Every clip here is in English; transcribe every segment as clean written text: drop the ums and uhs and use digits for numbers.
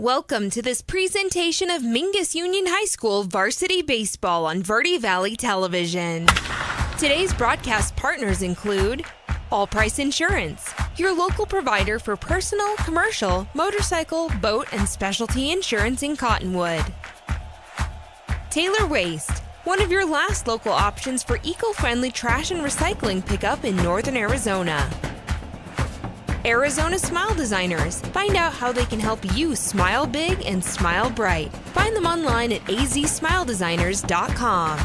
Welcome to this presentation of Mingus Union High School Varsity Baseball on Verde Valley Television. Today's broadcast partners include All Price Insurance, your local provider for personal, commercial, motorcycle, boat, and specialty insurance in Cottonwood. Taylor Waste, one of your last local options for eco-friendly trash and recycling pickup in northern Arizona. Arizona Smile Designers. Find out how they can help you smile big and smile bright. Find them online at azsmiledesigners.com.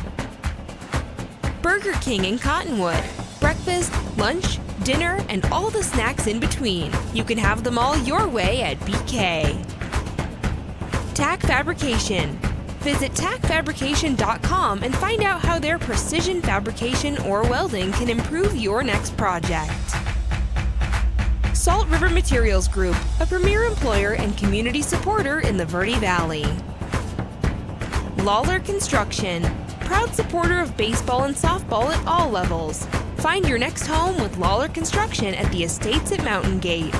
Burger King in Cottonwood. Breakfast, lunch, dinner, and all the snacks in between. You can have them all your way at BK. Tack Fabrication. Visit tackfabrication.com and find out how their precision fabrication or welding can improve your next project. Salt River Materials Group, a premier employer and community supporter in the Verde Valley. Lawler Construction, proud supporter of baseball and softball at all levels. Find your next home with Lawler Construction at the Estates at Mountain Gate.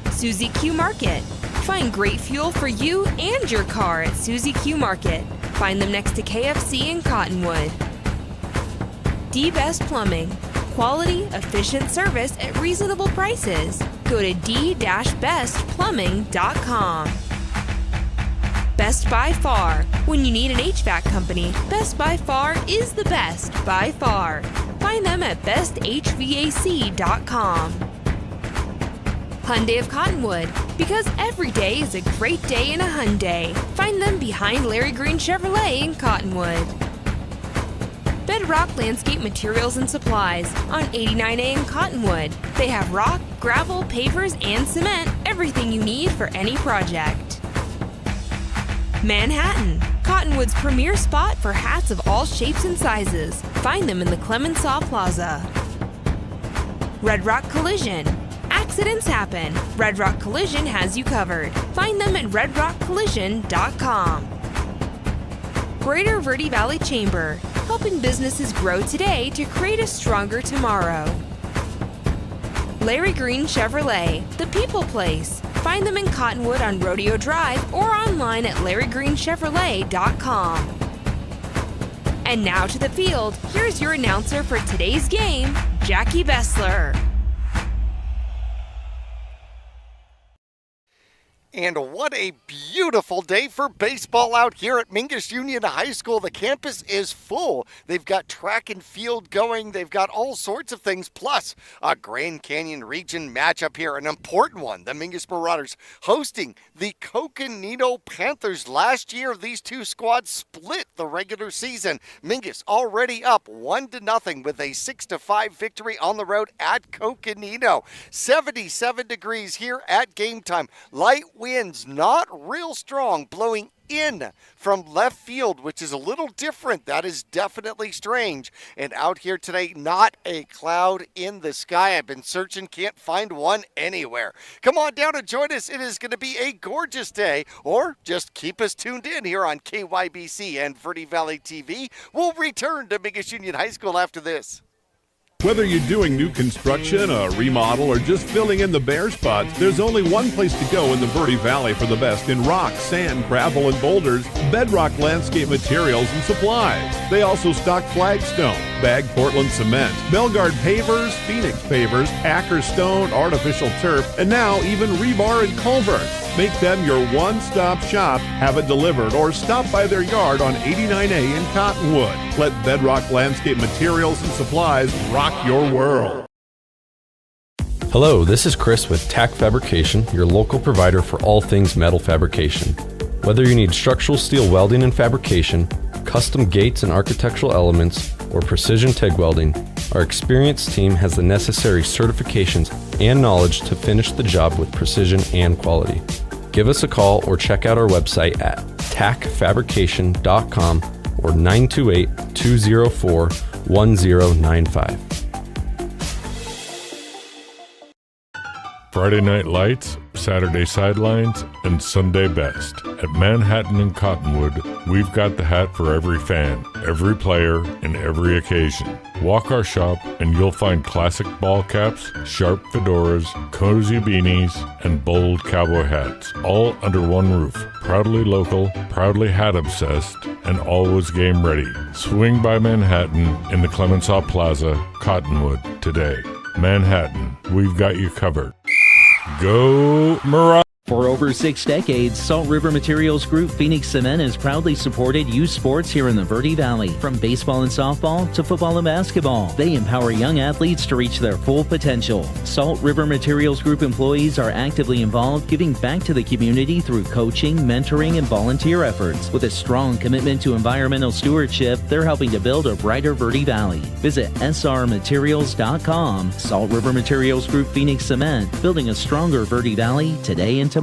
Suzy Q Market, find great fuel for you and your car at Suzy Q Market. Find them next to KFC in Cottonwood. D-Best Plumbing, quality, efficient service at reasonable prices. Go to d-bestplumbing.com. Best by Far. When you need an HVAC company, Best by Far is the best by far. Find them at besthvac.com. Hyundai of Cottonwood. Because every day is a great day in a Hyundai. Find them behind Larry Green Chevrolet in Cottonwood. Bedrock Landscape Materials and Supplies on 89A in Cottonwood. They have rock, gravel, pavers, and cement, everything you need for any project. Manhattan, Cottonwood's premier spot for hats of all shapes and sizes. Find them in the Clemenceau Plaza. Red Rock Collision. Accidents happen. Red Rock Collision has you covered. Find them at redrockcollision.com. Greater Verde Valley Chamber, helping businesses grow today to create a stronger tomorrow. Larry Green Chevrolet, the people place. Find them in Cottonwood on Rodeo Drive or online at larrygreenchevrolet.com. And now to the field, here's your announcer for today's game, Jackie Bessler. And what a beautiful day for baseball out here at Mingus Union High School. The campus is full. They've got track and field going. They've got all sorts of things, plus a Grand Canyon region matchup here, an important one. The Mingus Marauders hosting the Coconino Panthers. Last year, these two squads split the regular season. Mingus already up 1-0 with a 6-5 victory on the road at Coconino. 77 degrees here at game time. Light winds, not real strong, blowing in from left field, which is a little different. That is definitely strange. And out here today, not a cloud in the sky. I've been searching, can't find one anywhere. Come on down and join us. It is going to be a gorgeous day, or just keep us tuned in here on KYBC and Verde Valley TV. We'll return to Mingus Union High School after this. Whether you're doing new construction, a remodel, or just filling in the bare spots, there's only one place to go in the Verde Valley for the best in rock, sand, gravel, and boulders. Bedrock Landscape Materials and Supplies. They also stock flagstone, bagged Portland cement, Belgard pavers, Phoenix pavers, Acker stone, artificial turf, and now even rebar and culvert. Make them your one-stop shop. Have it delivered or stop by their yard on 89A in Cottonwood. Let Bedrock Landscape Materials and Supplies rock your world. Hello, this is Chris with Tack Fabrication, your local provider for all things metal fabrication. Whether you need structural steel welding and fabrication, custom gates and architectural elements, or precision TIG welding, our experienced team has the necessary certifications and knowledge to finish the job with precision and quality. Give us a call or check out our website at tackfabrication.com or 928-204-1095. Friday night lights, Saturday sidelines, and Sunday best. At Manhattan and Cottonwood, we've got the hat for every fan, every player, and every occasion. Walk our shop and you'll find classic ball caps, sharp fedoras, cozy beanies, and bold cowboy hats, all under one roof. Proudly local, proudly hat obsessed, and always game ready. Swing by Manhattan in the Clemenceau Plaza, Cottonwood, today. Manhattan, we've got you covered. Go Marauders! For over 6 decades, Salt River Materials Group Phoenix Cement has proudly supported youth sports here in the Verde Valley. From baseball and softball to football and basketball, they empower young athletes to reach their full potential. Salt River Materials Group employees are actively involved, giving back to the community through coaching, mentoring, and volunteer efforts. With a strong commitment to environmental stewardship, they're helping to build a brighter Verde Valley. Visit srmaterials.com. Salt River Materials Group Phoenix Cement, building a stronger Verde Valley today and tomorrow.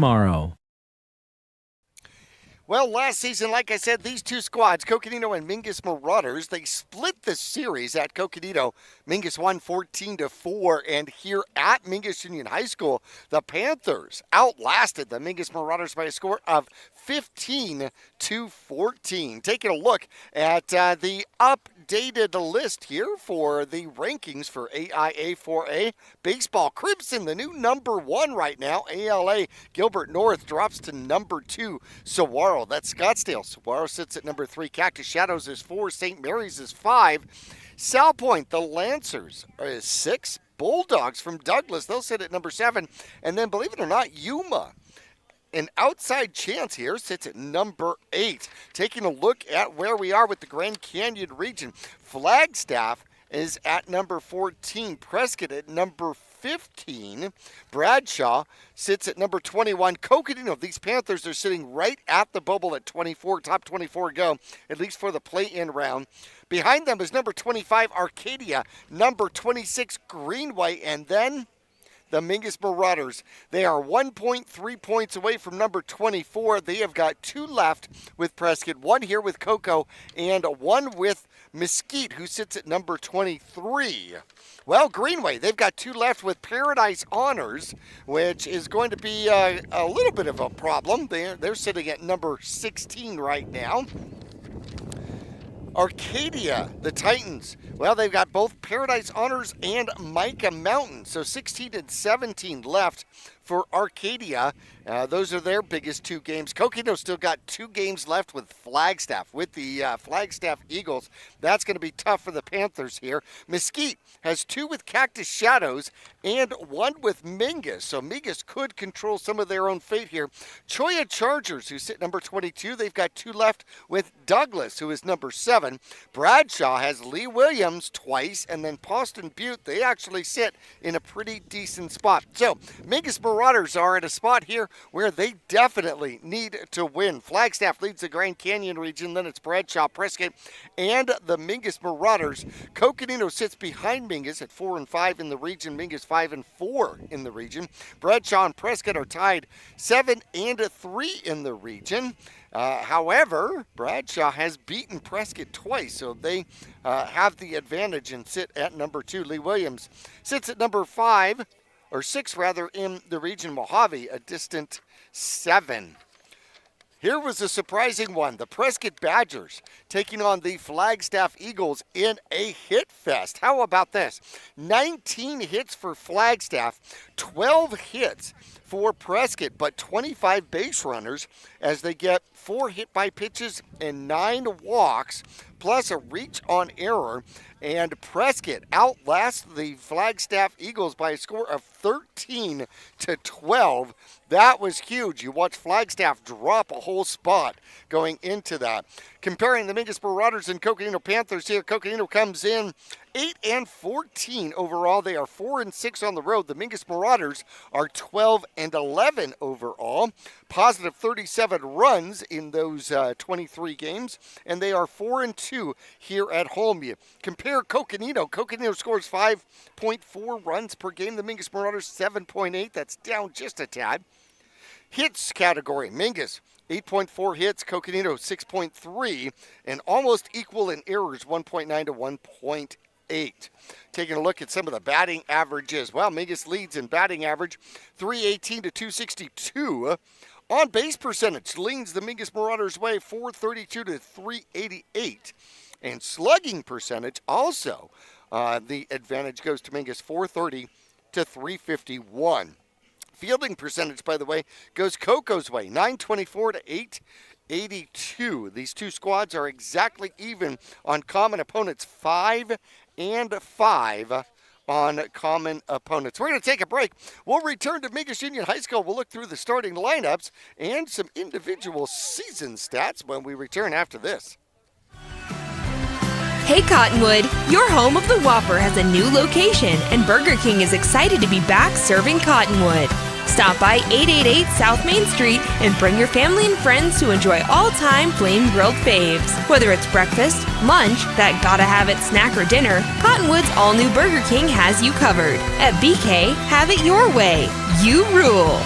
Well, last season, like I said, these two squads, Coconino and Mingus Marauders, they split the series at Coconino. Mingus won 14-4, and here at Mingus Union High School, the Panthers outlasted the Mingus Marauders by a score of 15-14. Taking a look at the updated list here for the rankings for AIA 4A baseball. Crimson, the new number 1 right now. ALA Gilbert North drops to number 2. Saguaro, that's Scottsdale. Saguaro sits at number 3. Cactus Shadows is 4. St. Mary's is 5. Salpointe, the Lancers, is 6. Bulldogs from Douglas, they'll sit at number 7. And then, believe it or not, Yuma, an outside chance here, sits at number 8. Taking a look at where we are with the Grand Canyon region, Flagstaff is at number 14. Prescott at number 15. Bradshaw sits at number 21. Coconino, these Panthers are sitting right at the bubble at 24. Top 24 go, at least for the play-in round. Behind them is number 25, Arcadia. Number 26, Greenway. And then the Mingus Marauders. They are 1.3 points away from number 24. They have got 2 left with Prescott, 1 here with Coco, and 1 with Mesquite, who sits at number 23. Well, Greenway, they've got 2 left with Paradise Honors, which is going to be a little bit of a problem. They're sitting at number 16 right now. Arcadia, the Titans, well, they've got both Paradise Honors and Micah Mountain, so 16 and 17 left for Arcadia. Those are their biggest 2 games. Coconino still got 2 games left with Flagstaff, with the Flagstaff Eagles. That's going to be tough for the Panthers here. Mesquite has 2 with Cactus Shadows and 1 with Mingus, so Mingus could control some of their own fate here. Choya Chargers, who sit number 22, they've got 2 left with Douglas, who is number 7. Bradshaw has Lee Williams twice, and then Poston Butte, they actually sit in a pretty decent spot. So Mingus Marauders are at a spot here where they definitely need to win. Flagstaff leads the Grand Canyon region, then it's Bradshaw, Prescott, and the Mingus Marauders. Coconino sits behind Mingus at 4 and 5 in the region. Mingus 5 and 4 in the region. Bradshaw and Prescott are tied 7 and 3 in the region. However, Bradshaw has beaten Prescott twice, so they have the advantage and sit at number 2. Lee Williams sits at number 5. Or 6 rather, in the region. Mojave, a distant 7. Here was a surprising one. The Prescott Badgers taking on the Flagstaff Eagles in a hit fest. How about this? 19 hits for Flagstaff, 12 hits for Prescott, but 25 base runners as they get 4 hit by pitches and 9 walks, plus a reach on error. And Prescott outlasts the Flagstaff Eagles by a score of 13-12. That was huge. You watch Flagstaff drop a whole spot going into that. Comparing the Mingus Marauders and Coconino Panthers here, Coconino comes in 8 and 14 overall. They are 4 and 6 on the road. The Mingus Marauders are 12 and 11 overall. Positive 37 runs in those 23 games, and they are 4 and 2 here at home. You compare Coconino. Coconino scores 5.4 runs per game. The Mingus Marauders 7.8. That's down just a tad. Hits category, Mingus 8.4 hits, Coconino 6.3, and almost equal in errors, 1.9 to 1.8. 8. Taking a look at some of the batting averages. Well, Mingus leads in batting average, 318 to 262. On base percentage leans the Mingus Marauders way, 432 to 388. And slugging percentage also, the advantage goes to Mingus, 430 to 351. Fielding percentage, by the way, goes Coco's way, 924 to 882. These two squads are exactly even on common opponents, 5 and 5 on common opponents. We're going to take a break. We'll return to Mingus Union High School. We'll look through the starting lineups and some individual season stats when we return after this. Hey Cottonwood, your home of the Whopper has a new location, and Burger King is excited to be back serving Cottonwood. Stop by 888 South Main Street and bring your family and friends to enjoy all-time flame-grilled faves. Whether it's breakfast, lunch, that gotta-have-it snack or dinner, Cottonwood's all-new Burger King has you covered. At BK, have it your way. You rule.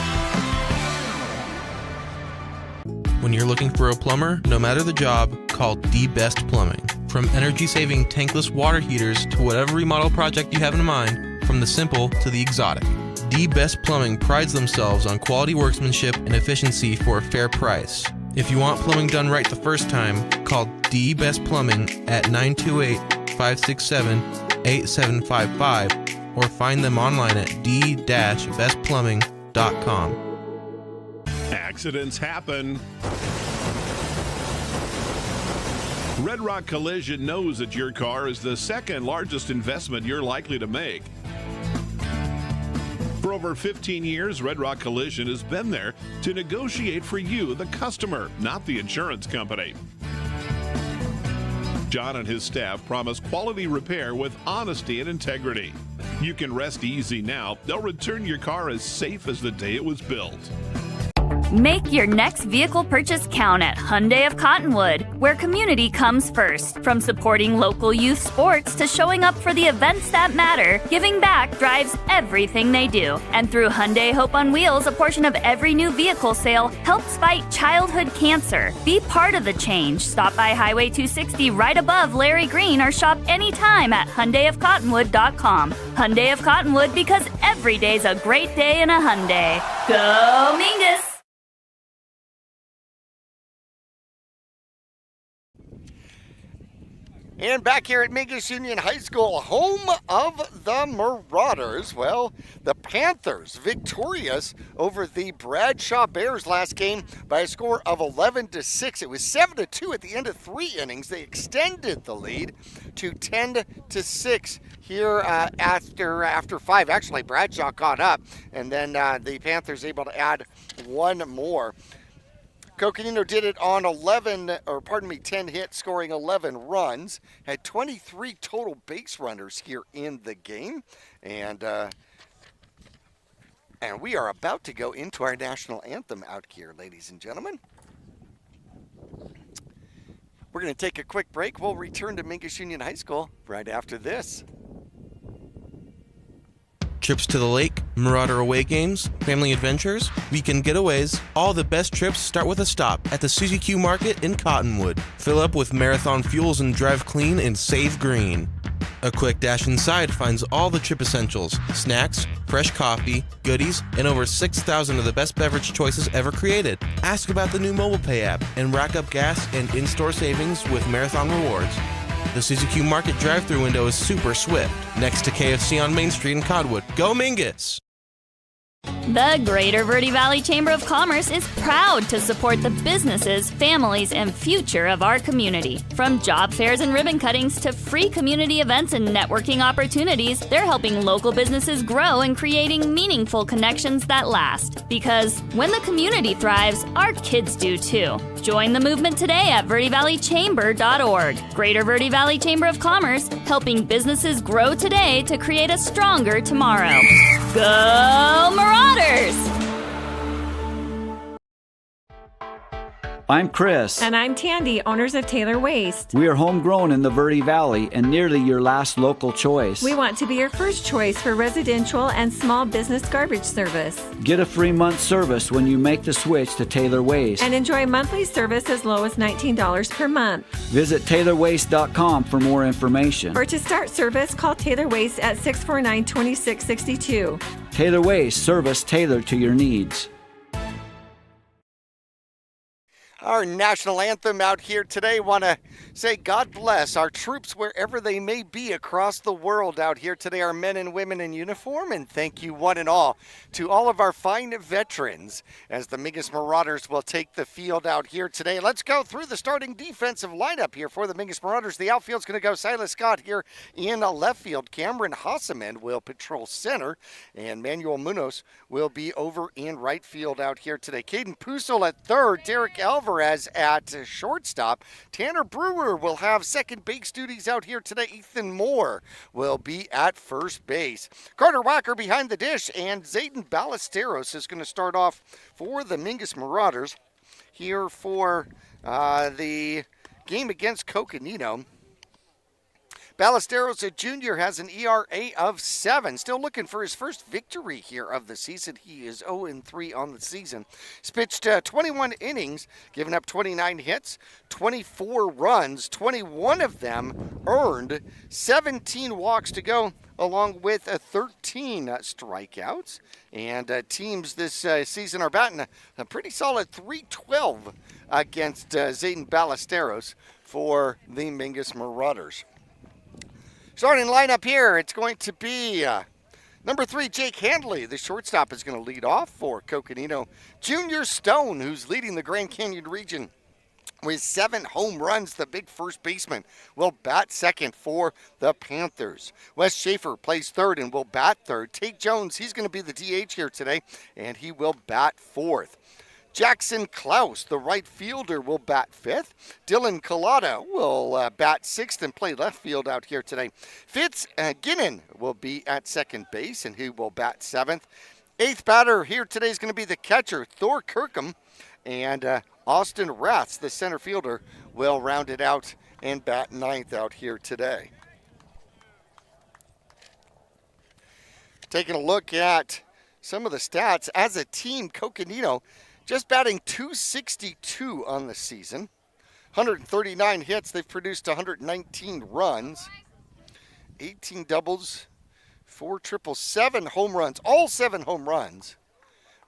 When you're looking for a plumber, no matter the job, call The Best Plumbing. From energy-saving tankless water heaters to whatever remodel project you have in mind, from the simple to the exotic, The Best Plumbing prides themselves on quality workmanship and efficiency for a fair price. If you want plumbing done right the first time, call The Best Plumbing at 928-567-8755 or find them online at d-bestplumbing.com. Accidents happen. Red Rock Collision knows that your car is the second largest investment you're likely to make. For over 15 years, Red Rock Collision has been there to negotiate for you, the customer, not the insurance company. John and his staff promise quality repair with honesty and integrity. You can rest easy now. They'll return your car as safe as the day it was built. Make your next vehicle purchase count at Hyundai of Cottonwood, where community comes first. From supporting local youth sports to showing up for the events that matter, giving back drives everything they do. And through Hyundai Hope on Wheels, a portion of every new vehicle sale helps fight childhood cancer. Be part of the change. Stop by Highway 260 right above Larry Green or shop anytime at HyundaiofCottonwood.com. Hyundai of Cottonwood, because every day's a great day in a Hyundai. Go Mingus! And back here at Mingus Union High School, home of the Marauders. Well, the Panthers victorious over the Bradshaw Bears last game by a score of 11-6. It was 7-2 at the end of 3 innings. They extended the lead to 10-6 here after 5. Actually, Bradshaw caught up, and then the Panthers able to add one more. Coconino did it on 10 hits, scoring 11 runs. Had 23 total base runners here in the game. And we are about to go into our national anthem out here, ladies and gentlemen. We're going to take a quick break. We'll return to Mingus Union High School right after this. Trips to the lake, Marauder away games, family adventures, weekend getaways, all the best trips start with a stop at the Suzy Q Market in Cottonwood. Fill up with Marathon fuels and drive clean and save green. A quick dash inside finds all the trip essentials, snacks, fresh coffee, goodies, and over 6,000 of the best beverage choices ever created. Ask about the new mobile pay app and rack up gas and in-store savings with Marathon Rewards. The Suzy Q Market drive-thru window is super swift, next to KFC on Main Street in Cottonwood. Go Mingus! The Greater Verde Valley Chamber of Commerce is proud to support the businesses, families, and future of our community. From job fairs and ribbon cuttings to free community events and networking opportunities, they're helping local businesses grow and creating meaningful connections that last. Because when the community thrives, our kids do too. Join the movement today at verdevalleychamber.org. Greater Verde Valley Chamber of Commerce, helping businesses grow today to create a stronger tomorrow. Go Marauders! I'm Chris. And I'm Tandy, owners of Taylor Waste. We are homegrown in the Verde Valley and nearly your last local choice. We want to be your first choice for residential and small business garbage service. Get a free month service when you make the switch to Taylor Waste. And enjoy monthly service as low as $19 per month. Visit TaylorWaste.com for more information. Or to start service, call Taylor Waste at 649-2662. Taylor Waste, service tailored to your needs. Our national anthem out here today. Want to say God bless our troops wherever they may be across the world out here today, our men and women in uniform, and thank you one and all to all of our fine veterans as the Mingus Marauders will take the field out here today. Let's go through the starting defensive lineup here for the Mingus Marauders. The outfield's going to go Silas Scott here in left field. Cameron Hasseman will patrol center, and Manuel Munoz will be over in right field out here today. Caden Pusel at third, Derek Alvarez at shortstop. Tanner Brewer will have second base duties out here today. Ethan Moore will be at first base. Carter Wacker behind the dish, and Zayden Ballesteros is going to start off for the Mingus Marauders here for the game against Coconino. Ballesteros, a junior, has an ERA of 7. Still looking for his first victory here of the season. He is 0-3 on the season. He's pitched 21 innings, given up 29 hits, 24 runs, 21 of them earned, 17 walks to go, along with 13 strikeouts. And teams this season are batting a pretty solid .312 against Zayden Ballesteros for the Mingus Marauders. Starting lineup here, it's going to be number 3, Jake Handley. The shortstop is going to lead off for Coconino. Junior Stone, who's leading the Grand Canyon region with 7 home runs. The big first baseman will bat second for the Panthers. Wes Schaefer plays third and will bat third. Tate Jones, he's going to be the DH here today, and he will bat fourth. Jackson Klaus, the right fielder, will bat fifth. Dylan Collada will bat sixth and play left field out here today. Fitz Ginnon will be at second base, and he will bat seventh. Eighth batter here today is going to be the catcher, Thor Kirkham, and Austin Raths, the center fielder, will round it out and bat ninth out here today. Taking a look at some of the stats. As a team, Coconino just batting .262 on the season. 139 hits. They've produced 119 runs. 18 doubles, 4 triples, 7 home runs. All 7 home runs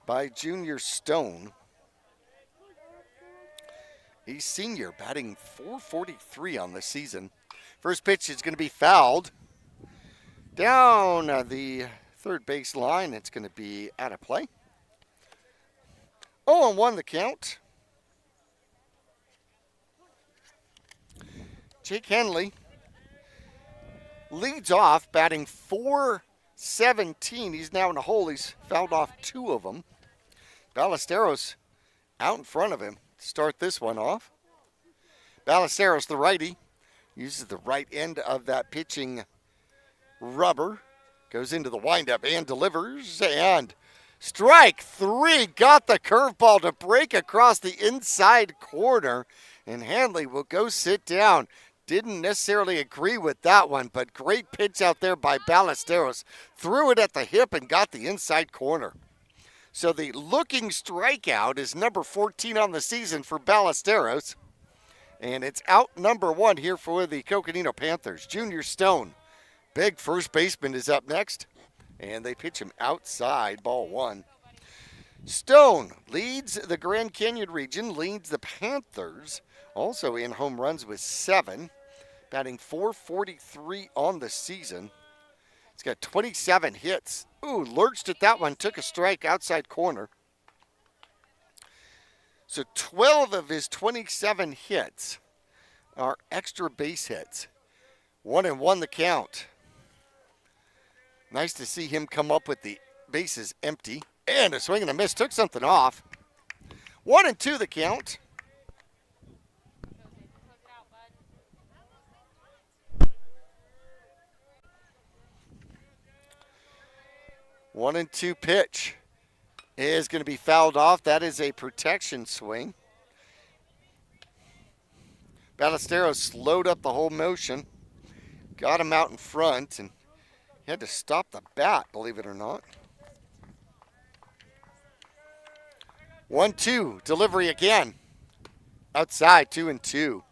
by Junior Stone. He's senior, batting .443 on the season. First pitch is going to be fouled. Down the third base line, it's going to be out of play. 0-1 the count. Jake Henley leads off, batting .417. He's now in a hole. He's fouled off 2 of them. Ballesteros out in front of him to start this one off. Ballesteros, the righty, uses the right end of that pitching rubber. Goes into the windup and delivers, and strike 3, got the curveball to break across the inside corner, and Handley will go sit down. Didn't necessarily agree with that one, but great pitch out there by Ballesteros. Threw it at the hip and got the inside corner. So the looking strikeout is number 14 on the season for Ballesteros, and it's out number 1 here for the Coconino Panthers. Junior Stone, big first baseman, is up next. And they pitch him outside, ball 1. Stone leads the Grand Canyon region, leads the Panthers, also in home runs with 7, batting .443 on the season. He's got 27 hits. Ooh, lurched at that one, took a strike outside corner. So 12 of his 27 hits are extra base hits. 1-1 the count. Nice to see him come up with the bases empty. And a swing and a miss. Took something off. 1-2 the count. One and two pitch is going to be fouled off. That is a protection swing. Ballesteros slowed up the whole motion, got him out in front, and he had to stop the bat, believe it or not. 1-2, delivery again. Outside, 2-2.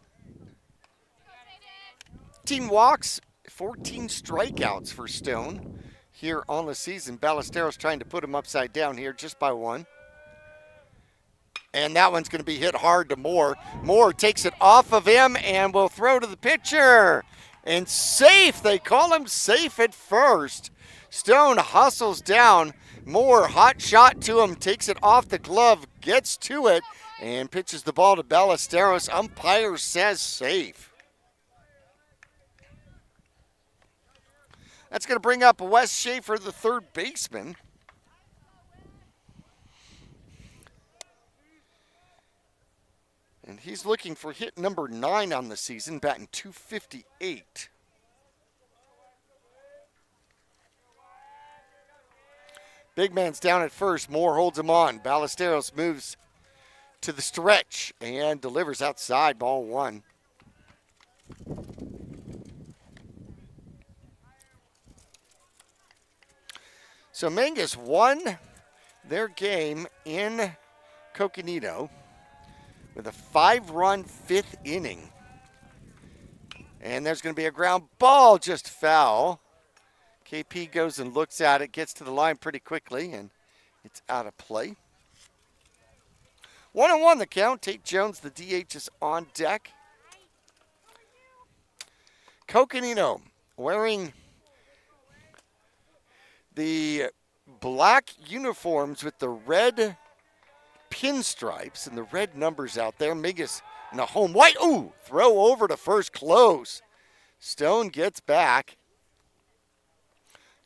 15 walks, 14 strikeouts for Stone here on the season. Ballesteros trying to put him upside down here just by one. And that one's going to be hit hard to Moore. Moore takes it off of him and will throw to the pitcher. And safe. They call him safe at first. Stone hustles down. Moore, hot shot to him, takes it off the glove, gets to it, and pitches the ball to Ballesteros. Umpire says safe. That's going to bring up Wes Schaefer, the third baseman. And he's looking for hit number 9 on the season, batting .258. Big man's down at first. Moore holds him on. Ballesteros moves to the stretch and delivers outside, ball 1. So Mingus won their game in Coconino with a 5-run 5th inning. And there's going to be a ground ball, just foul. KP goes and looks at it, gets to the line pretty quickly, and it's out of play. 1-1 the count. Tate Jones, the DH, is on deck. Coconino wearing the black uniforms with the red pinstripes and the red numbers out there. Mingus in a home white. Ooh, throw over to first, close. Stone gets back.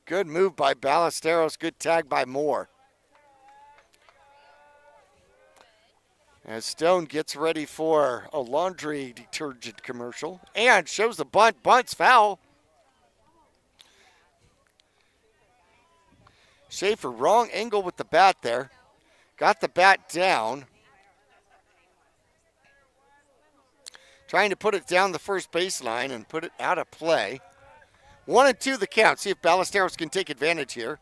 Good move by Ballesteros. Good tag by Moore. As Stone gets ready for a laundry detergent commercial and shows the bunt. Bunt's foul. Schaefer, wrong angle with the bat there. Got the bat down. Trying to put it down the first baseline and put it out of play. 1-2 the count. See if Ballesteros can take advantage here.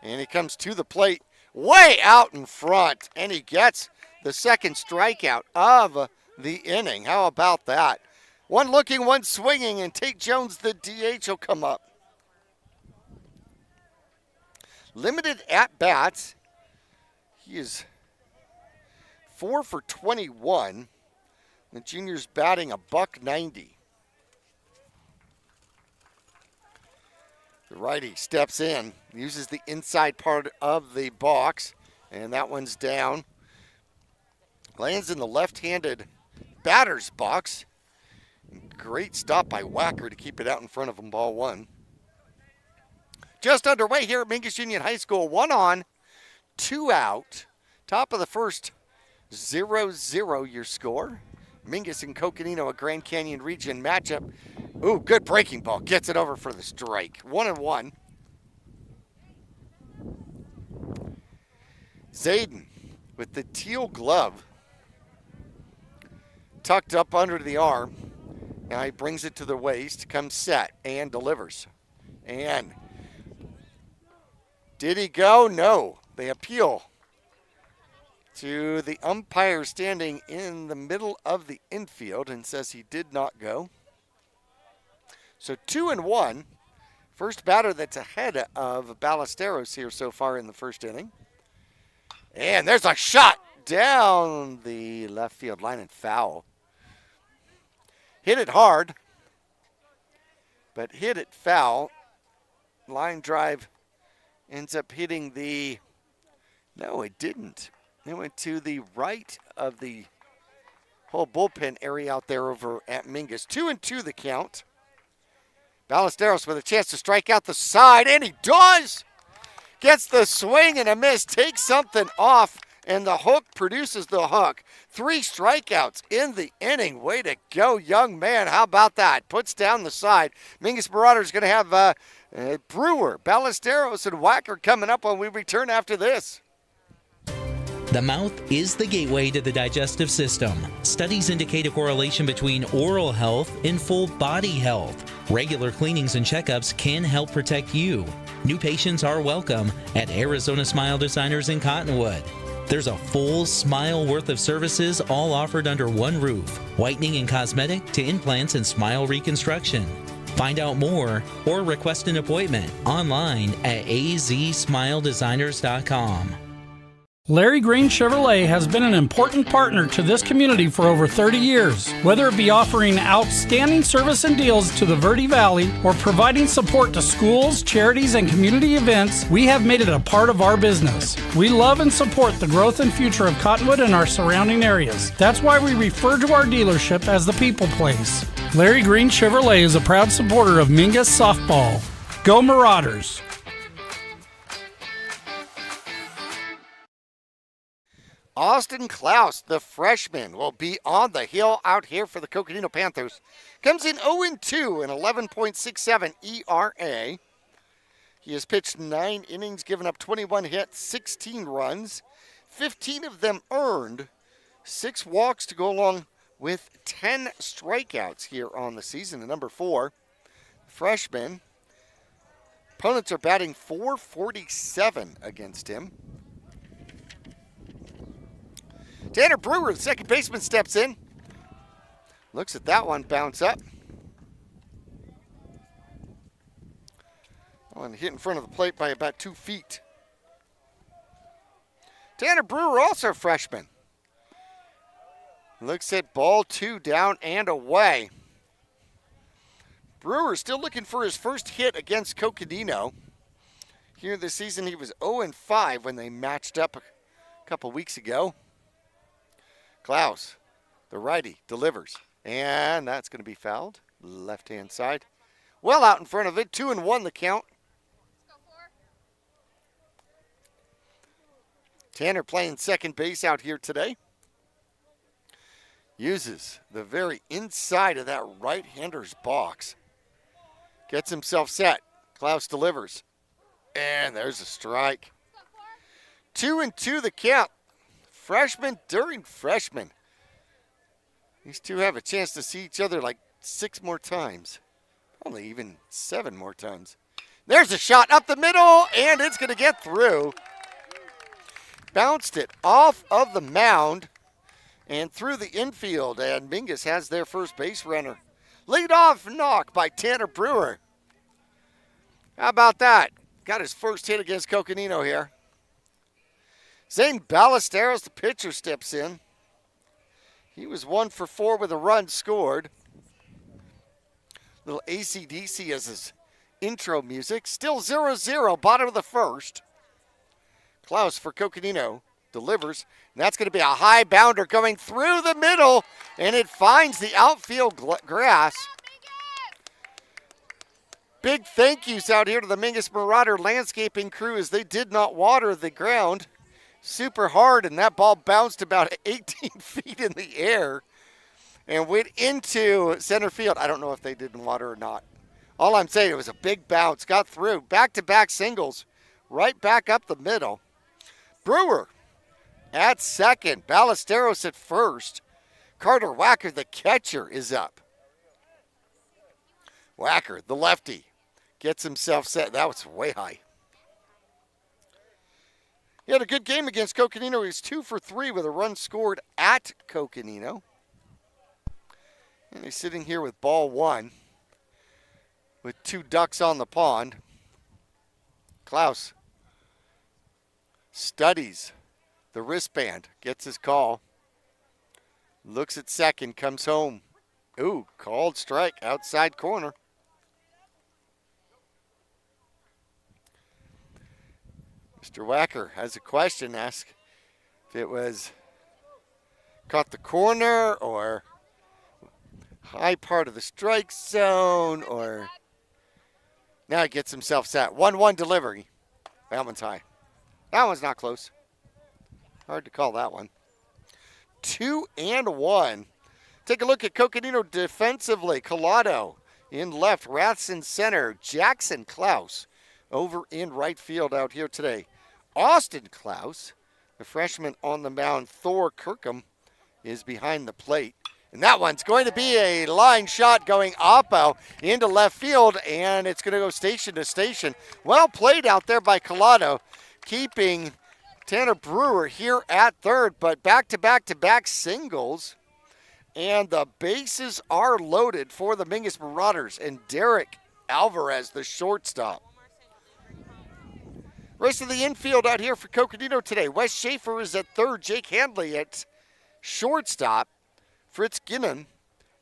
And he comes to the plate way out in front. And he gets the second strikeout of the inning. How about that? One looking, one swinging, and Tate Jones, the DH, will come up. Limited at-bats. He is 4 for 21. The junior's batting $190. The righty steps in, uses the inside part of the box, and that one's down. Lands in the left-handed batter's box. Great stop by Wacker to keep it out in front of him, ball 1. Just underway here at Mingus Union High School. 1 on, 2 out. Top of the first, 0-0 your score. Mingus and Coconino, a Grand Canyon region matchup. Ooh, good breaking ball. Gets it over for the strike. 1-1. Zayden with the teal glove tucked up under the arm. Now he brings it to the waist, comes set, and delivers. And did he go? No. They appeal to the umpire standing in the middle of the infield and says he did not go. So 2-1. First batter that's ahead of Ballesteros here so far in the first inning. And there's a shot down the left field line and foul. Hit it hard, but hit it foul. Line drive ends up hitting the, no, it didn't. It went to the right of the whole bullpen area out there over at Mingus. 2-2 the count. Ballesteros with a chance to strike out the side, and he does. Gets the swing and a miss, takes something off, and the hook produces the hook. 3 strikeouts in the inning. Way to go, young man. How about that? Puts down the side. Mingus Marauders going to have Brewer, Ballesteros, and Wacker coming up when we return after this. The mouth is the gateway to the digestive system. Studies indicate a correlation between oral health and full body health. Regular cleanings and checkups can help protect you. New patients are welcome at Arizona Smile Designers in Cottonwood. There's a full smile worth of services all offered under one roof. Whitening and cosmetic to implants and smile reconstruction. Find out more or request an appointment online at azsmiledesigners.com. Larry Green Chevrolet has been an important partner to this community for over 30 years. Whether it be offering outstanding service and deals to the Verde Valley or providing support to schools, charities, and community events, we have made it a part of our business. We love and support the growth and future of Cottonwood and our surrounding areas. That's why we refer to our dealership as the People Place. Larry Green Chevrolet is a proud supporter of Mingus softball. Go Marauders! Austin Klaus, the freshman, will be on the hill out here for the Coconino Panthers. Comes in 0-2 and 11.67 ERA. He has pitched 9 innings, given up 21 hits, 16 runs, 15 of them earned, 6 walks to go along with 10 strikeouts here on the season. The number 4, freshman. Opponents are batting .447 against him. Tanner Brewer, the second baseman, steps in. Looks at that one bounce up. One hit in front of the plate by about 2 feet. Tanner Brewer, also a freshman. Looks at ball 2, down and away. Brewer still looking for his first hit against Coconino. Here this season he was 0-5 when they matched up a couple weeks ago. Klaus, the righty, delivers. And that's going to be fouled. Left-hand side. Well out in front of it. 2-1 the count. Tanner playing second base out here today. Uses the very inside of that right-hander's box. Gets himself set. Klaus delivers. And there's a strike. 2-2 the count. Freshman during freshman. These two have a chance to see each other like 6 more times. Probably even 7 more times. There's a shot up the middle, and it's going to get through. Bounced it off of the mound and through the infield, and Mingus has their first base runner. Lead-off knock by Tanner Brewer. How about that? Got his first hit against Coconino here. Zane Ballesteros, the pitcher, steps in. He was 1 for 4 with a run scored. Little AC/DC as his intro music. Still 0-0, bottom of the first. Klaus for Coconino delivers. And that's going to be a high bounder going through the middle, and it finds the outfield grass. Big thank yous out here to the Mingus Marauder landscaping crew as they did not water the ground super hard, and that ball bounced about 18 feet in the air and went into center field. I don't know if they didn't water or not. All I'm saying, it was a big bounce, got through, back-to-back singles, right back up the middle. Brewer at second, Ballesteros at first. Carter Wacker, the catcher, is up. Wacker, the lefty, gets himself set. That was way high. He had a good game against Coconino. He's 2 for 3 with a run scored at Coconino. And he's sitting here with ball 1 with 2 ducks on the pond. Klaus studies the wristband, gets his call. Looks at second, comes home. Ooh, called strike, outside corner. Mr. Wacker has a question, asked if it was caught the corner or high part of the strike zone, or now he gets himself set. 1-1 delivery. That one's high. That one's not close. Hard to call that one. 2-1. Take a look at Coconino defensively. Collado in left, Raths in center, Jackson Klaus over in right field out here today. Austin Klaus, The freshman on the mound, Thor Kirkham, is behind the plate. And that one's going to be a line shot going oppo into left field, and it's going to go station to station. Well played out there by Collado, keeping Tanner Brewer here at third, but back-to-back-to-back singles. And the bases are loaded for the Mingus Marauders, and Derek Alvarez, the shortstop. Rest of the infield out here for Coconino today. Wes Schaefer is at third, Jake Handley at shortstop, Fritz Ginnan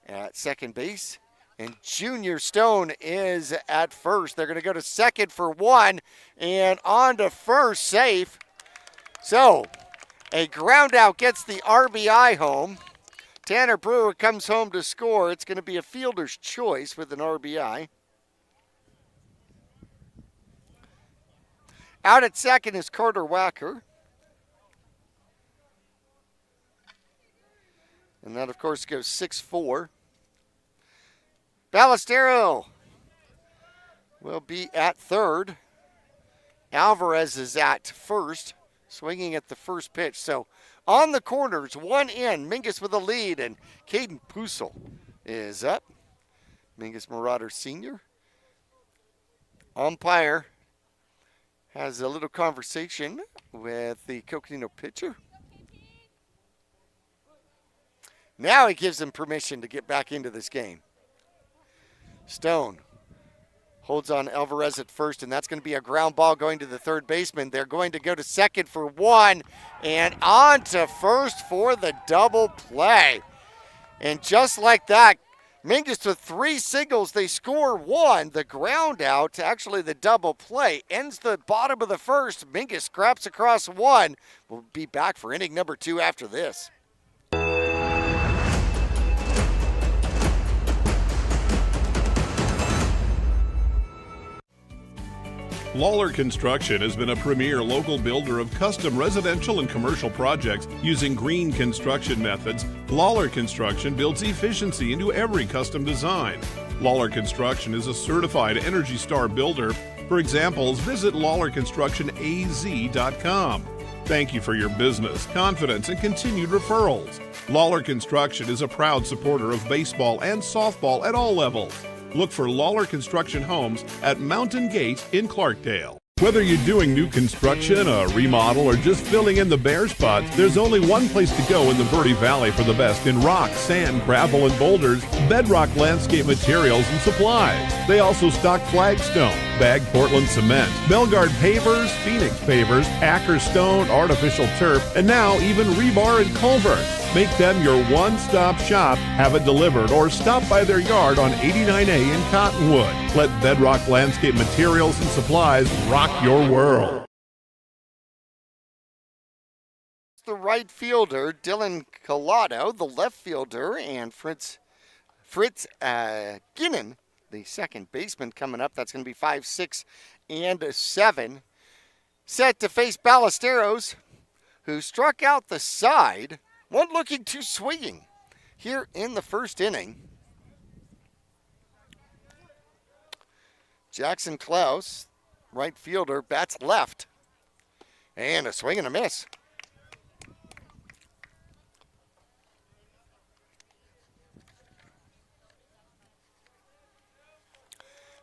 at second base, and Junior Stone is at first. They're going to go to second for one, and on to first, safe. So, a ground out gets the RBI home. Tanner Brewer comes home to score. It's going to be a fielder's choice with an RBI. Out at second is Carter Wacker. And that, of course, goes 6-4. Ballestero will be at third. Alvarez is at first, swinging at the first pitch. So on the corners, one in, Mingus with a lead, and Caden Pusel is up. Mingus Marauder Sr. Umpire has a little conversation with the Coconino pitcher. Now he gives him permission to get back into this game. Stone holds on Alvarez at first, and that's going to be a ground ball going to the third baseman. They're going to go to second for one, and on to first for the double play. And just like that, Mingus with three singles, they score one. The ground out, actually the double play, ends the bottom of the first. Mingus scraps across one. We'll be back for inning number 2 after this. Lawler Construction has been a premier local builder of custom residential and commercial projects using green construction methods. Lawler Construction builds efficiency into every custom design. Lawler Construction is a certified Energy Star builder. For examples, visit LawlerConstructionAZ.com. Thank you for your business, confidence, and continued referrals. Lawler Construction is a proud supporter of baseball and softball at all levels. Look for Lawler Construction Homes at Mountain Gate in Clarkdale. Whether you're doing new construction, a remodel, or just filling in the bare spots, there's only one place to go in the Verde Valley for the best in rock, sand, gravel, and boulders, Bedrock Landscape Materials and Supplies. They also stock flagstone, bagged Portland cement, Belgard pavers, Phoenix pavers, Acker stone, artificial turf, and now even rebar and culvert. Make them your one-stop shop, have it delivered, or stop by their yard on 89A in Cottonwood. Let Bedrock Landscape Materials and Supplies rock your world. The right fielder, Dylan Collado, the left fielder, and Fritz Ginnan, the second baseman, coming up. That's going to be 5, 6, and 7. Set to face Ballesteros, who struck out the side. One looking to swinging here in the first inning. Jackson Klaus, right fielder, bats left. And a swing and a miss.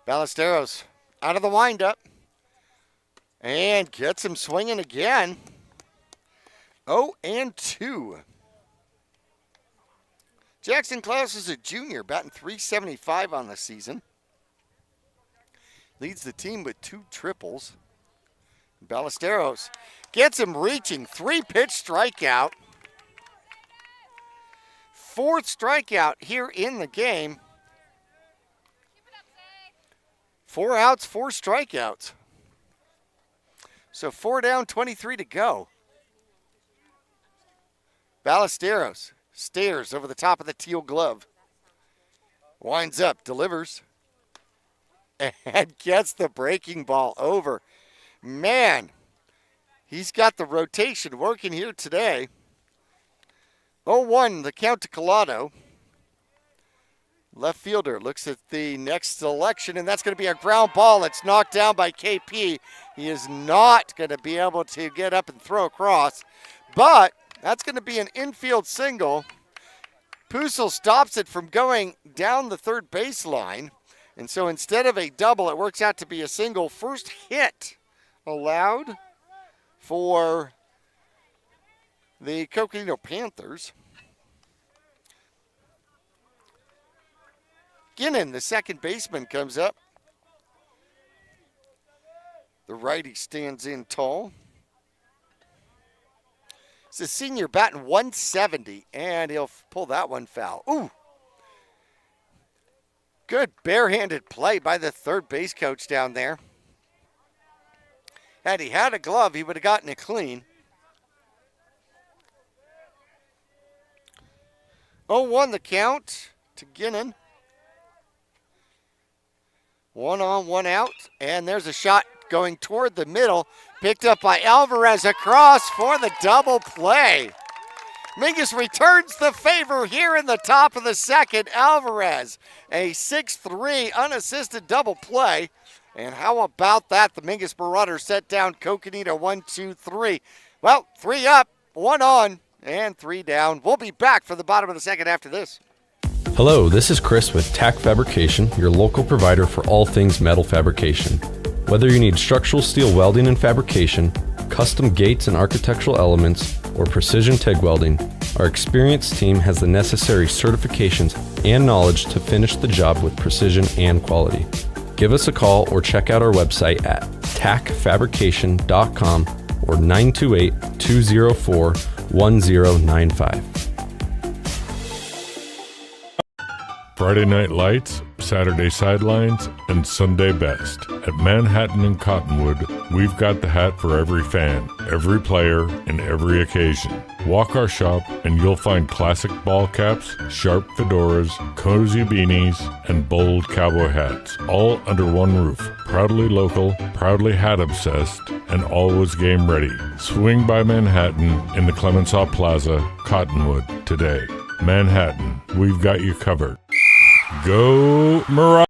Ballesteros out of the windup. And gets him swinging again. 0-2. Jackson Klaus is a junior, batting .375 on the season. Leads the team with 2 triples. Ballesteros gets him reaching. 3-pitch strikeout. 4th strikeout here in the game. 4 outs, 4 strikeouts. So 4 down, 23 to go. Ballesteros stares over the top of the teal glove. Winds up, delivers, and gets the breaking ball over. Man, he's got the rotation working here today. 0-1, the count to Collado. Left fielder looks at the next selection, and that's going to be a ground ball. It's knocked down by KP. He is not going to be able to get up and throw across, but that's going to be an infield single. Pusel stops it from going down the third baseline, and so instead of a double, it works out to be a single. First hit allowed for the Coconino Panthers. Ginnon, the second baseman, comes up. The righty stands in tall. He's a senior, batting 170, and he'll pull that one foul. Ooh! Good barehanded play by the third base coach down there. Had he had a glove, he would have gotten it clean. 0-1 the count to Ginnon. 1 on, 1 out, and there's a shot going toward the middle, picked up by Alvarez across for the double play. Mingus returns the favor here in the top of the second. Alvarez, a 6-3 unassisted double play. And how about that? The Mingus Marauders set down Coconino 1, 2, 3. Well, 3 up, 1 on, and 3 down. We'll be back for the bottom of the second after this. Hello, this is Chris with Tack Fabrication, your local provider for all things metal fabrication. Whether you need structural steel welding and fabrication, custom gates and architectural elements, or precision TIG welding, our experienced team has the necessary certifications and knowledge to finish the job with precision and quality. Give us a call or check out our website at tackfabrication.com or 928-204-1095. Friday Night Lights, Saturday Sidelines, and Sunday Best. At Manhattan and Cottonwood, we've got the hat for every fan, every player, and every occasion. Walk our shop and you'll find classic ball caps, sharp fedoras, cozy beanies, and bold cowboy hats, all under one roof. Proudly local, proudly hat obsessed, and always game ready. Swing by Manhattan in the Clemenceau Plaza, Cottonwood, today. Manhattan, we've got you covered. Go Marauders!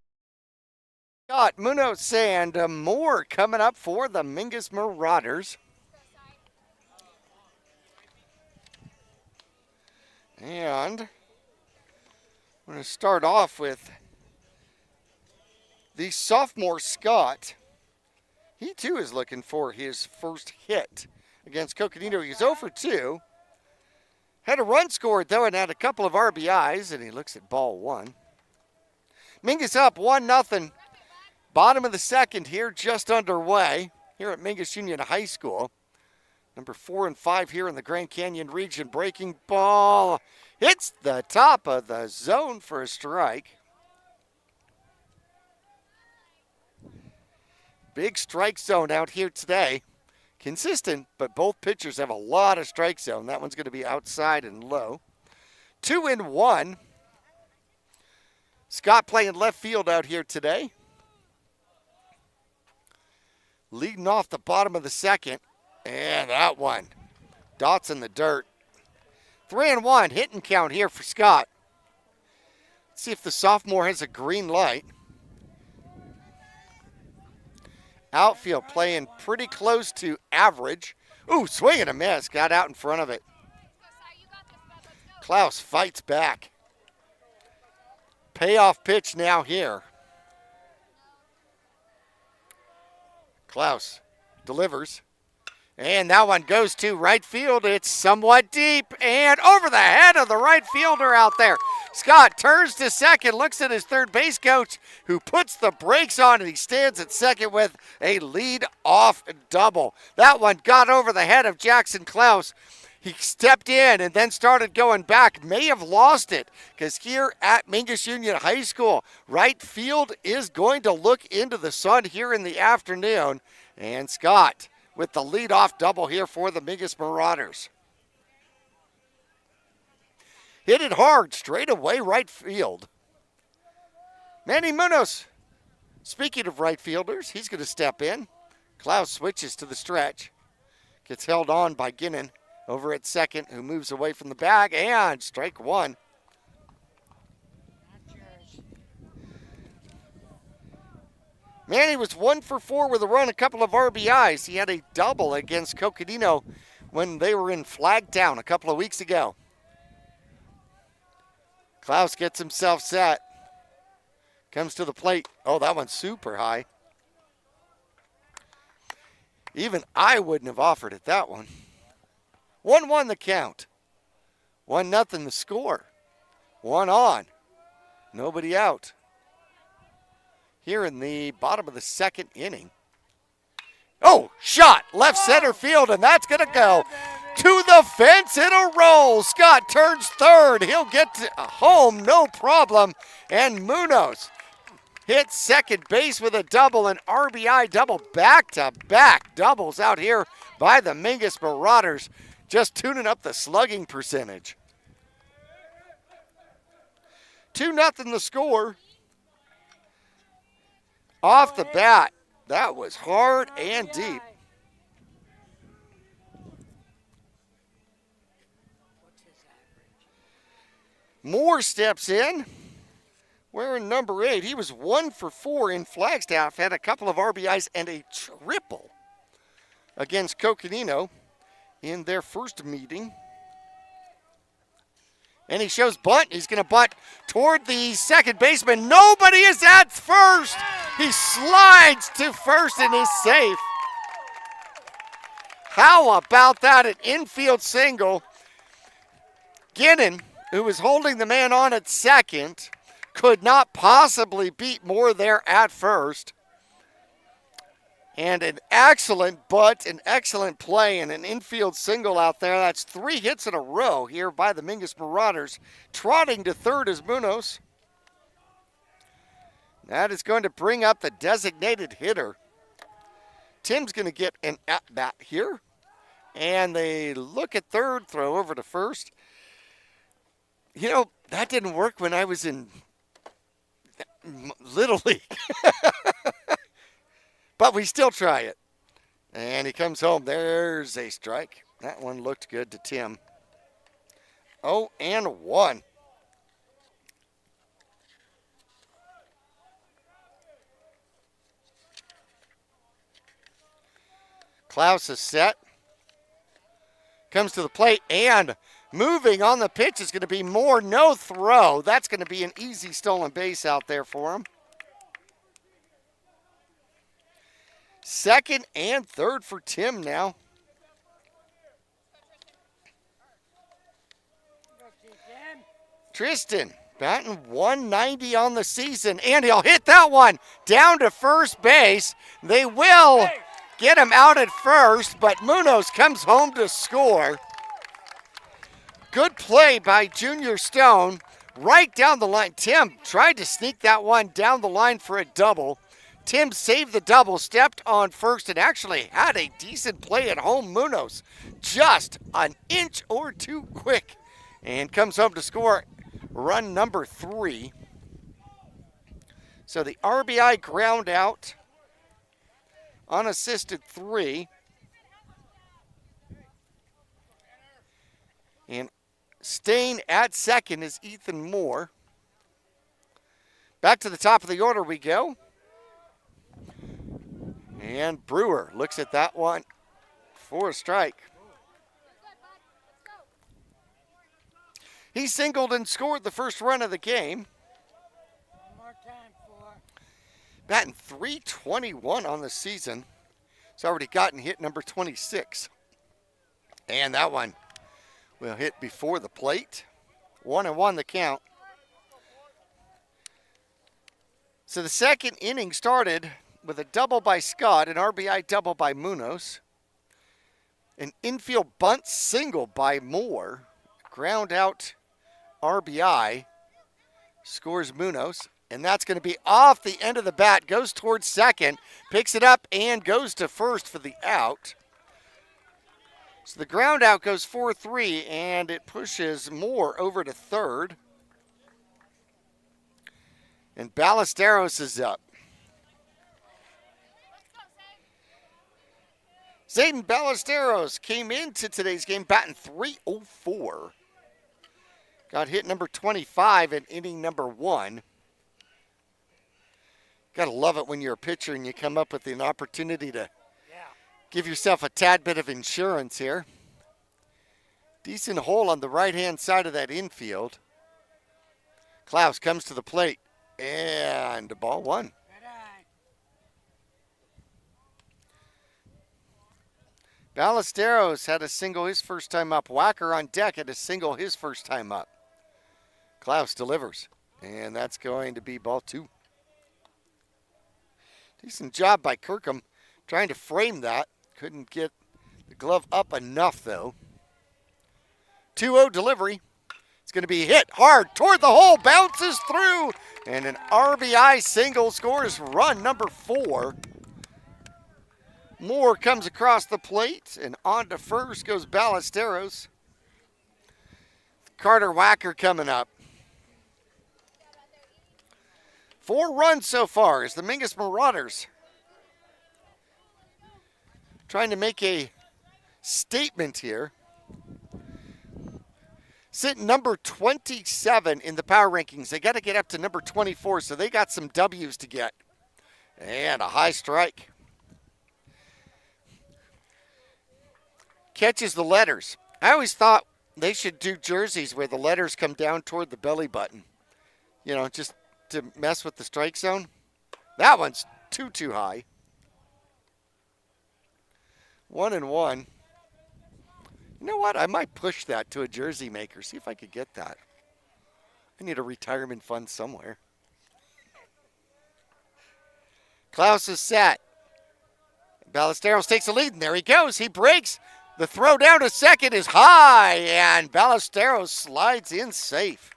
Got Munoz and more coming up for the Mingus Marauders. And I'm going to start off with the sophomore Scott. He too is looking for his first hit against Coconino. He's 0 for 2. Had a run scored though and had a couple of RBIs, and he looks at ball 1. Mingus up 1-0. Bottom of the second here, just underway here at Mingus Union High School. Number 4 and 5 here in the Grand Canyon region. Breaking ball hits the top of the zone for a strike. Big strike zone out here today. Consistent, but both pitchers have a lot of strike zone. That one's going to be outside and low. 2-1. Scott playing left field out here today. Leading off the bottom of the second. And that one. Dots in the dirt. 3-1 hitting count here for Scott. Let's see if the sophomore has a green light. Outfield playing pretty close to average. Ooh, swing and a miss. Got out in front of it. Klaus fights back. Payoff pitch now here. Klaus delivers. And that one goes to right field. It's somewhat deep and over the head of the right fielder out there. Scott turns to second, looks at his third base coach who puts the brakes on, and he stands at second with a lead-off double. That one got over the head of Jackson Klaus. He stepped in and then started going back. May have lost it because here at Mingus Union High School, right field is going to look into the sun here in the afternoon. And Scott with the leadoff double here for the Mingus Marauders. Hit it hard, straight away right field. Manny Munoz, speaking of right fielders, he's going to step in. Klaus switches to the stretch. Gets held on by Ginnon over at second, who moves away from the bag, and strike one. Man, he was 1 for 4 with a run, a couple of RBIs. He had a double against Coconino when they were in Flagtown a couple of weeks ago. Klaus gets himself set. Comes to the plate. Oh, that one's super high. Even I wouldn't have offered it, that one. 1-1 the count. 1-0 the score. 1 on. Nobody out. Here in the bottom of the second inning. Oh, shot left center field, and that's going to go to the fence in a roll. Scott turns third. He'll get to home, no problem. And Munoz hits second base with a double, an RBI double, back-to-back doubles out here by the Mingus Marauders, just tuning up the slugging percentage. 2-0 the score. Off the bat, that was hard and deep. Moore steps in, wearing number 8. He was 1 for 4 in Flagstaff, had a couple of RBIs and a triple against Coconino in their first meeting. And he shows bunt. He's going to bunt toward the second baseman. Nobody is at first. He slides to first and is safe. How about that? An infield single. Ginnon, who was holding the man on at second, could not possibly beat Moore there at first. And an excellent bunt, an excellent play, and an infield single out there. That's 3 hits in a row here by the Mingus Marauders. Trotting to third is Munoz. That is going to bring up the designated hitter. Tim's going to get an at-bat here. And they look at third, throw over to first. You know, that didn't work when I was in Little League. But we still try it. And he comes home. There's a strike. That one looked good to Tim. 0-1. Klaus is set. Comes to the plate, and moving on the pitch is going to be Moore. No throw. That's going to be an easy stolen base out there for him. Second and third for Tim now. Tristan batting 190 on the season, and he'll hit that one down to first base. They will get him out at first, but Munoz comes home to score. Good play by Junior Stone right down the line. Tim tried to sneak that one down the line for a double. Tim saved the double, stepped on first, and actually had a decent play at home. Munoz just an inch or two quick and comes home to score run number 3. So the RBI ground out, unassisted 3. And staying at second is Ethan Moore. Back to the top of the order we go. And Brewer looks at that one for a strike. He singled and scored the first run of the game. Batting .321 on the season. He's already gotten hit number 26. And that one will hit before the plate. 1-1 the count. So the second inning started with a double by Scott, an RBI double by Munoz, an infield bunt single by Moore, ground out RBI, scores Munoz, and that's going to be off the end of the bat, goes towards second, picks it up, and goes to first for the out. So the ground out goes 4-3, and it pushes Moore over to third. And Ballesteros is up. Zayden Ballesteros came into today's game batting .304. Got hit number 25 in inning number 1. Gotta love it when you're a pitcher and you come up with an opportunity to give yourself a tad bit of insurance here. Decent hole on the right-hand side of that infield. Klaus comes to the plate, and ball one. Ballesteros had a single his first time up. Wacker on deck had a single his first time up. Klaus delivers, and that's going to be ball two. Decent job by Kirkham trying to frame that. Couldn't get the glove up enough, though. 2-0 delivery. It's going to be hit hard toward the hole, bounces through, and an RBI single scores run number 4. Moore comes across the plate, and on to first goes Ballesteros. Carter Wacker coming up. 4 runs so far as the Mingus Marauders trying to make a statement here. Sitting number 27 in the power rankings. They got to get up to number 24, so they got some W's to get. And a high strike. Catches the letters. I always thought they should do jerseys where the letters come down toward the belly button. You know, just to mess with the strike zone. That one's too high. 1-1. You know what? I might push that to a jersey maker. See if I could get that. I need a retirement fund somewhere. Klaus is set. Ballesteros takes a lead, and there he goes. He breaks. The throw down to second is high, and Ballesteros slides in safe.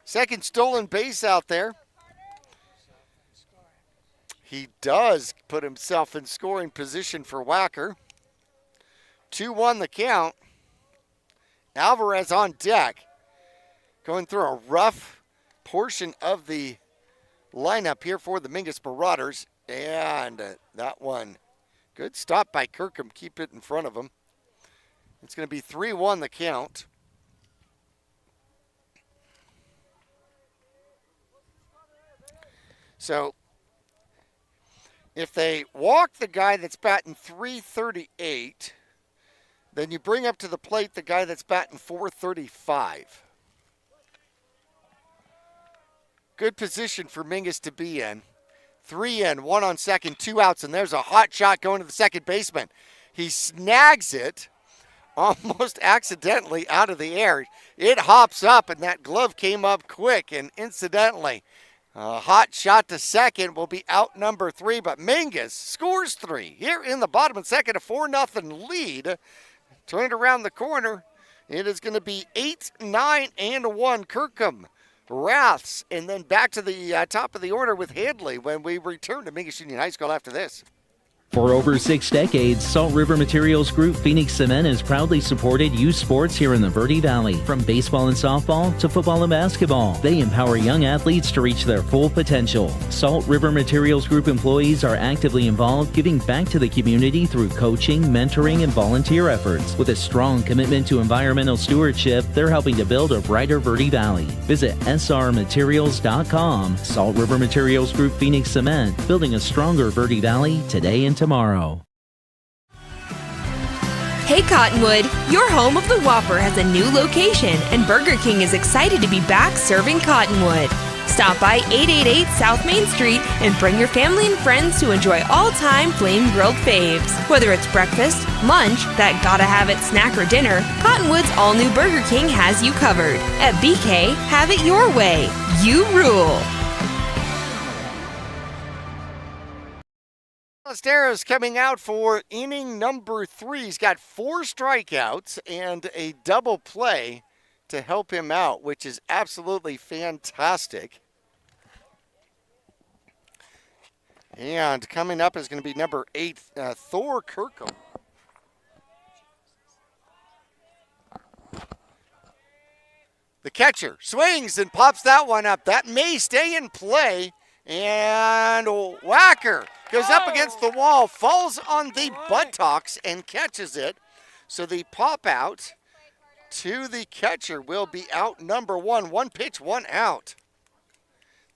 Second stolen base out there. He does put himself in scoring position for Wacker. 2-1 the count. Alvarez on deck. Going through a rough portion of the lineup here for the Mingus Marauders. And that one, good stop by Kirkham. Keep it in front of him. It's going to be 3-1 the count. So, if they walk the guy that's batting .338, then you bring up to the plate the guy that's batting .435. Good position for Mingus to be in. 3 in, 1 on second, 2 outs, and there's a hot shot going to the second baseman. He snags it almost accidentally out of the air. It hops up, and that glove came up quick, and incidentally, a hot shot to second will be out number 3, but Mingus scores 3 here in the bottom of the second, a 4-0 lead. Turned around the corner. It is going to be 8-9-1 Kirkham, Raths, and then back to the top of the order with Handley when we return to Mingus Union High School after this. For over 6 decades, Salt River Materials Group Phoenix Cement has proudly supported youth sports here in the Verde Valley. From baseball and softball to football and basketball, they empower young athletes to reach their full potential. Salt River Materials Group employees are actively involved, giving back to the community through coaching, mentoring, and volunteer efforts. With a strong commitment to environmental stewardship, they're helping to build a brighter Verde Valley. Visit srmaterials.com. Salt River Materials Group Phoenix Cement, building a stronger Verde Valley today and tomorrow. Hey Cottonwood, your home of the Whopper has a new location, and Burger King is excited to be back serving Cottonwood. Stop by 888 South Main Street and bring your family and friends to enjoy all-time flame-grilled faves. Whether it's breakfast, lunch, that gotta-have-it snack or dinner, Cottonwood's all-new Burger King has you covered. At BK, have it your way. You rule. Ballesteros coming out for inning number 3. He's got 4 strikeouts and a double play to help him out, which is absolutely fantastic. And coming up is going to be number 8, Thor Kirkham. The catcher swings and pops that one up. That may stay in play. And Wacker goes up against the wall, falls on the buttocks and catches it. So the pop out to the catcher will be out number 1. 1 pitch, 1 out.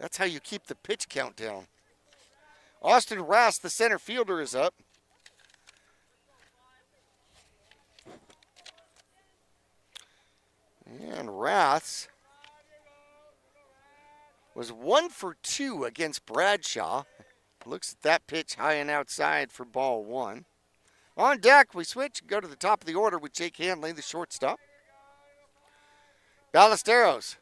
That's how you keep the pitch count down. Austin Rass, the center fielder, is up. And Rass was 1 for 2 against Bradshaw. Looks at that pitch high and outside for ball 1. On deck, we switch and go to the top of the order with Jake Hanley, the shortstop. Ballesteros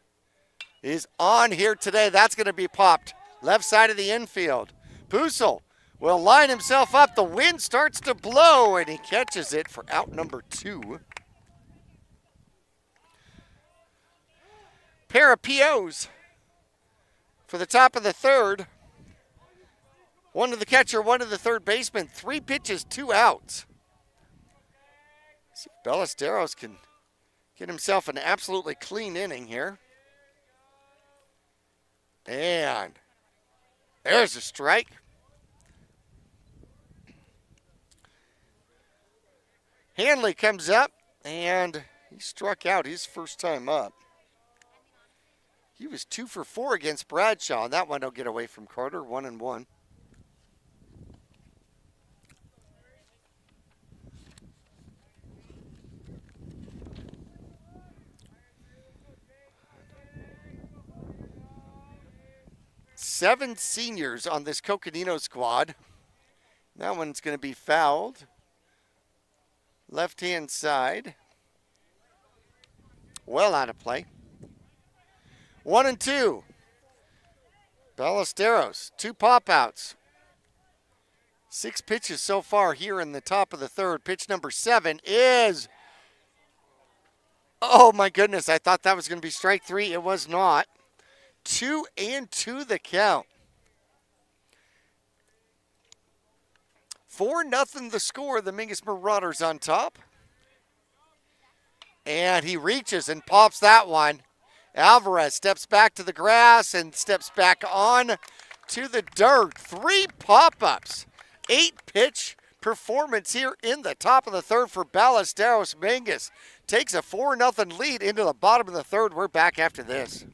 is on here today. That's going to be popped. Left side of the infield. Pusel will line himself up. The wind starts to blow, and he catches it for out number 2. Pair of POs for the top of the third. One to the catcher, one to the third baseman. 3 pitches, 2 outs. See if Ballesteros can get himself an absolutely clean inning here. And there's a strike. Hanley comes up, and he struck out his first time up. He was 2 for 4 against Bradshaw, and that one will get away from Carter, 1-1. Seven seniors on this Coconino squad. That one's going to be fouled. Left-hand side. Well out of play. 1-2. Ballesteros, 2 pop-outs. 6 pitches so far here in the top of the third. Pitch number 7 is... Oh, my goodness. I thought that was going to be strike 3. It was not. 2-2 the count. 4-0 the score. The Mingus Marauders on top. And he reaches and pops that one. Alvarez steps back to the grass and steps back on to the dirt. 3 pop-ups. 8-pitch performance here in the top of the third for Ballesteros. Mingus takes a 4-0 lead into the bottom of the third. We're back after this.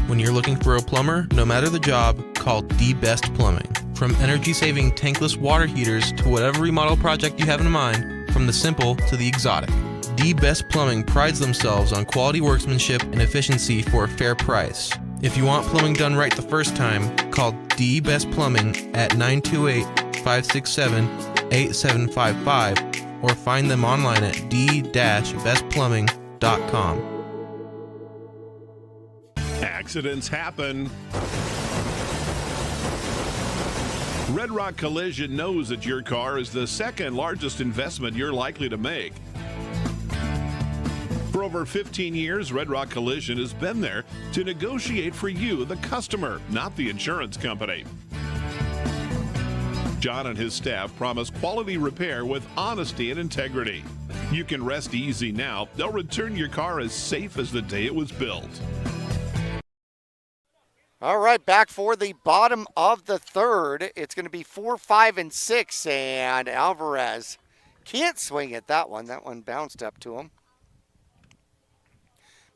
When you're looking for a plumber, no matter the job, call The Best Plumbing. From energy-saving tankless water heaters to whatever remodel project you have in mind, from the simple to the exotic. The Best Plumbing prides themselves on quality workmanship and efficiency for a fair price. If you want plumbing done right the first time, call The Best Plumbing at 928-567-8755 or find them online at d-bestplumbing.com. Accidents happen. Red Rock Collision knows that your car is the second largest investment you're likely to make. For over 15 years, Red Rock Collision has been there to negotiate for you, the customer, not the insurance company. John and his staff promise quality repair with honesty and integrity. You can rest easy now. They'll return your car as safe as the day it was built. All right, back for the bottom of the third. It's going to be 4, 5, and 6, and Alvarez can't swing at that one. That one bounced up to him.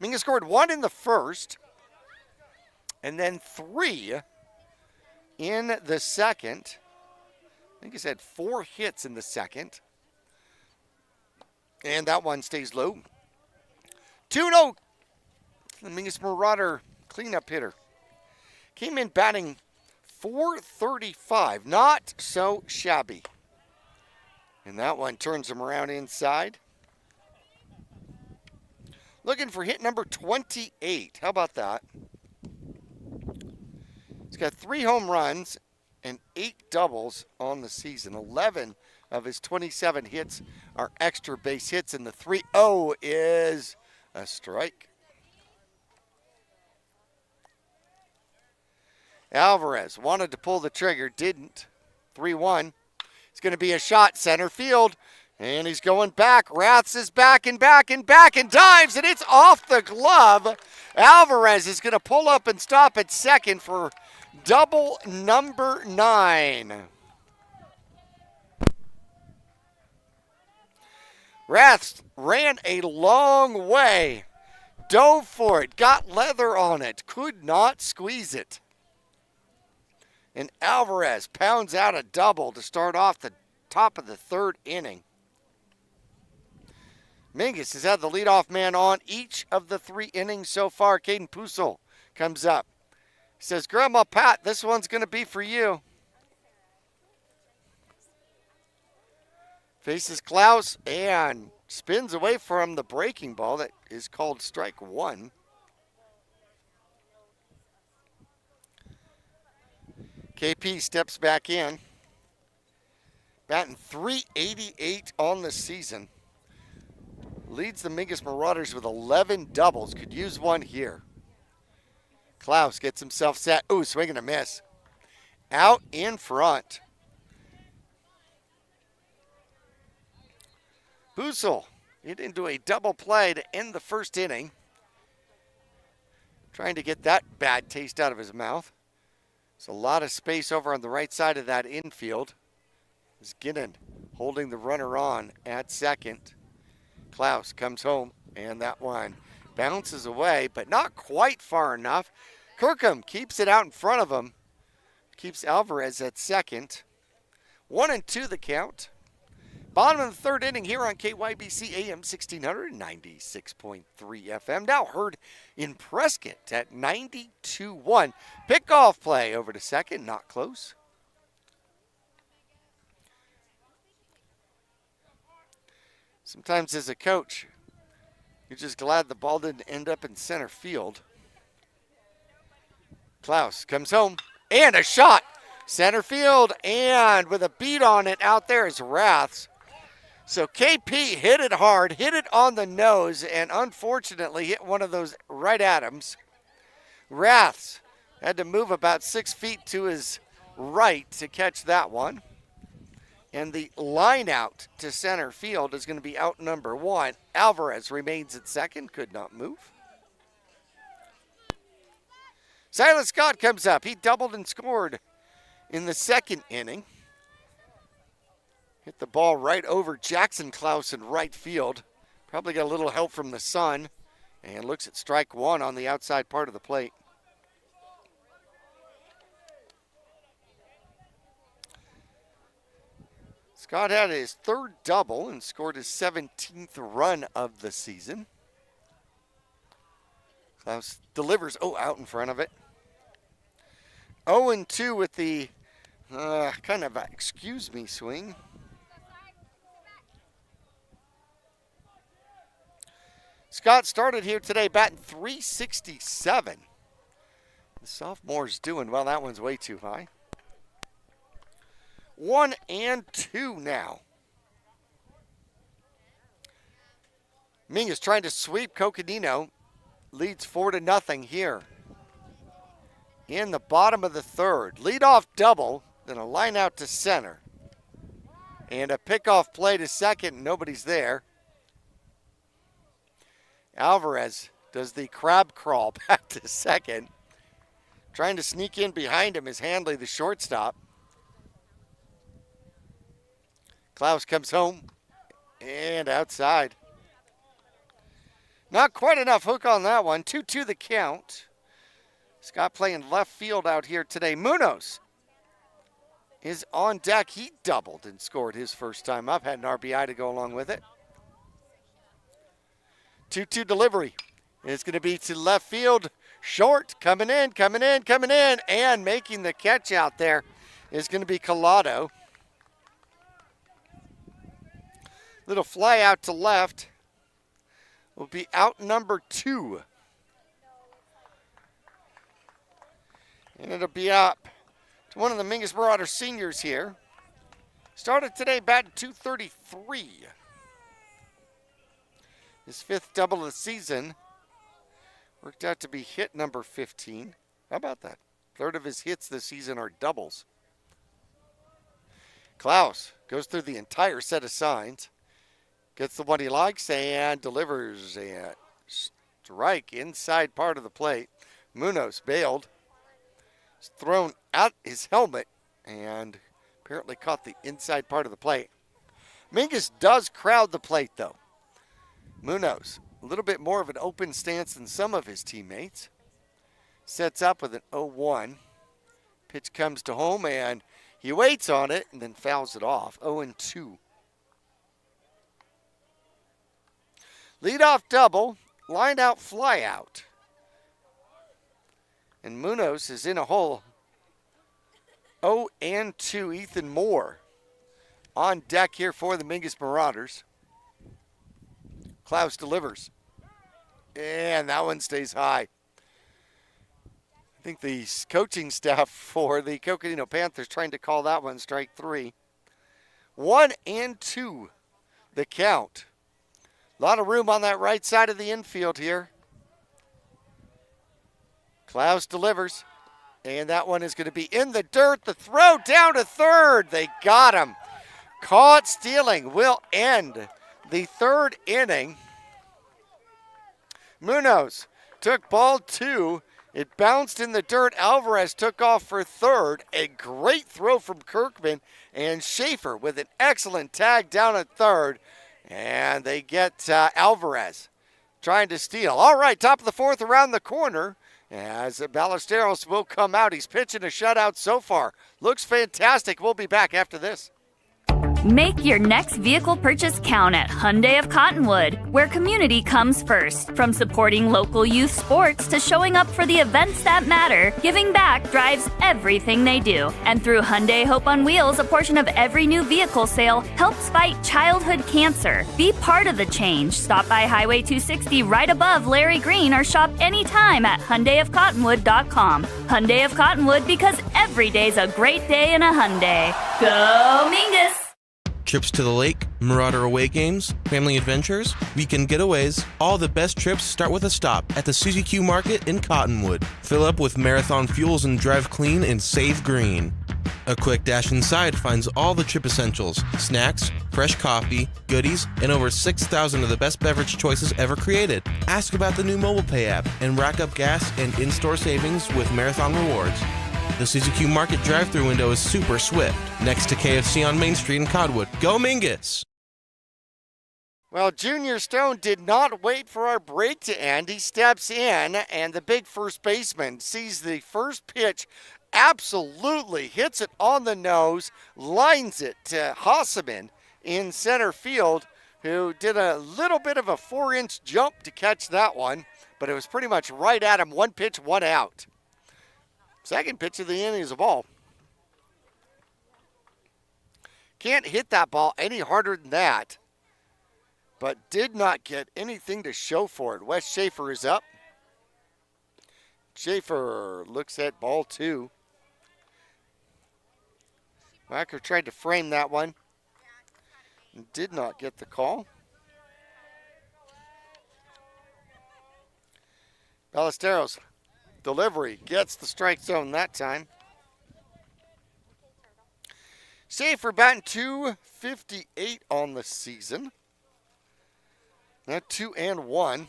Mingus scored 1 in the first, and then 3 in the second. Mingus had 4 hits in the second, and that one stays low. 2-0, the Mingus Marauder cleanup hitter. Came in batting .435, not so shabby. And that one turns him around inside. Looking for hit number 28. How about that? He's got 3 home runs and 8 doubles on the season. 11 of his 27 hits are extra base hits, and the 3-0 is a strike. Alvarez wanted to pull the trigger, didn't. 3-1. It's going to be a shot center field, and he's going back. Raths is back and back and back and dives, and it's off the glove. Alvarez is going to pull up and stop at second for double number 9. Raths ran a long way, dove for it, got leather on it, could not squeeze it. And Alvarez pounds out a double to start off the top of the third inning. Mingus has had the leadoff man on each of the 3 innings so far. Caden Pusel comes up. He says, Grandma Pat, this one's going to be for you. Faces Klaus and spins away from the breaking ball. That is called strike 1. KP steps back in. Batting .388 on the season. Leads the Mingus Marauders with 11 doubles. Could use one here. Klaus gets himself set. Ooh, swing and a miss. Out in front. Pusel hit into a double play to end the first inning. Trying to get that bad taste out of his mouth. There's a lot of space over on the right side of that infield. Skinnon holding the runner on at second. Klaus comes home, and that one bounces away, but not quite far enough. Kirkham keeps it out in front of him. Keeps Alvarez at second. 1-2 the count. Bottom of the third inning here on KYBC AM 1600, 96.3 FM. Now heard in Prescott at 92.1. Pickoff play over to second, not close. Sometimes as a coach, you're just glad the ball didn't end up in center field. Klaus comes home, and a shot. Center field, and with a beat on it out there is Raths. So KP hit it hard, hit it on the nose, and unfortunately hit one of those right at him. Raths had to move about 6 feet to his right to catch that one. And the line out to center field is going to be out number 1. Alvarez remains at second, could not move. Silas Scott comes up. He doubled and scored in the second inning. Hit the ball right over Jackson Klaus in right field. Probably got a little help from the sun. And looks at strike 1 on the outside part of the plate. Scott had his third double and scored his 17th run of the season. Klaus delivers, out in front of it. 0-2 with the kind of excuse me swing. Scott started here today batting .367. The sophomore's doing well. That one's way too high. 1-2 now. Ming is trying to sweep Coconino. Leads 4-0 here. In the bottom of the third. Leadoff double, then a line out to center. And a pickoff play to second, nobody's there. Alvarez does the crab crawl back to second. Trying to sneak in behind him is Handley, the shortstop. Klaus comes home and outside. Not quite enough hook on that one. 2-2 the count. Scott playing left field out here today. Munoz is on deck. He doubled and scored his first time up. Had an RBI to go along with it. 2-2 delivery. It's going to be to left field. Short, coming in, and making the catch out there is going to be Collado. Little fly out to left. Will be out number 2. And it'll be up to one of the Mingus Marauder seniors here. Started today batting .233. His 5th double of the season. Worked out to be hit number 15. How about that? 1/3 of his hits this season are doubles. Klaus goes through the entire set of signs. Gets the one he likes and delivers a strike inside part of the plate. Munoz bailed. He's thrown out his helmet and apparently caught the inside part of the plate. Mingus does crowd the plate though. Munoz, a little bit more of an open stance than some of his teammates. Sets up with an 0-1. Pitch comes to home, and he waits on it and then fouls it off. 0-2. Leadoff double, line out, fly out. And Munoz is in a hole. 0-2. Ethan Moore on deck here for the Mingus Marauders. Klaus delivers. And that one stays high. I think the coaching staff for the Coconino Panthers trying to call that one strike 3. 1-2 the count. A lot of room on that right side of the infield here. Klaus delivers. And that one is going to be in the dirt. The throw down to third. They got him. Caught stealing will end the third inning. Munoz took ball 2. It bounced in the dirt. Alvarez took off for third. A great throw from Kirkman. And Schaefer with an excellent tag down at third. And they get Alvarez trying to steal. All right, top of the fourth around the corner. As Ballesteros will come out. He's pitching a shutout so far. Looks fantastic. We'll be back after this. Make your next vehicle purchase count at Hyundai of Cottonwood, where community comes first. From supporting local youth sports to showing up for the events that matter, giving back drives everything they do. And through Hyundai Hope on Wheels, a portion of every new vehicle sale helps fight childhood cancer. Be part of the change. Stop by Highway 260 right above Larry Green or shop anytime at HyundaiofCottonwood.com. Hyundai of Cottonwood, because every day's a great day in a Hyundai. Go Mingus! Trips to the lake, Marauder away games, family adventures, weekend getaways, all the best trips start with a stop at the Suzy Q Market in Cottonwood. Fill up with Marathon fuels and drive clean and save green. A quick dash inside finds all the trip essentials, snacks, fresh coffee, goodies, and over 6,000 of the best beverage choices ever created. Ask about the new mobile pay app and rack up gas and in-store savings with Marathon Rewards. The Suzy Q Market drive-thru window is super swift, next to KFC on Main Street in Cottonwood. Go Mingus! Well, Junior Stone did not wait for our break to end. He steps in, and the big first baseman sees the first pitch, absolutely hits it on the nose, lines it to Hasseman in center field, who did a little bit of a 4-inch jump to catch that one, but it was pretty much right at him. 1 pitch, 1 out. Second pitch of the inning is a ball. Can't hit that ball any harder than that, but did not get anything to show for it. Wes Schaefer is up. Schaefer looks at ball 2. Wacker tried to frame that one and did not get the call. Ballesteros. Delivery gets the strike zone that time. Schaefer batting .258 on the season. Now 2-1.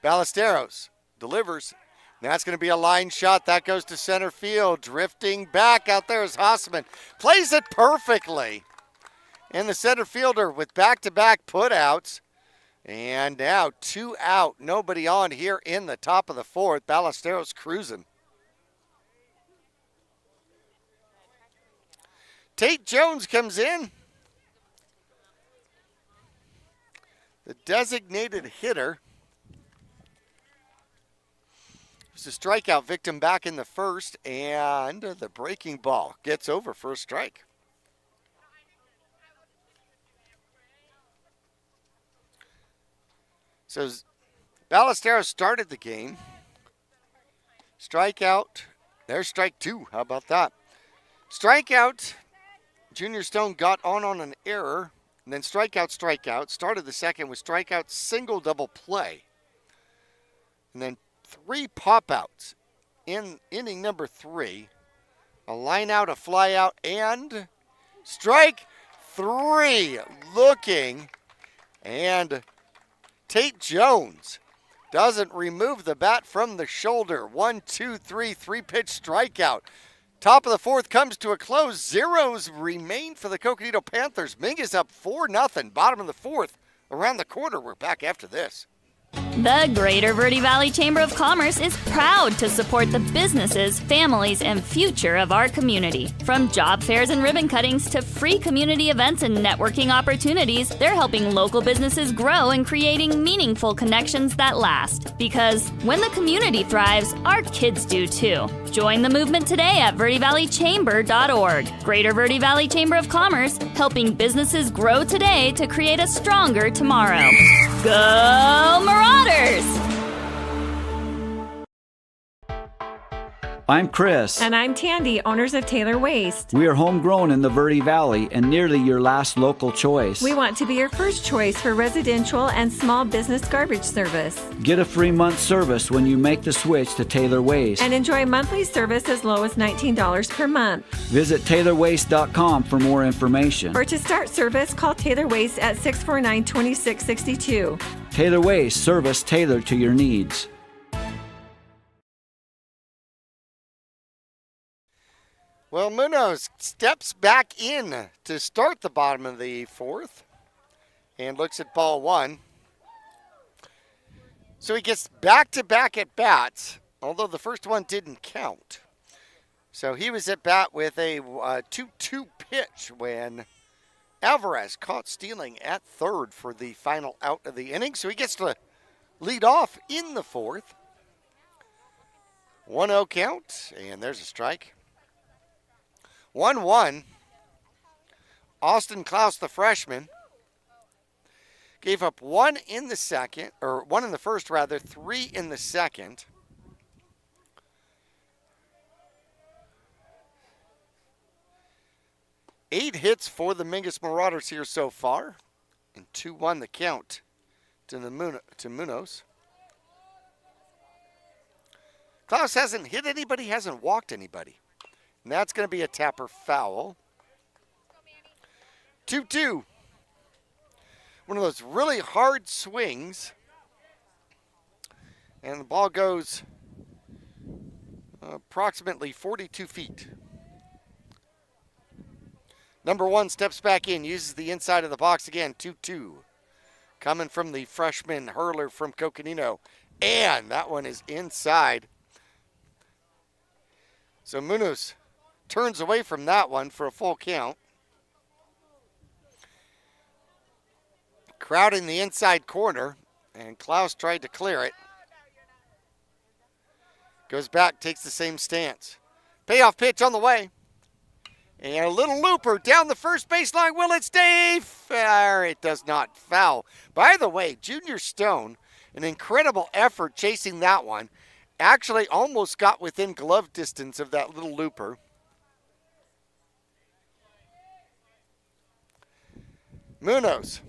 Ballesteros delivers. That's going to be a line shot. That goes to center field. Drifting back out there is Hasseman. Plays it perfectly. And the center fielder with back-to-back putouts. And now 2 out, nobody on here in the top of the fourth. Ballesteros cruising. Tate Jones comes in. The designated hitter. There's a strikeout victim back in the first, and the breaking ball gets over for a strike. So Ballesteros started the game. Strikeout. There's strike 2. How about that? Strikeout. Junior Stone got on an error. And then strikeout. Started the second with strikeout, single, double play. And then 3 pop-outs in inning number 3. A line out, a fly out, and strike 3. Looking, and Tate Jones doesn't remove the bat from the shoulder. 1, 2, 3, 3-pitch strikeout. Top of the fourth comes to a close. Zeros remain for the Coconino Panthers. Mingus up 4-0. Bottom of the fourth. Around the corner. We're back after this. The Greater Verde Valley Chamber of Commerce is proud to support the businesses, families, and future of our community. From job fairs and ribbon cuttings to free community events and networking opportunities, they're helping local businesses grow and creating meaningful connections that last. Because when the community thrives, our kids do too. Join the movement today at verdevalleychamber.org. Greater Verde Valley Chamber of Commerce, helping businesses grow today to create a stronger tomorrow. Go Marauders! I'm Chris. And I'm Tandy, owners of Taylor Waste. We are homegrown in the Verde Valley and nearly your last local choice. We want to be your first choice for residential and small business garbage service. Get a free month service when you make the switch to Taylor Waste. And enjoy monthly service as low as $19 per month. Visit TaylorWaste.com for more information. Or to start service, call Taylor Waste at 649-2662. Taylor Waste, service tailored to your needs. Well, Munoz steps back in to start the bottom of the fourth and looks at ball one. So he gets back-to-back at bats, although the first one didn't count. So he was at bat with a 2-2 pitch when Alvarez caught stealing at third for the final out of the inning. So he gets to lead off in the fourth. 1-0 count, and there's a strike. 1-1. Austin Klaus, the freshman, gave up one in the first, 3 in the second. Eight hits for the Mingus Marauders here so far, and 2-1 the count to Munoz. Klaus hasn't hit anybody, hasn't walked anybody. And that's going to be a tapper foul. 2-2. One of those really hard swings. And the ball goes approximately 42 feet. Number one steps back in, uses the inside of the box again. 2-2. Coming from the freshman hurler from Coconino. And that one is inside. So Munoz turns away from that one for a full count. Crowding the inside corner, and Klaus tried to clear it. Goes back, takes the same stance. Payoff pitch on the way. And a little looper down the first baseline. Will it stay fair? It does not. Foul. By the way, Junior Stone, an incredible effort chasing that one. Actually almost got within glove distance of that little looper. Munoz.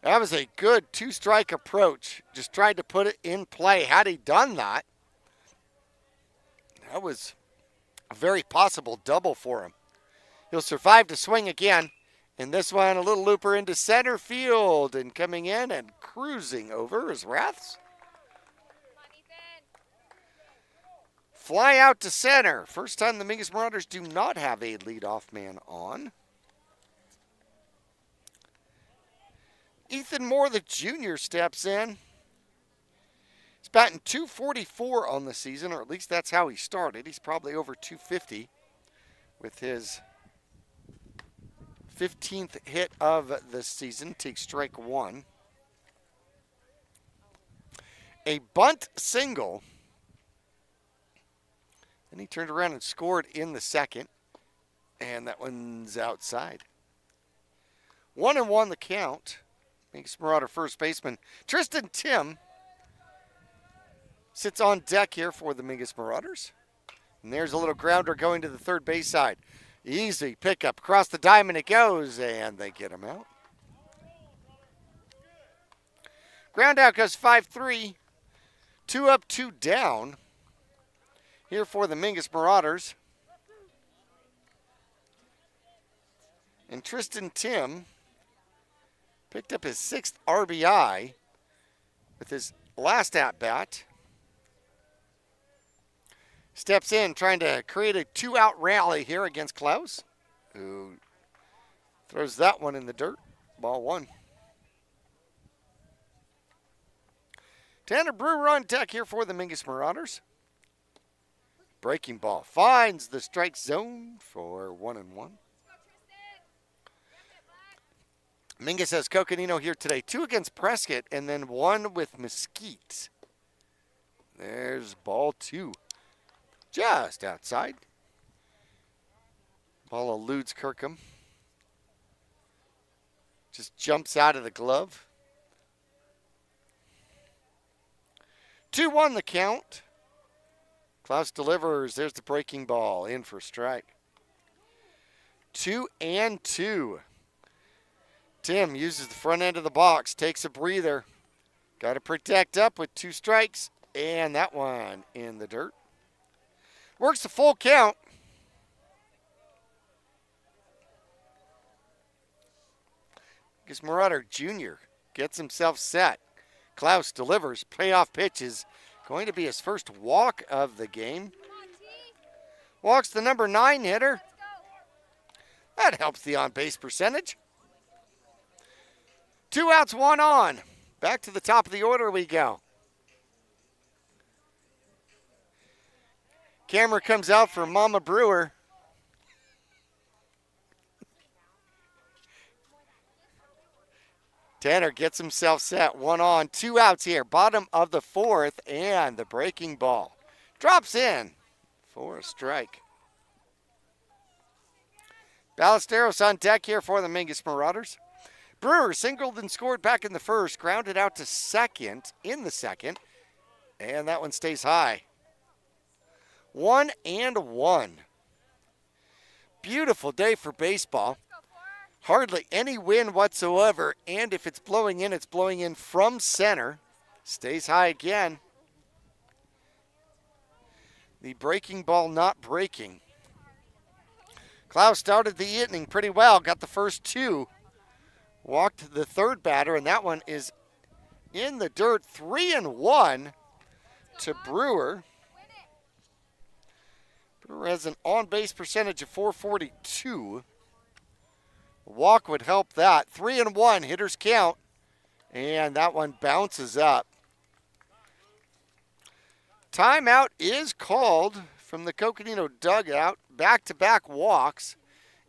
That was a good two-strike approach. Just tried to put it in play. Had he done that, that was a very possible double for him. He'll survive to swing again. And this one, a little looper into center field. And coming in and cruising over is Raths. Fly out to center. First time the Mingus Marauders do not have a leadoff man on. Ethan Moore, the junior, steps in. He's batting .244 on the season, or at least that's how he started. He's probably over .250 with his 15th hit of the season. Takes strike one. A bunt single. Then he turned around and scored in the second. And that one's outside. 1-1 the count. Makes Marauder first baseman Tristan Tim sits on deck here for the Mingus Marauders. And there's a little grounder going to the third base side. Easy pickup. Across the diamond it goes, and they get him out. Ground out goes 5-3. 2 up, 2 down here for the Mingus Marauders. And Tristan Tim picked up his 6th RBI with his last at-bat. Steps in trying to create a 2-out rally here against Klaus, who throws that one in the dirt. Ball one. Tanner Brewer on deck here for the Mingus Marauders. Breaking ball finds the strike zone for 1-1. Mingus has Coconino here today. 2 against Prescott and then 1 with Mesquite. There's ball 2. Just outside. Ball eludes Kirkham. Just jumps out of the glove. 2-1 the count. Klaus delivers. There's the breaking ball. In for strike. 2-2. Tim uses the front end of the box. Takes a breather. Got to protect up with 2 strikes. And that one in the dirt. Works the full count. Because Marauder Jr. gets himself set. Klaus delivers. Payoff pitch is going to be his first walk of the game. Walks the number 9 hitter. That helps the on-base percentage. 2 outs, 1 on. Back to the top of the order we go. Camera comes out for Mama Brewer. Tanner gets himself set. 1 on, 2 outs here. Bottom of the 4th, and the breaking ball drops in for a strike. Ballesteros on deck here for the Mingus Marauders. Brewer singled and scored back in the first, grounded out to second in the second, and that one stays high. 1-1. Beautiful day for baseball. Hardly any wind whatsoever, and if it's blowing in from center. Stays high again. The breaking ball not breaking. Klaus started the inning pretty well, got the first 2. Walked the 3rd batter, and that one is in the dirt. 3-1 to Brewer. Brewer has an on-base percentage of .442. Walk would help that. 3-1, hitters count. And that one bounces up. Timeout is called from the Coconino dugout. Back-to-back walks.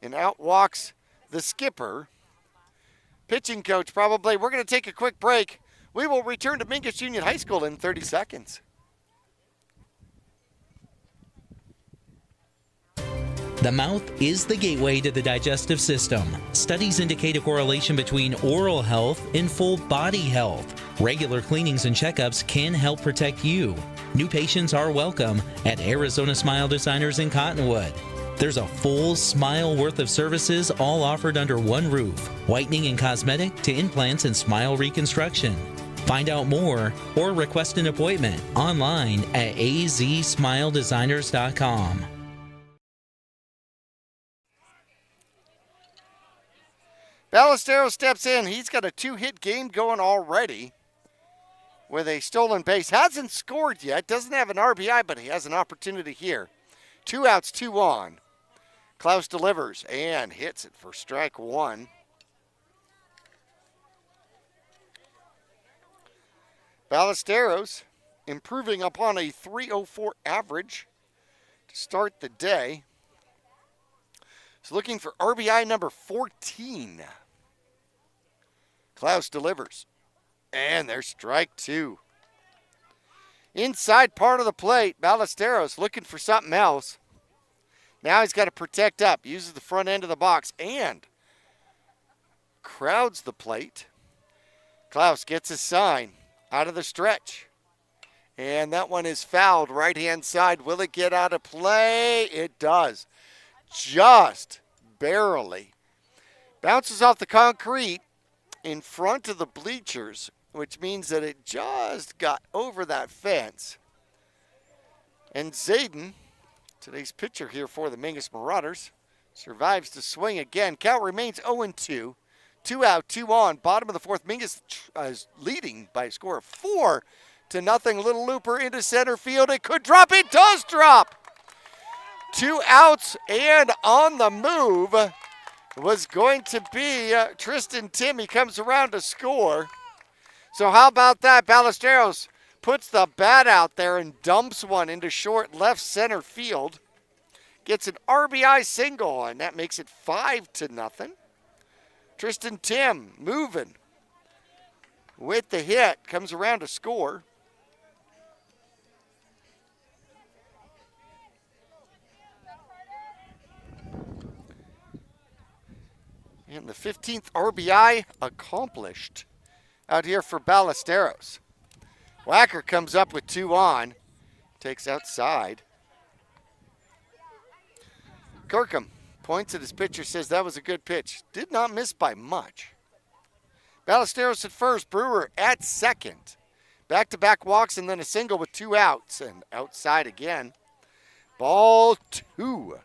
And out walks the skipper. Pitching coach probably. We're going to take a quick break. We will return to Mingus Union High School in 30 seconds. The mouth is the gateway to the digestive system. Studies indicate a correlation between oral health and full body health. Regular cleanings and checkups can help protect you. New patients are welcome at Arizona Smile Designers in Cottonwood. There's a full smile worth of services all offered under one roof. Whitening and cosmetic to implants and smile reconstruction. Find out more or request an appointment online at azsmiledesigners.com. Ballesteros steps in. He's got a 2-hit game going already with a stolen base. Hasn't scored yet. Doesn't have an RBI, but he has an opportunity here. 2 outs, 2 on. Klaus delivers and hits it for strike 1. Ballesteros improving upon a .304 average to start the day. He's looking for RBI number 14. Klaus delivers. And there's strike 2. Inside part of the plate, Ballesteros looking for something else. Now he's got to protect up. Uses the front end of the box and crowds the plate. Klaus gets his sign out of the stretch. And that one is fouled right-hand side. Will it get out of play? It does. Just barely. Bounces off the concrete in front of the bleachers, which means that it just got over that fence. And Zayden, today's pitcher here for the Mingus Marauders, survives to swing again. Count remains 0-2. 2 out, 2 on. Bottom of the 4th. Mingus is leading by a score of 4-0. Little looper into center field. It could drop. It does drop. 2 outs and on the move was going to be Tristan Tim. He comes around to score. So how about that? Ballesteros puts the bat out there and dumps one into short left center field. Gets an RBI single, and that makes it 5-0. Tristan Tim moving with the hit, comes around to score. And the 15th RBI accomplished out here for Ballesteros. Wacker comes up with 2 on, takes outside. Kirkham points at his pitcher, says that was a good pitch. Did not miss by much. Ballesteros at first, Brewer at second. Back-to-back walks and then a single with 2 outs, and outside again. Ball 2.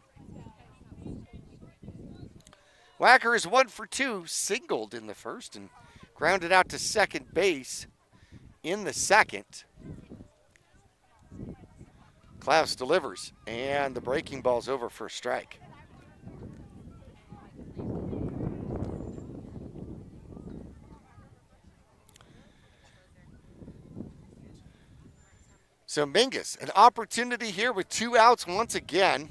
Wacker is 1 for 2, singled in the first and grounded out to second base in the second. Klaus delivers, and the breaking ball's over for a strike. So Mingus, an opportunity here with 2 outs once again.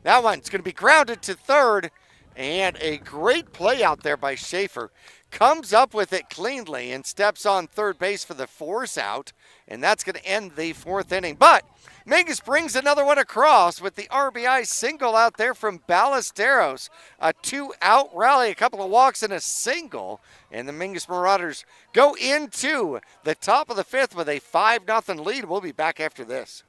That one's going to be grounded to third, and a great play out there by Schaefer. Comes up with it cleanly and steps on third base for the force out, and that's going to end the 4th inning. But Mingus brings another one across with the RBI single out there from Ballesteros. A 2-out rally, a couple of walks and a single, and the Mingus Marauders go into the top of the 5th with a 5-0 lead. We'll be back after this.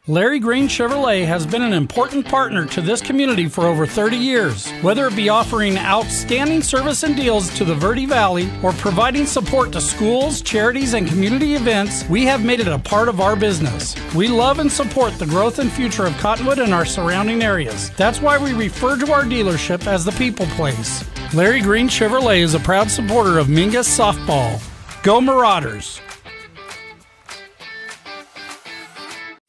Larry Green Chevrolet has been an important partner to this community for over 30 years. Whether it be offering outstanding service and deals to the Verde Valley or providing support to schools, charities, and community events, we have made it a part of our business. We love and support the growth and future of Cottonwood and our surrounding areas. That's why we refer to our dealership as the People Place. Larry Green Chevrolet is a proud supporter of Mingus Softball. Go Marauders!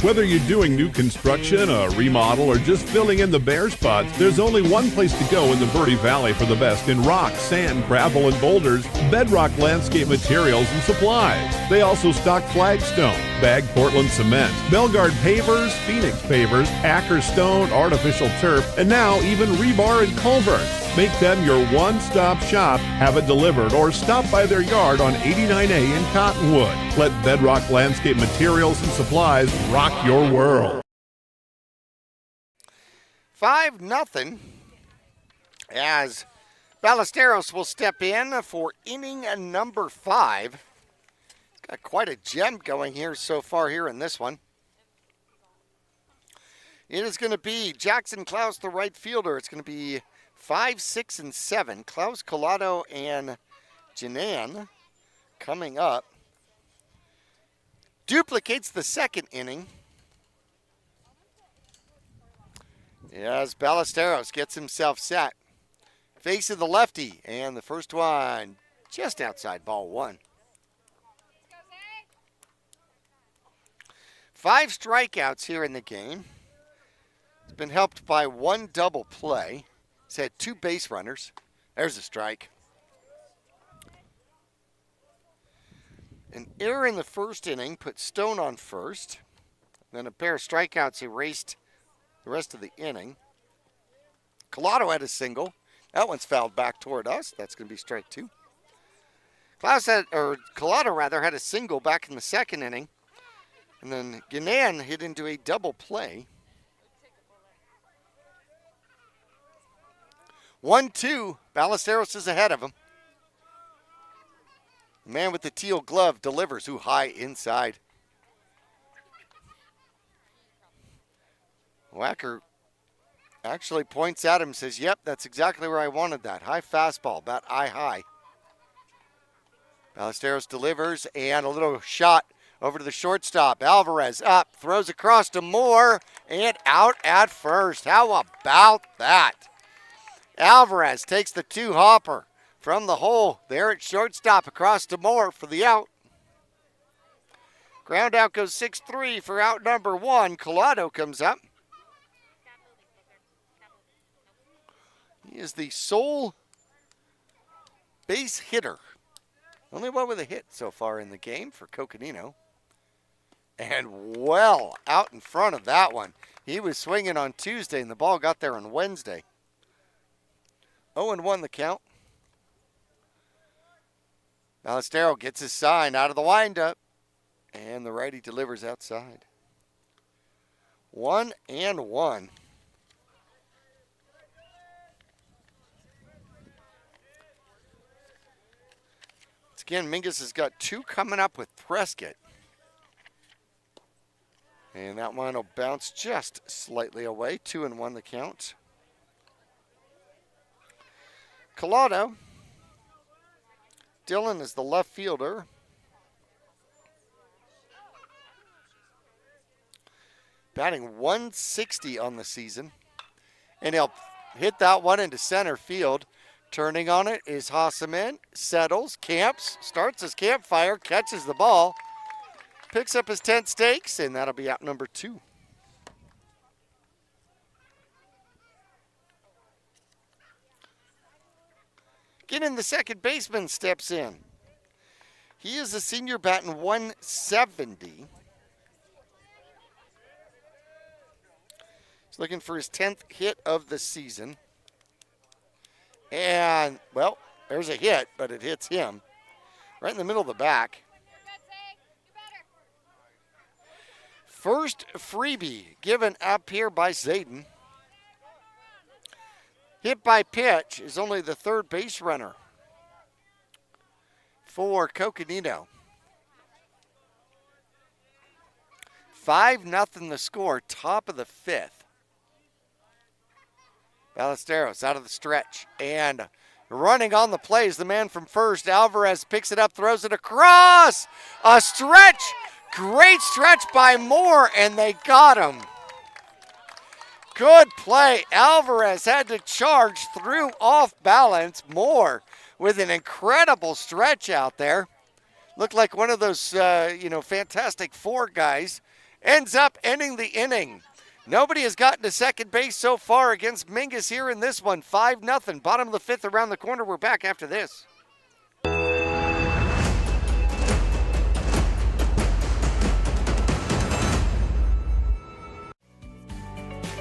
Whether you're doing new construction, a remodel, or just filling in the bare spots, there's only one place to go in the Verde Valley for the best in rock, sand, gravel, and boulders, Bedrock Landscape Materials and Supplies. They also stock flagstone, bagged Portland cement, Belgard pavers, Phoenix pavers, Acker stone, artificial turf, and now even rebar and culvert. Make them your one-stop shop, have it delivered, or stop by their yard on 89A in Cottonwood. Let Bedrock Landscape Materials and Supplies rock your world. 5-0 as Ballesteros will step in for inning number 5. Got quite a gem going here so far here in this one. It is going to be Jackson Klaus, the right fielder. It's going to be 5, 6, and 7. Klaus, Collado, and Janan coming up. Duplicates the second inning as Ballesteros gets himself set. Face of the lefty, and the first one just outside, ball 1. 5 strikeouts here in the game. It's been helped by 1 double play. He's had 2 base runners. There's a strike. An error in the first inning put Stone on first. Then a pair of strikeouts erased the rest of the inning. Collado had a single. That one's fouled back toward us. That's going to be strike 2. Collado had a single back in the second inning. And then Ganan hit into a double play. 1-2, Ballesteros is ahead of him. The man with the teal glove delivers, who high inside. Wacker actually points at him and says, yep, that's exactly where I wanted that. High fastball, about eye high. Ballesteros delivers, and a little shot over to the shortstop. Alvarez up, throws across to Moore, and out at first. How about that? Alvarez takes the 2-hopper from the hole there at shortstop across to Moore for the out. Ground out goes 6-3 for out number 1. Collado comes up. He is the sole base hitter. Only one with a hit so far in the game for Coconino. and well out in front of that one. He was swinging on Tuesday, and the ball got there on Wednesday. 0-1 the count. Ballestero gets his sign out of the windup, and the righty delivers outside. 1-1. Once again, Mingus has got two coming up with Prescott. And that one will bounce just slightly away. 2-1 the count. Collado. Dylan is the left fielder. Batting 160 on the season. And he'll hit that one into center field. Turning on it is Hassaman. Settles, camps, starts his campfire, catches the ball. Picks up his 10 stakes, and that'll be out number 2. Again, the second baseman steps in. He is a senior batting 170. He's looking for his 10th hit of the season. And, well, there's a hit, but it hits him right in the middle of the back. First freebie given up here by Zayden. Hit by pitch is only the third base runner for Coconino. 5-0 the score, top of the 5th. Ballesteros out of the stretch and running on the play is the man from first. Alvarez picks it up, throws it across. A stretch. Great stretch by Moore, and they got him. Good play. Alvarez had to charge through off balance. Moore with an incredible stretch out there. Looked like one of those, Fantastic Four guys. Ends up ending the inning. Nobody has gotten to second base so far against Mingus here in this one. 5-0. Bottom of the 5th around the corner. We're back after this.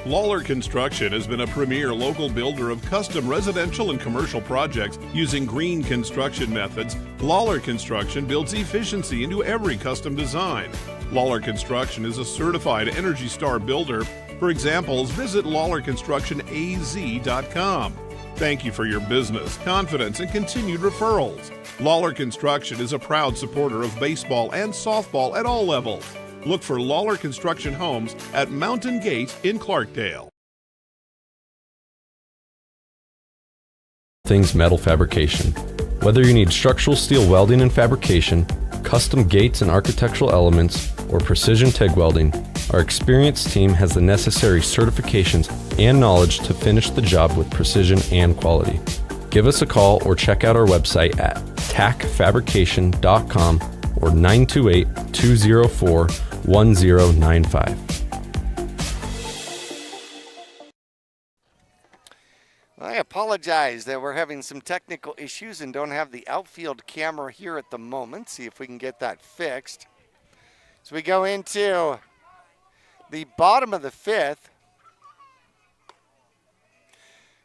Lawler Construction has been a premier local builder of custom residential and commercial projects using green construction methods. Lawler Construction builds efficiency into every custom design. Lawler Construction is a certified Energy Star builder. For examples, visit LawlerConstructionAZ.com. Thank you for your business, confidence, and continued referrals. Lawler Construction is a proud supporter of baseball and softball at all levels. Look for Lawler Construction Homes at Mountain Gate in Clarkdale. Things metal fabrication. Whether you need structural steel welding and fabrication, custom gates and architectural elements, or precision TIG welding, our experienced team has the necessary certifications and knowledge to finish the job with precision and quality. Give us a call or check out our website at tacfabrication.com or 928-204-1095. I apologize that we're having some technical issues and don't have the outfield camera here at the moment. See if we can get that fixed. So we go into the bottom of the 5th.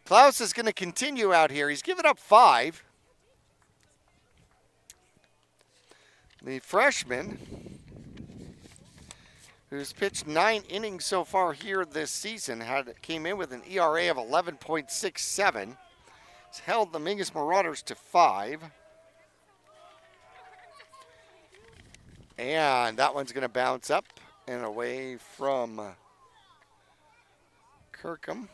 Klaus is going to continue out here. He's given up 5. The freshman, who's pitched 9 innings so far here this season, came in with an ERA of 11.67. Has held the Mingus Marauders to 5. And that one's going to bounce up and away from Kirkham.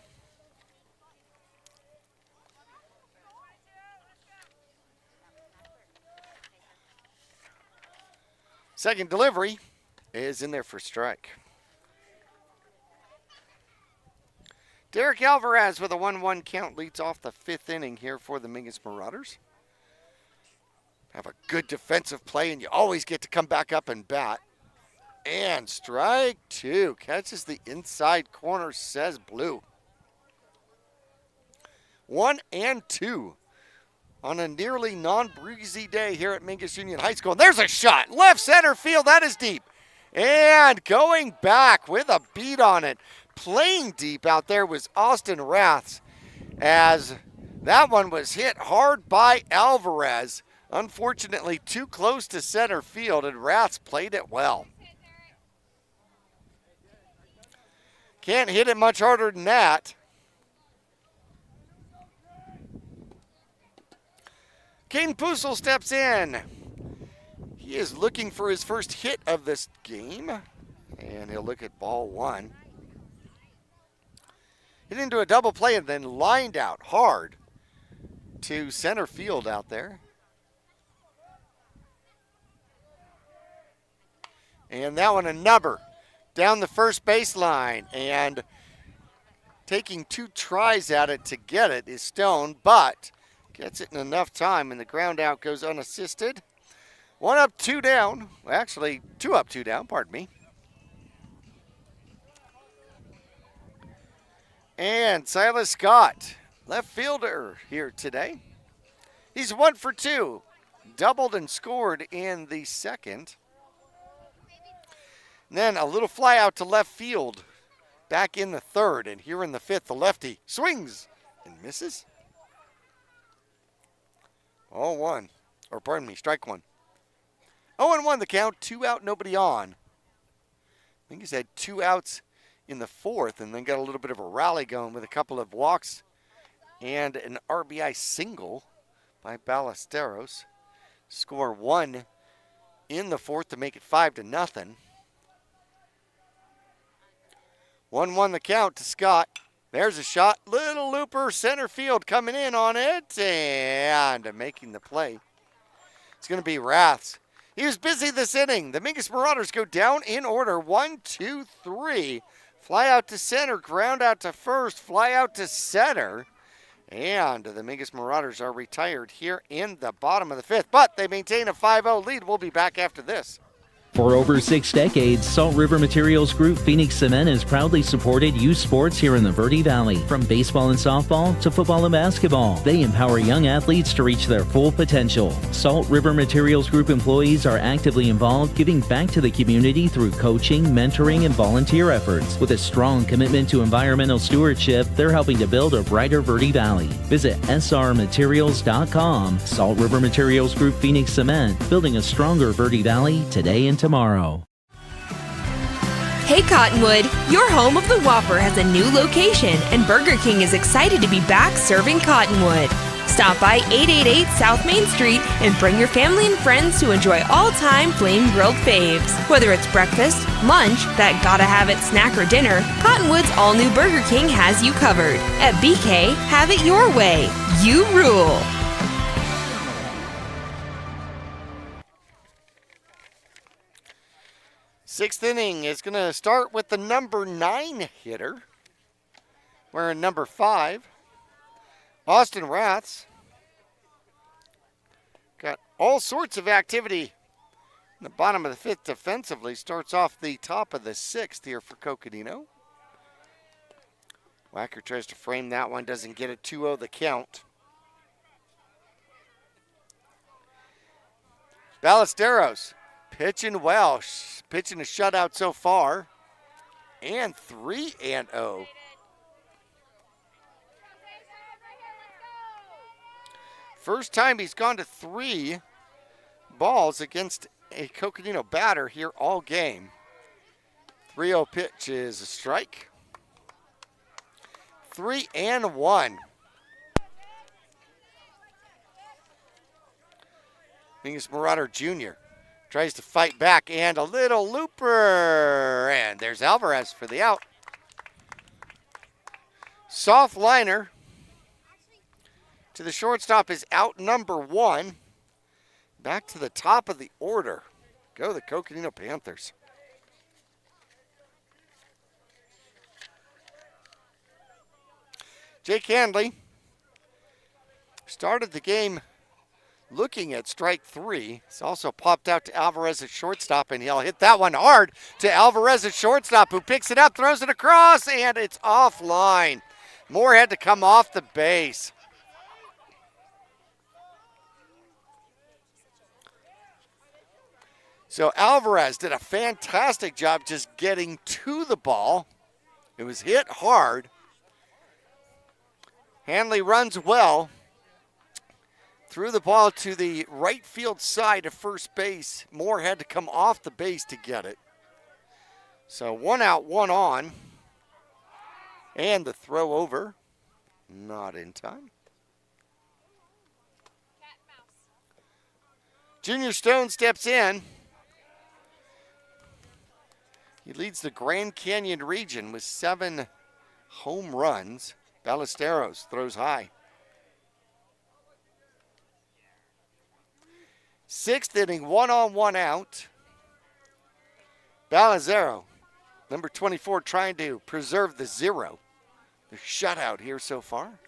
Second delivery is in there for strike. Derek Alvarez with a 1-1 count leads off the 5th inning here for the Mingus Marauders. Have a good defensive play, and you always get to come back up and bat. And strike 2. Catches the inside corner, says Blue. 1-2 on a nearly non-breezy day here at Mingus Union High School. And there's a shot. Left center field. That is deep. And going back with a beat on it. Playing deep out there was Austin Raths, as that one was hit hard by Alvarez. Unfortunately, too close to center field, and Raths played it well. Can't hit it much harder than that. Caden Pussel steps in. He is looking for his first hit of this game, and he'll look at ball one. Hit into a double play and then lined out hard to center field out there. And that one a number down the first baseline, and taking 2 tries at it to get it is Stone, but gets it in enough time, and the ground out goes unassisted. 1 up, 2 down. Actually, 2 up, 2 down, pardon me. And Silas Scott, left fielder here today. He's 1 for 2. Doubled and scored in the second. And then a little fly out to left field back in the third. And here in the fifth, the lefty swings and misses. 0-1, or pardon me, strike one. 0-1 the count, 2 out, nobody on. I think he's had 2 outs in the fourth, and then got a little bit of a rally going with a couple of walks and an RBI single by Ballesteros. Score 1 in the fourth to make it 5-0. 1-1 the count to Scott. There's a shot, little looper, center field coming in on it, and making the play. It's going to be Raths. He was busy this inning. The Mingus Marauders go down in order, 1, 2, 3. Fly out to center, ground out to first, fly out to center. And the Mingus Marauders are retired here in the bottom of the fifth, but they maintain a 5-0 lead. We'll be back after this. For over 6 decades, Salt River Materials Group Phoenix Cement has proudly supported youth sports here in the Verde Valley. From baseball and softball to football and basketball, they empower young athletes to reach their full potential. Salt River Materials Group employees are actively involved, giving back to the community through coaching, mentoring, and volunteer efforts. With a strong commitment to environmental stewardship, they're helping to build a brighter Verde Valley. Visit srmaterials.com. Salt River Materials Group Phoenix Cement, building a stronger Verde Valley today and tomorrow. Hey Cottonwood, your home of the Whopper has a new location, and Burger King is excited to be back serving Cottonwood. Stop by 888 South Main Street and bring your family and friends to enjoy all-time flame-grilled faves. Whether it's breakfast, lunch, that gotta-have-it snack or dinner, Cottonwood's all-new Burger King has you covered. At BK, have it your way. You rule. Sixth inning is going to start with the number 9 hitter. We're in number 5. Austin Raths. Got all sorts of activity in the bottom of the fifth defensively. Starts off the top of the sixth here for Coconino. Wacker tries to frame that one. Doesn't get it. 2-0 the count. Ballesteros pitching well. Pitching a shutout so far. And 3-0. First time he's gone to 3 balls against a Coconino batter here all game. 3-0 pitch is a strike. 3-1. Mingus Marauder Jr. tries to fight back, and a little looper. And there's Alvarez for the out. Soft liner to the shortstop is out number 1. Back to the top of the order. Go the Coconino Panthers. Jake Handley started the game looking at strike 3. It's also popped out to Alvarez at shortstop, and he'll hit that one hard to Alvarez at shortstop, who picks it up, throws it across, and it's offline. Moore had to come off the base. So Alvarez did a fantastic job just getting to the ball. It was hit hard. Hanley runs well. Threw the ball to the right field side of first base. Moore had to come off the base to get it. So 1 out, 1 on. And the throw over. Not in time. Junior Stone steps in. He leads the Grand Canyon region with 7 home runs. Ballesteros throws high. 6th inning, 1 on, 1 out. Ballesteros, number 24, trying to preserve the 0. The shutout here so far.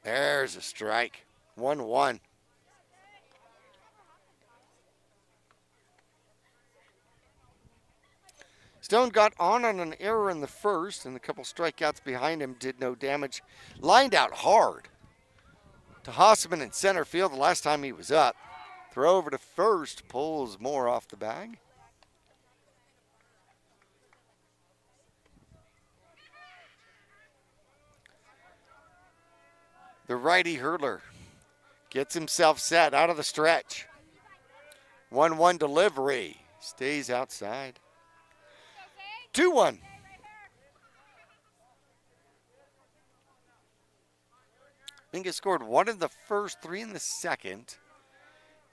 There's a strike. 1-1. Stone got on an error in the first, and a couple strikeouts behind him did no damage. Lined out hard to Hossman in center field the last time he was up. Throw over to first, pulls Moore off the bag. The righty hurler gets himself set out of the stretch. 1-1 delivery, stays outside. 2-1. Mingus scored 1 in the first, 3 in the second.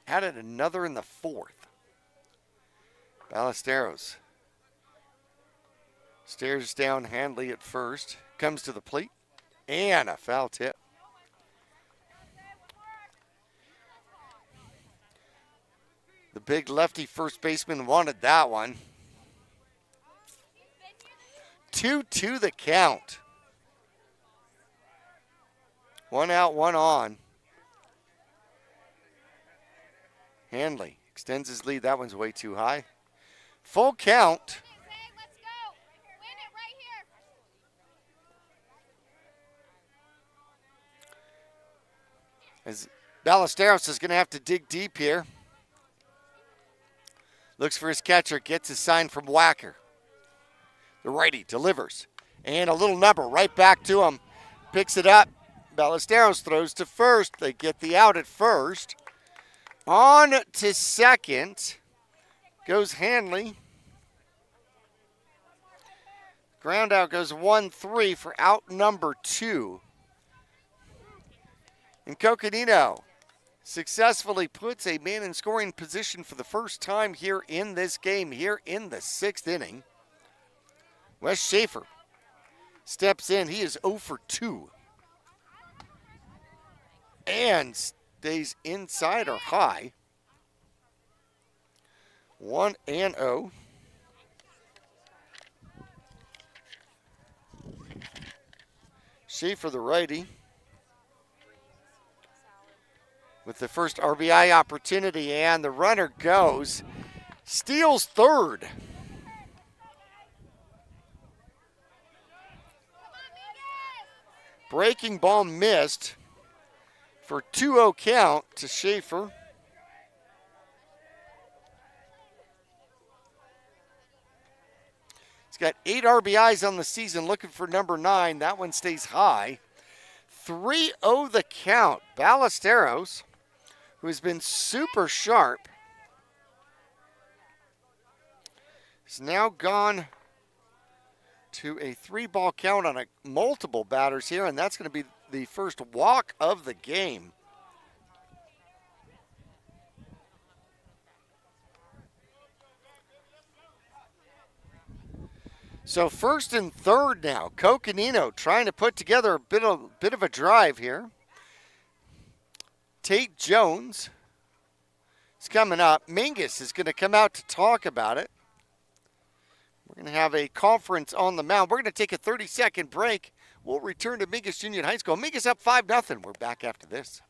Added another in the 4th. Ballesteros stares down Handley at first. Comes to the plate. And a foul tip. The big lefty first baseman wanted that one. 2-2 the count. 1 out, 1 on. Handley extends his lead. That one's way too high. Full count. As Ballesteros is going to have to dig deep here. Looks for his catcher, gets a sign from Wacker. The righty delivers. And a little number right back to him. Picks it up. Ballesteros throws to first. They get the out at first. On to second goes Hanley. Ground out goes 1-3 for out number 2. And Coconino successfully puts a man in scoring position for the first time here in this game, here in the 6th inning. Wes Schaefer steps in. He is 0 for 2. And stays inside or high. 1-0. Schaefer, the righty, with the first RBI opportunity, and the runner goes, steals third. Breaking ball missed for 2-0 count to Schaefer. He's got 8 RBIs on the season, looking for number 9. That one stays high. 3-0 the count. Ballesteros, who has been super sharp, is now gone to a 3-ball count on multiple batters here, and that's going to be the first walk of the game. So first and third now. Coconino trying to put together a bit of a drive here. Tate Jones is coming up. Mingus is going to come out to talk about it. We're going to have a conference on the mound. We're going to take a 30-second break. We'll return to Mingus Union High School. Mingus up 5-0. We're back after this.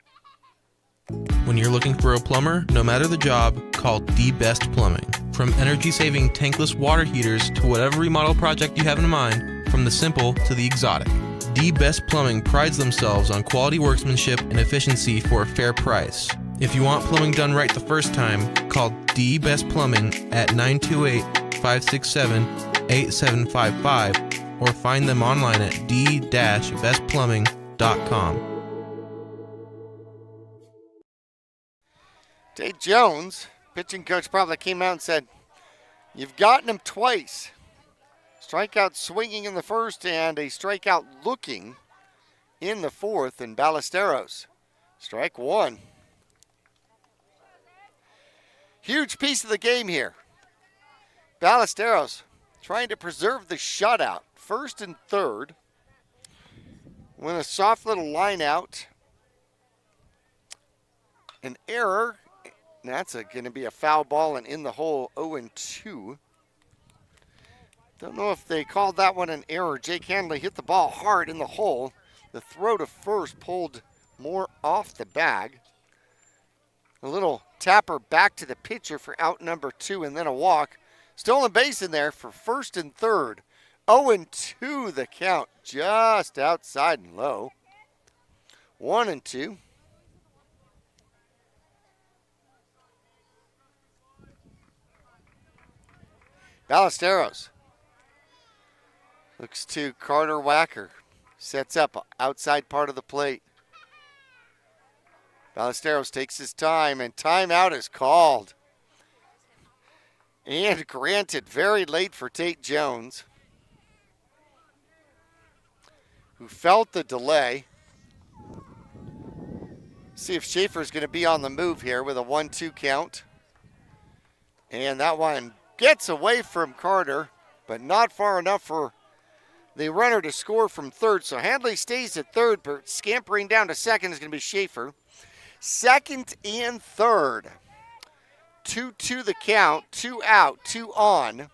When you're looking for a plumber, no matter the job, call The Best Plumbing. From energy-saving tankless water heaters to whatever remodel project you have in mind, from the simple to the exotic, The Best Plumbing prides themselves on quality workmanship and efficiency for a fair price. If you want plumbing done right the first time, call D Best Plumbing at 928-567-8755 or find them online at d-bestplumbing.com. Tate Jones, pitching coach, probably came out and said, "You've gotten him twice. Strikeout swinging in the first and a strikeout looking in the fourth, and Ballesteros. Strike one." Huge piece of the game here. Ballesteros trying to preserve the shutout. First and third. Went a soft little line out. An error. That's going to be a foul ball and in the hole, 0-2. Don't know if they called that one an error. Jake Hanley hit the ball hard in the hole. The throw to first pulled more off the bag. A little tapper back to the pitcher for out number 2 and then a walk. Stolen base in there for first and third. 0-2 the count, just outside and low. 1-2. Ballesteros looks to Carter Wacker. Sets up outside part of the plate. Ballesteros takes his time, and timeout is called. And granted, very late for Tate Jones, who felt the delay. See if Schaefer's going to be on the move here with a 1-2 count. And that one gets away from Carter, but not far enough for the runner to score from third. So Handley stays at third, but scampering down to second is going to be Schaefer. Second and third. 2-2 the count, 2 out, 2 on.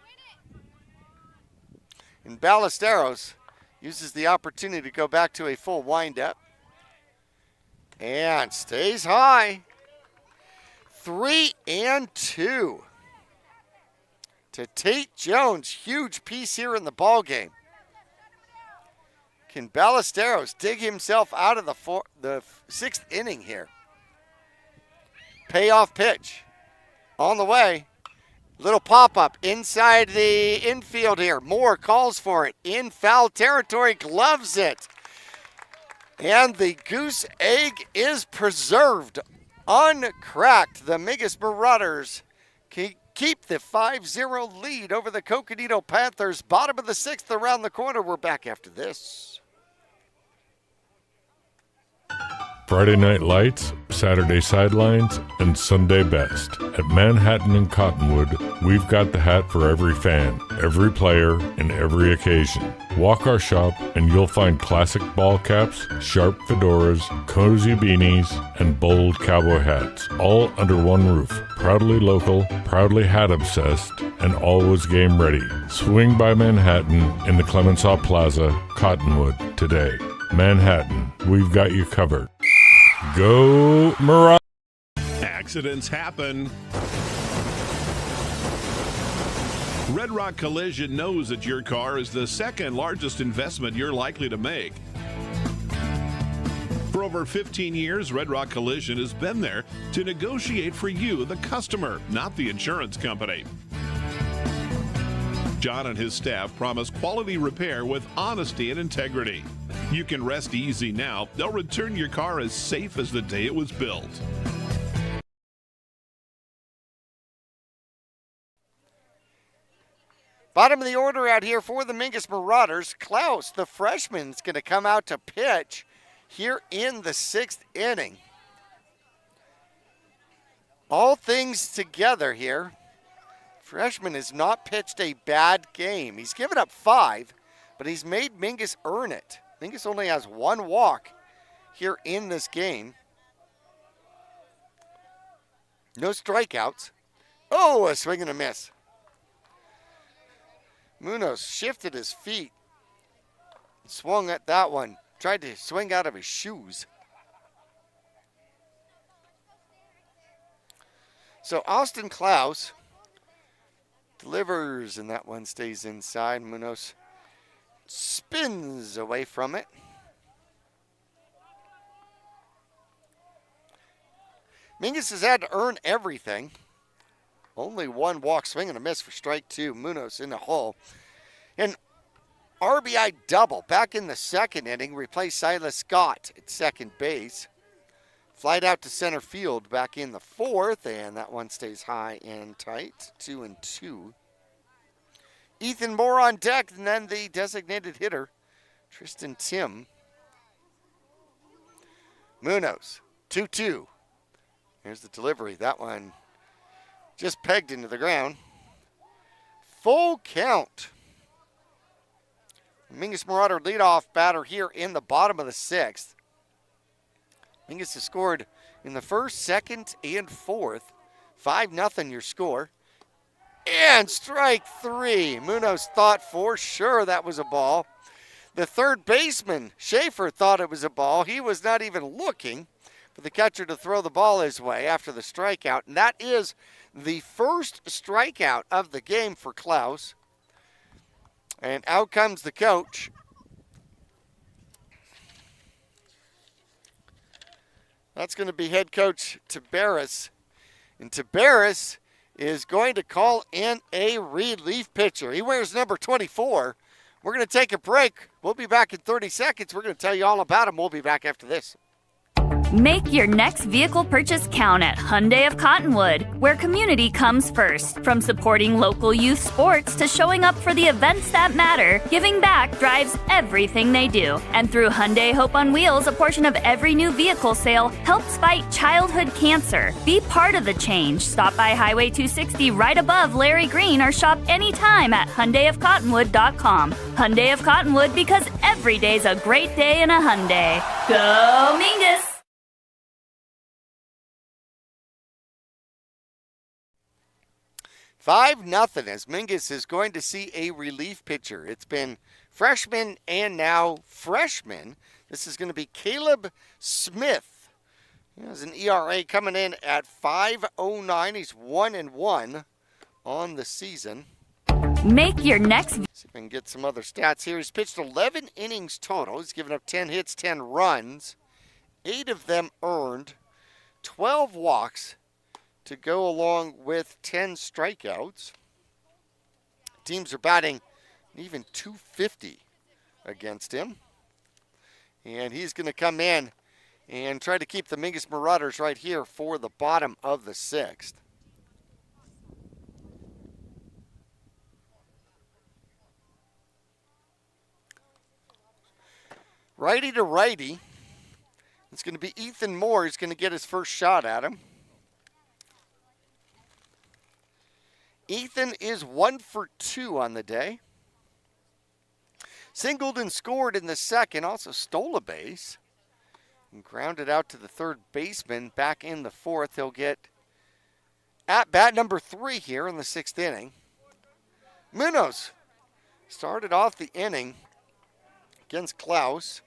And Ballesteros uses the opportunity to go back to a full windup. And stays high. 3-2. To Tate Jones, huge piece here in the ball game. Can Ballesteros dig himself out of the sixth inning here? Payoff pitch on the way. Little pop-up inside the infield here. Moore calls for it in foul territory, gloves it. And the goose egg is preserved, uncracked. The MUHS Marauders keep the 5-0 lead over the Coconino Panthers. Bottom of the sixth around the corner. We're back after this. Friday Night Lights, Saturday Sidelines, and Sunday Best. At Manhattan and Cottonwood, we've got the hat for every fan, every player, and every occasion. Walk our shop and you'll find classic ball caps, sharp fedoras, cozy beanies, and bold cowboy hats, all under one roof. Proudly local, proudly hat obsessed, and always game ready. Swing by Manhattan in the Clemenceau Plaza, Cottonwood, today. Manhattan, we've got you covered. Go Marauders! Accidents happen. Red Rock Collision knows that your car is the second largest investment you're likely to make. For over 15 years, Red Rock Collision has been there to negotiate for you, the customer, not the insurance company. John and his staff promise quality repair with honesty and integrity. You can rest easy now. They'll return your car as safe as the day it was built. Bottom of the order out here for the MUHS Marauders. Klaus, the freshman, is going to come out to pitch here in the sixth inning. All things together here. Freshman has not pitched a bad game. He's given up 5, but he's made MUHS earn it. MUHS only has 1 walk here in this game. No strikeouts. Oh, a swing and a miss. Munoz shifted his feet, swung at that one, tried to swing out of his shoes. So Austin Klaus delivers, and that one stays inside. Munoz spins away from it. Mingus has had to earn everything. Only one walk, swing and a miss for strike two. Munoz in the hole. An RBI double back in the second inning. Replaced Silas Scott at second base. Flied out to center field back in the fourth, and that one stays high and tight. 2-2. Ethan Moore on deck, and then the designated hitter, Tristan Tim. Munoz, 2-2. Here's the delivery. That one just pegged into the ground. Full count. Mingus Marauder leadoff batter here in the bottom of the sixth. Mingus has scored in the first, second, and fourth. 5-0 your score. And strike three. Munoz thought for sure that was a ball. The third baseman, Schaefer, thought it was a ball. He was not even looking for the catcher to throw the ball his way after the strikeout. And that is the first strikeout of the game for Klaus. And out comes the coach. That's going to be head coach Tabaris. And Tabaris is going to call in a relief pitcher. He wears number 24. We're going to take a break. We'll be back in 30 seconds. We're going to tell you all about him. We'll be back after this. Make your next vehicle purchase count at Hyundai of Cottonwood, where community comes first. From supporting local youth sports to showing up for the events that matter, giving back drives everything they do. And through Hyundai Hope on Wheels, a portion of every new vehicle sale helps fight childhood cancer. Be part of the change. Stop by Highway 260 right above Larry Green or shop anytime at HyundaiofCottonwood.com. Hyundai of Cottonwood, because every day's a great day in a Hyundai. Go Mingus! 5-0 as Mingus is going to see a relief pitcher. It's been freshman and now freshman. This is going to be Caleb Smith. He has an ERA coming in at 5.09. He's 1-1 on the season. Make your next... See if I can get some other stats here. He's pitched 11 innings total. He's given up 10 hits, 10 runs. 8 of them earned. 12 walks to go along with 10 strikeouts. Teams are batting even .250 against him. And he's going to come in and try to keep the Mingus Marauders right here for the bottom of the sixth. Righty to righty. It's going to be Ethan Moore who's going to get his first shot at him. Ethan is 1 for 2 on the day. Singled and scored in the second, also stole a base. And grounded out to the third baseman back in the fourth. He'll get at bat number 3 here in the sixth inning. Munoz started off the inning against Klaus.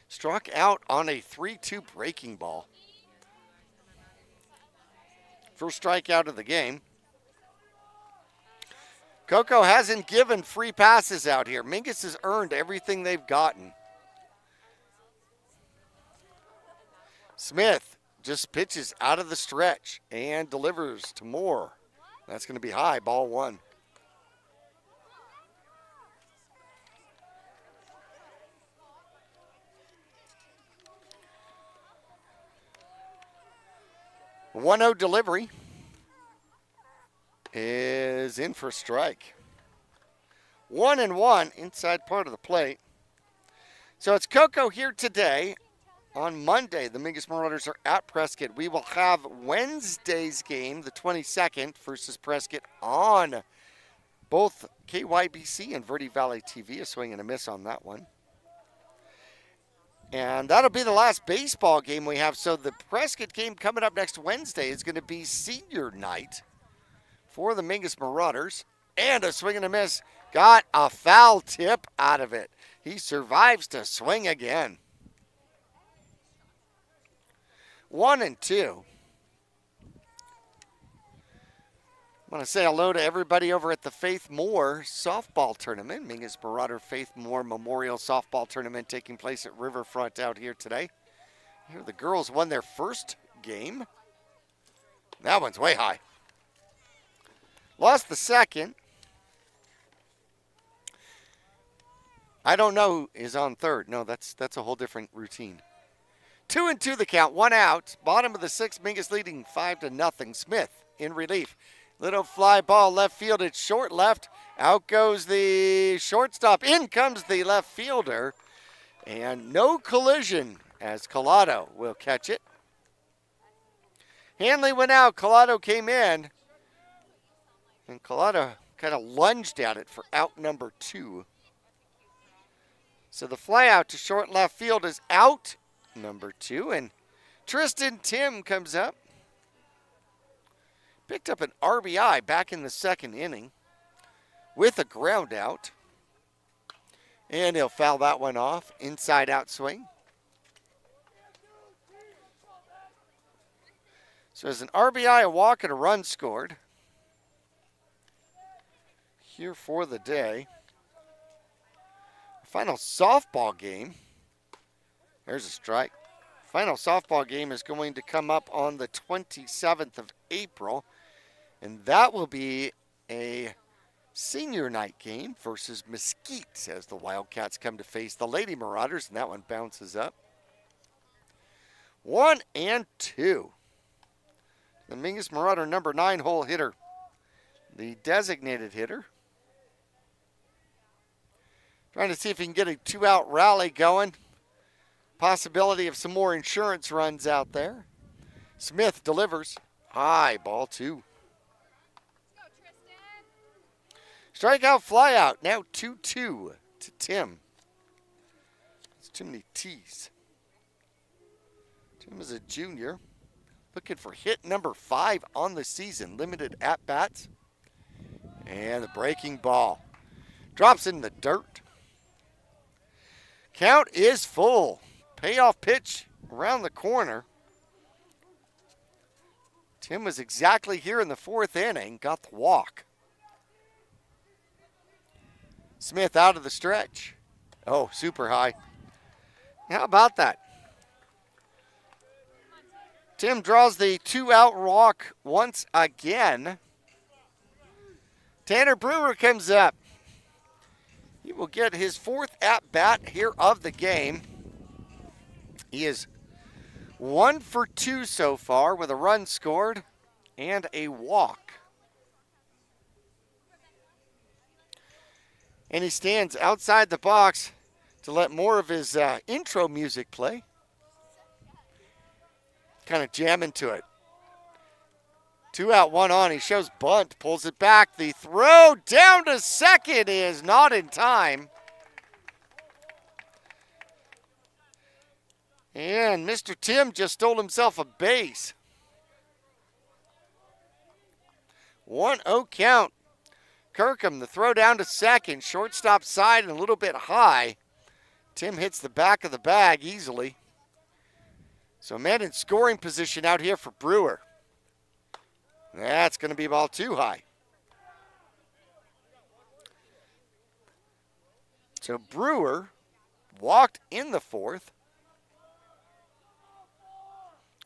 Struck out on a 3-2 breaking ball. First strikeout of the game. Coco hasn't given free passes out here. Mingus has earned everything they've gotten. Smith just pitches out of the stretch and delivers to Moore. That's going to be high, ball 1. A 1-0 delivery is in for a strike. 1-1 inside part of the plate. So it's Coco here today. On Monday, the Mingus Marauders are at Prescott. We will have Wednesday's game, the 22nd, versus Prescott on both KYBC and Verde Valley TV. A swing and a miss on that one. And that'll be the last baseball game we have. So the Prescott game coming up next Wednesday is going to be senior night for the Mingus Marauders. And a swing and a miss. Got a foul tip out of it. He survives to swing again. 1-2. I want to say hello to everybody over at the Faith Moore softball tournament. Mingus Marauder Faith Moore Memorial Softball Tournament taking place at Riverfront out here today. Here the girls won their first game. That one's way high. Lost the second. I don't know who is on third. No, that's a whole different routine. 2-2 the count, 1 out. Bottom of the sixth, Mingus leading 5-0. Smith in relief. Little fly ball left field. It's short left. Out goes the shortstop. In comes the left fielder. And no collision as Collado will catch it. Hanley went out. Collado came in. And Collado kind of lunged at it for out number 2. So the fly out to short left field is out number 2. And Tristan Tim comes up. Picked up an RBI back in the second inning with a ground out. And he'll foul that one off. Inside out swing. So as an RBI, a walk, and a run scored here for the day. Final softball game. There's a strike. Final softball game is going to come up on the 27th of April. And that will be a senior night game versus Mesquite as the Wildcats come to face the Lady Marauders. And that one bounces up. 1-2. The Mingus Marauder number 9 hole hitter. The designated hitter. Trying to see if he can get a 2-out rally going. Possibility of some more insurance runs out there. Smith delivers. High, ball 2. Strikeout, fly out. Now 2-2 to Tim. It's too many T's. Tim is a junior. Looking for hit number 5 on the season. Limited at-bats. And the breaking ball. Drops in the dirt. Count is full. Payoff pitch around the corner. Tim was exactly here in the 4th inning. Got the walk. Smith out of the stretch. Oh, super high. How about that? Tim draws the 2-out walk once again. Tanner Brewer comes up. He will get his 4th at-bat here of the game. He is 1 for 2 so far with a run scored and a walk. And he stands outside the box to let more of his intro music play. Kind of jamming to it. 2 out, 1 on. He shows bunt, pulls it back. The throw down to second is not in time. And Mr. Tim just stole himself a base. 1-0 count. Kirkham, the throw down to second. Shortstop side and a little bit high. Tim hits the back of the bag easily. So man in scoring position out here for Brewer. That's going to be ball 2 high. So Brewer walked in the 4th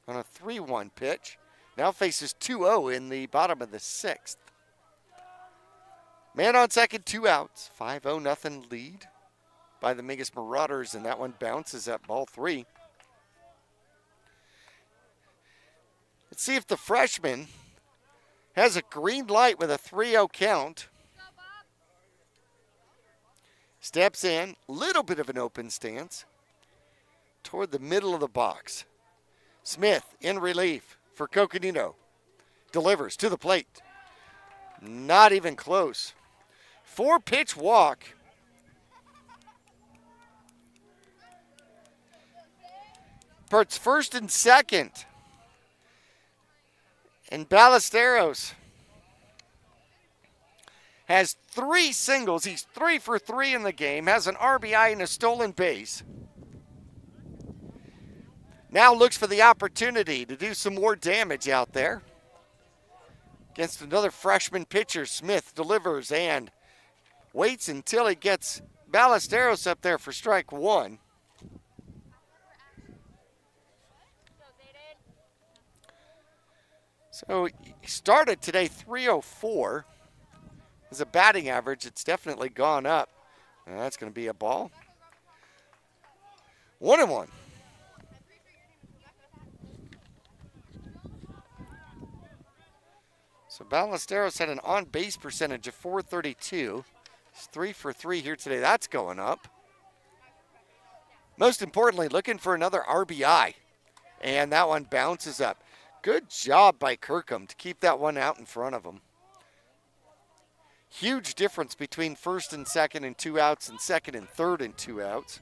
on a 3-1 pitch. Now faces 2-0 in the bottom of the 6th. Man on second, 2 outs. 5-0 lead by the Mingus Marauders, and that one bounces at ball 3. Let's see if the freshman has a green light with a 3-0 count. Steps in, little bit of an open stance toward the middle of the box. Smith in relief for Coconino. Delivers to the plate. Not even close. 4-pitch walk. Pert's first and second. And Ballesteros has 3 singles. He's 3 for 3 in the game. Has an RBI and a stolen base. Now looks for the opportunity to do some more damage out there. Against another freshman pitcher, Smith delivers and waits until he gets Ballesteros up there for strike 1. So he started today 304. As a batting average, it's definitely gone up. And that's going to be a ball. 1-1. So Ballesteros had an on-base percentage of .432. He's 3 for 3 here today. That's going up. Most importantly, looking for another RBI. And that one bounces up. Good job by Kirkham to keep that one out in front of him. Huge difference between first and second and 2 outs and second and third and 2 outs.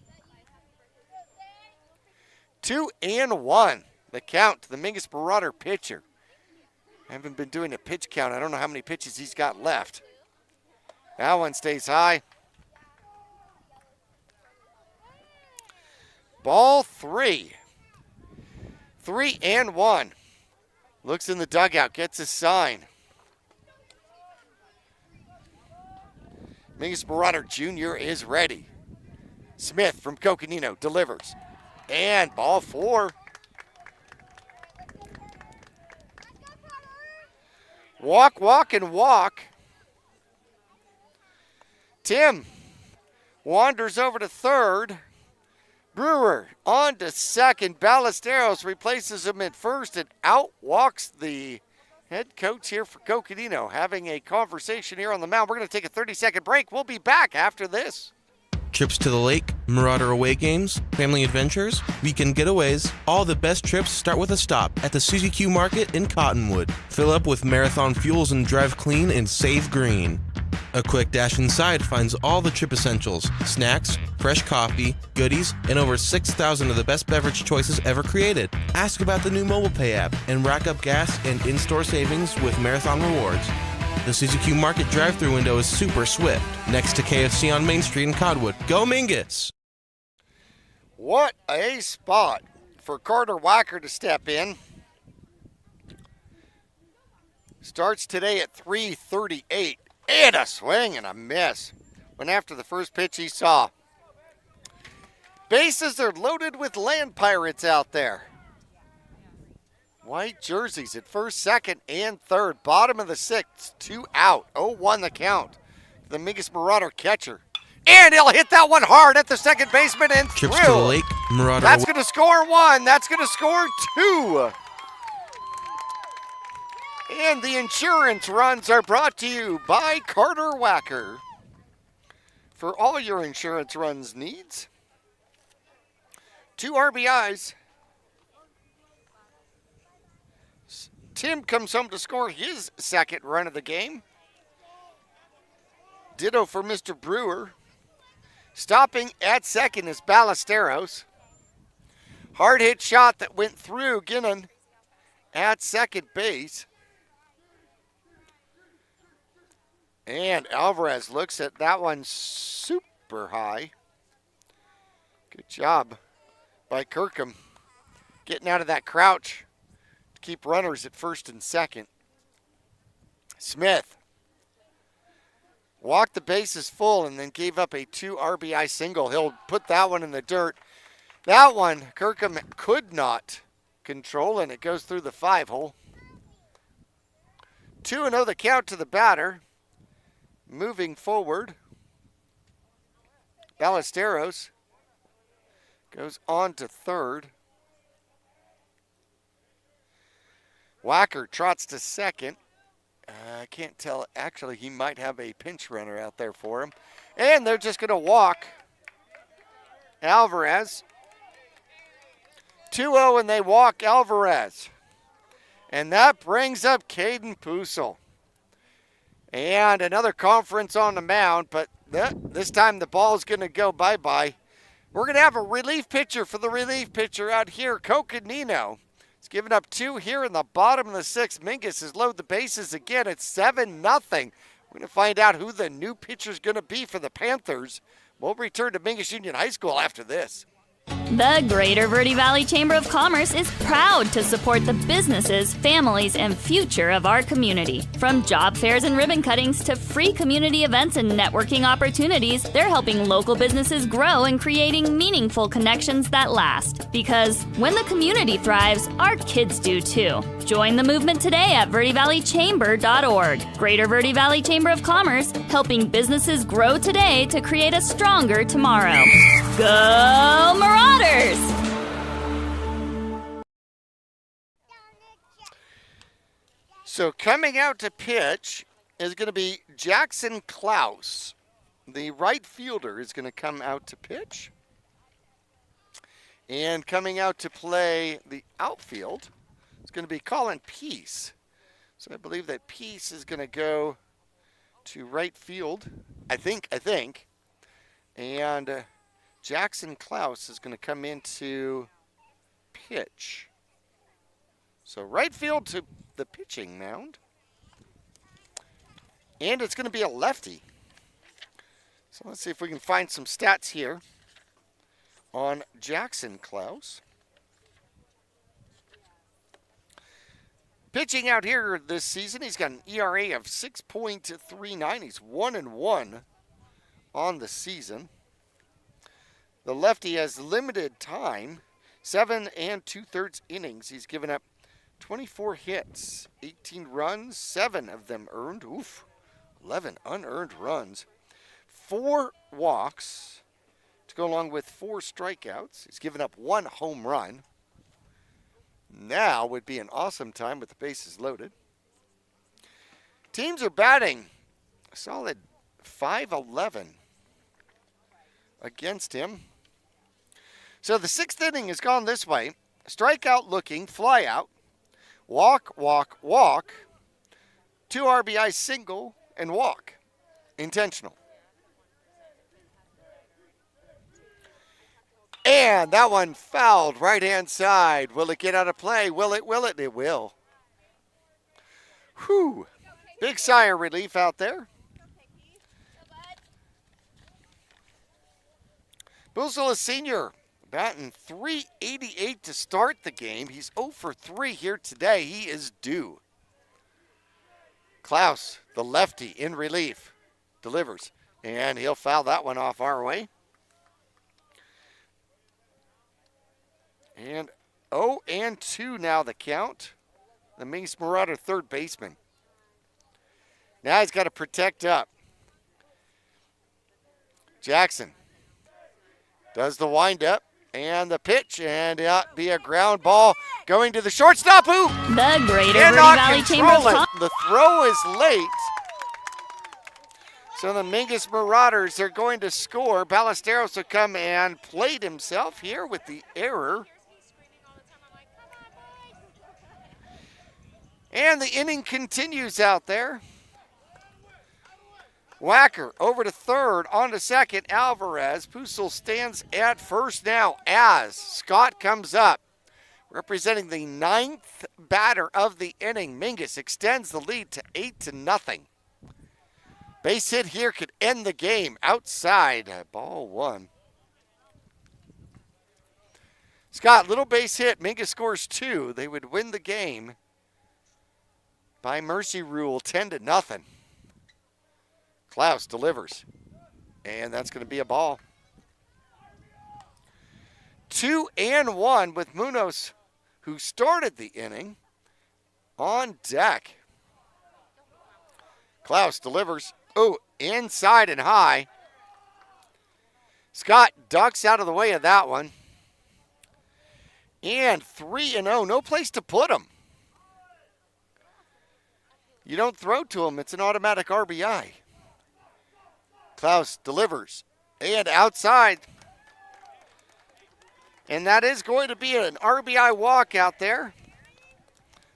2-1. The count to the Mingus Marauder pitcher. I haven't been doing a pitch count. I don't know how many pitches he's got left. That one stays high. Ball 3. 3-1. Looks in the dugout, gets a sign. Mingus Marauder Jr. is ready. Smith from Coconino delivers. And ball 4. Walk, walk, and walk. Tim wanders over to third. Brewer on to second. Ballesteros replaces him at first, and out walks the head coach here for Coconino, having a conversation here on the mound. We're going to take a 30-second break. We'll be back after this. Trips to the lake, Marauder away games, family adventures, weekend getaways, all the best trips start with a stop at the Suzy Q Market in Cottonwood. Fill up with Marathon fuels and drive clean and save green. A quick dash inside finds all the trip essentials, snacks, fresh coffee, goodies, and over 6,000 of the best beverage choices ever created. Ask about the new mobile pay app and rack up gas and in-store savings with Marathon Rewards. The Suzy Q Market drive-thru window is super swift, next to KFC on Main Street in Cottonwood. Go Mingus! What a spot for Carter Wacker to step in. Starts today at 3:38. And a swing and a miss. Went after the first pitch he saw. Bases are loaded with land pirates out there. White jerseys at first, second, and third. Bottom of the sixth, 2 out. 0-1 the count. The Mingus Marauder catcher. And he'll hit that one hard at the second baseman and Trips through. to the lake, Marauder. That's going to score 1. That's going to score 2. And the insurance runs are brought to you by Carter Wacker. For all your insurance runs needs. 2 RBIs. Tim comes home to score his second run of the game. Ditto for Mr. Brewer. Stopping at second is Ballesteros. Hard hit shot that went through Ginnon at second base. And Alvarez looks at that one super high. Good job by Kirkham getting out of that crouch to keep runners at first and second. Smith walked the bases full and then gave up a 2 RBI single. He'll put that one in the dirt. That one Kirkham could not control, and it goes through the 5-hole. 2-0 the count to the batter. Moving forward, Ballesteros goes on to third. Wacker trots to second. I can't tell. Actually, he might have a pinch runner out there for him. And they're just going to walk Alvarez. 2-0, and they walk Alvarez. And that brings up Caden Pusel. And another conference on the mound, but this time the ball's going to go bye-bye. We're going to have a relief pitcher for the relief pitcher out here, Coconino. He's given up 2 here in the bottom of the 6th. Mingus has loaded the bases again. It's 7-0. We're going to find out who the new pitcher's going to be for the Panthers. We'll return to Mingus Union High School after this. The Greater Verde Valley Chamber of Commerce is proud to support the businesses, families, and future of our community. From job fairs and ribbon cuttings to free community events and networking opportunities, they're helping local businesses grow and creating meaningful connections that last. Because when the community thrives, our kids do too. Join the movement today at vertivalleychamber.org. Greater Verde Valley Chamber of Commerce, helping businesses grow today to create a stronger tomorrow. Go Marauders! So coming out to pitch is going to be Jackson Klaus. The right fielder is going to come out to pitch. And coming out to play the outfield is going to be Colin Peace. So I believe that Peace is going to go to right field, I think. And Jackson Klaus is going to come into pitch. So right field to the pitching mound. And it's going to be a lefty. So let's see if we can find some stats here on Jackson Klaus. Pitching out here this season, he's got an ERA of 6.39. He's 1-1 on the season. The lefty has limited time, 7 2/3 innings. He's given up 24 hits, 18 runs, 7 of them earned. 11 unearned runs. 4 walks to go along with 4 strikeouts. He's given up 1 home run. Now would be an awesome time with the bases loaded. Teams are batting a solid .511 against him. So the 6th inning has gone this way. Strikeout looking, fly out, walk, 2 RBI single, and walk. Intentional. And that one fouled right-hand side. Will it get out of play? Will it? It will. Whew. Big sigh of relief out there. Boozle is senior, batting .388 to start the game. He's 0 for 3 here today. He is due. Klaus, the lefty, in relief, delivers. And he'll foul that one off our way. And 0-2 now the count. The Mingus Marauder third baseman. Now he's got to protect up. Jackson does the windup and the pitch, and it'll be a ground ball going to the shortstop who the Greater Verde cannot Valley Chamber control of it. The throw is late. So the Mingus Marauders are going to score. Ballesteros will come and played himself here with the error. And the inning continues out there. Wacker over to third, on to second, Alvarez. Pusel stands at first now as Scott comes up. Representing the 9th batter of the inning, Mingus extends the lead to 8-0. Base hit here could end the game outside. Ball 1. Scott, little base hit. Mingus scores 2. They would win the game by mercy rule, 10-0. Klaus delivers, and that's going to be a ball. 2-1 with Munoz, who started the inning, on deck. Klaus delivers. Inside and high. Scott ducks out of the way of that one. And 3-0, no place to put him. You don't throw to him, it's an automatic RBI. Klaus delivers, and outside. And that is going to be an RBI walk out there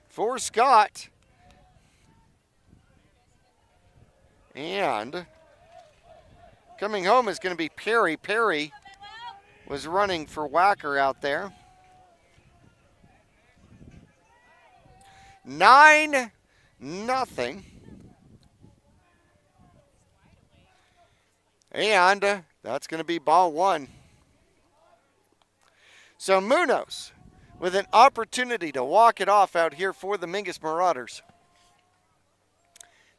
for Scott. And coming home is going to be Perry. Perry was running for Wacker out there. 9-0. And that's going to be ball 1. So Munoz with an opportunity to walk it off out here for the Mingus Marauders.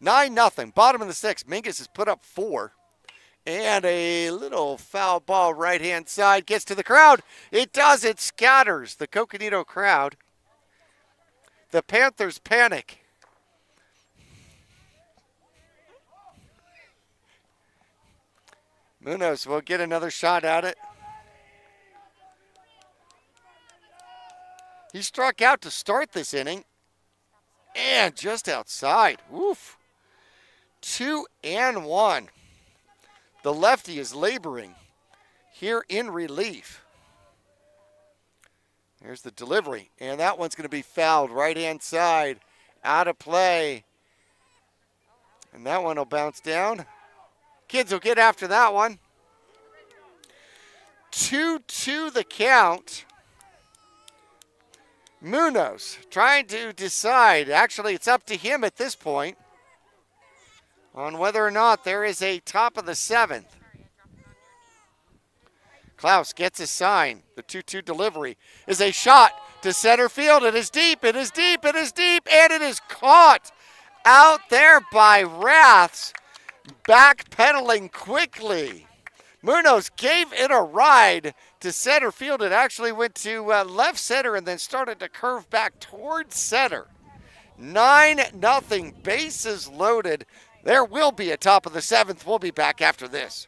9-0, bottom of the 6th. Mingus has put up 4. And a little foul ball right-hand side gets to the crowd. It does. It scatters the Coconino crowd. The Panthers panic. MUHS will get another shot at it. He struck out to start this inning. And just outside. Oof. 2-1. The lefty is laboring here in relief. There's the delivery. And that one's going to be fouled right-hand side. Out of play. And that one will bounce down. Kids will get after that one. 2-2 the count. MUHS trying to decide. Actually, it's up to him at this point on whether or not there is a top of the seventh. Klaus gets a sign. The 2-2 delivery is a shot to center field. It is deep, it is deep, it is deep, and it is caught out there by Raths, backpedaling quickly. MUHS gave it a ride to center field. It actually went to left center and then started to curve back towards center. 9-0, bases loaded. There will be a top of the seventh. We'll be back after this.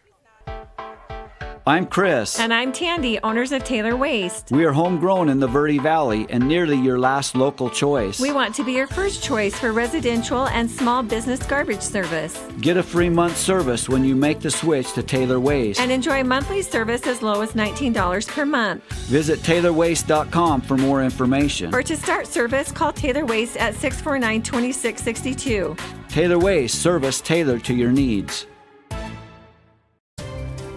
I'm Chris. And I'm Tandy, owners of Taylor Waste. We are homegrown in the Verde Valley and nearly your last local choice. We want to be your first choice for residential and small business garbage service. Get a free month service when you make the switch to Taylor Waste. And enjoy monthly service as low as $19 per month. Visit TaylorWaste.com for more information. Or to start service, call Taylor Waste at 649-2662. Taylor Waste, service tailored to your needs.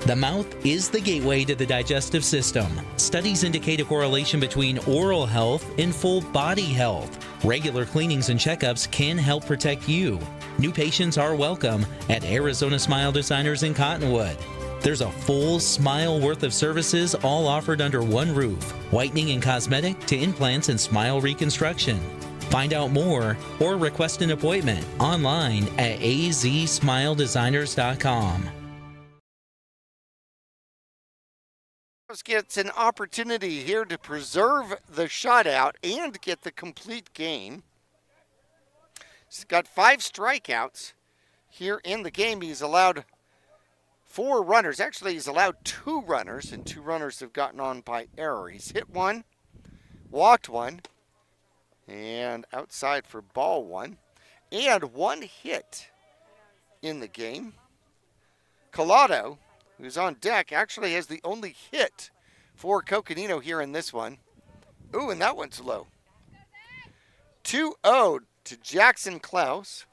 The mouth is the gateway to the digestive system. Studies indicate a correlation between oral health and full body health. Regular cleanings and checkups can help protect you. New patients are welcome at Arizona Smile Designers in Cottonwood. There's a full smile worth of services all offered under one roof. Whitening and cosmetic to implants and smile reconstruction. Find out more or request an appointment online at azsmiledesigners.com. Gets an opportunity here to preserve the shutout and get the complete game. He's got 5 strikeouts here in the game. He's allowed 4 runners. Actually, he's allowed 2 runners, and 2 runners have gotten on by error. He's hit 1, walked 1, and outside for ball 1, and 1 hit in the game. Collado, who's on deck, actually has the only hit for Coconino here in this one. Ooh, and that one's low. 2-0 to Jackson Klaus,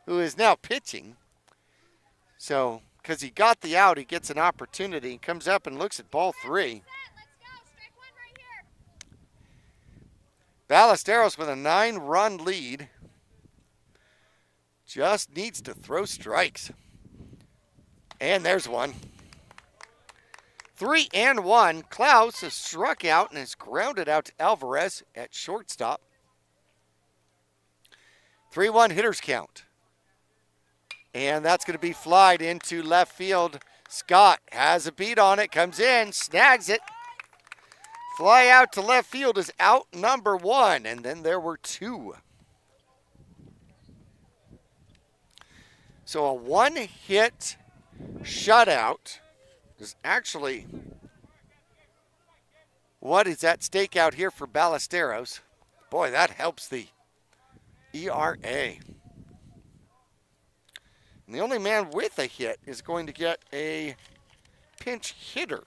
who is now pitching. So, because he got the out, he gets an opportunity. He comes up and looks at ball 3. Ballesteros with a 9-run lead. Just needs to throw strikes. And there's one. 3-1. Klaus has struck out and has grounded out to Alvarez at shortstop. 3-1 hitters count. And that's going to be flied into left field. Scott has a beat on it, comes in, snags it. Fly out to left field is out number 1, and then there were 2. So a 1-hit shutout is actually what is at stake out here for Ballesteros. Boy, that helps the ERA. And the only man with a hit is going to get a pinch hitter.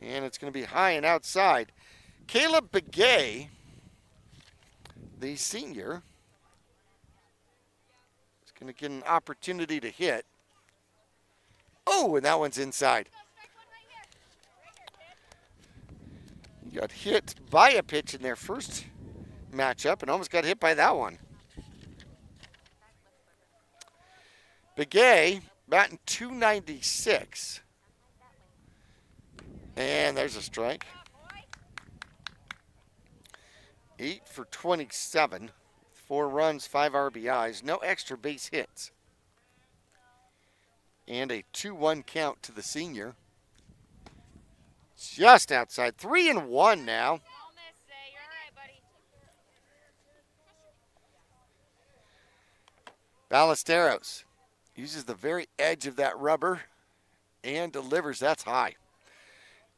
And it's going to be high and outside. Caleb Begay, the senior, is going to get an opportunity to hit. Oh, and that one's inside. He got hit by a pitch in their first matchup and almost got hit by that one. Begay batting .296. And there's a strike. 8 for 27. 4 runs, 5 RBIs. No extra base hits. And a 2-1 count to the senior. Just outside. 3-1 now. Ballesteros uses the very edge of that rubber and delivers. That's high.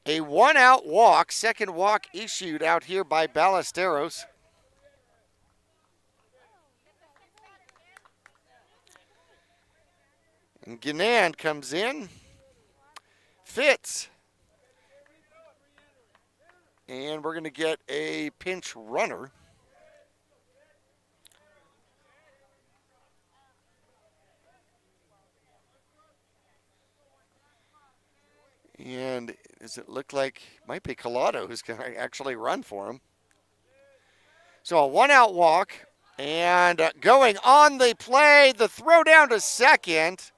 A 1-out walk. Second walk issued out here by Ballesteros. And Ganand comes in, fits, and we're going to get a pinch runner. And does it look like, might be Collado who's going to actually run for him. So a 1-out walk, and going on the play, the throw down to second.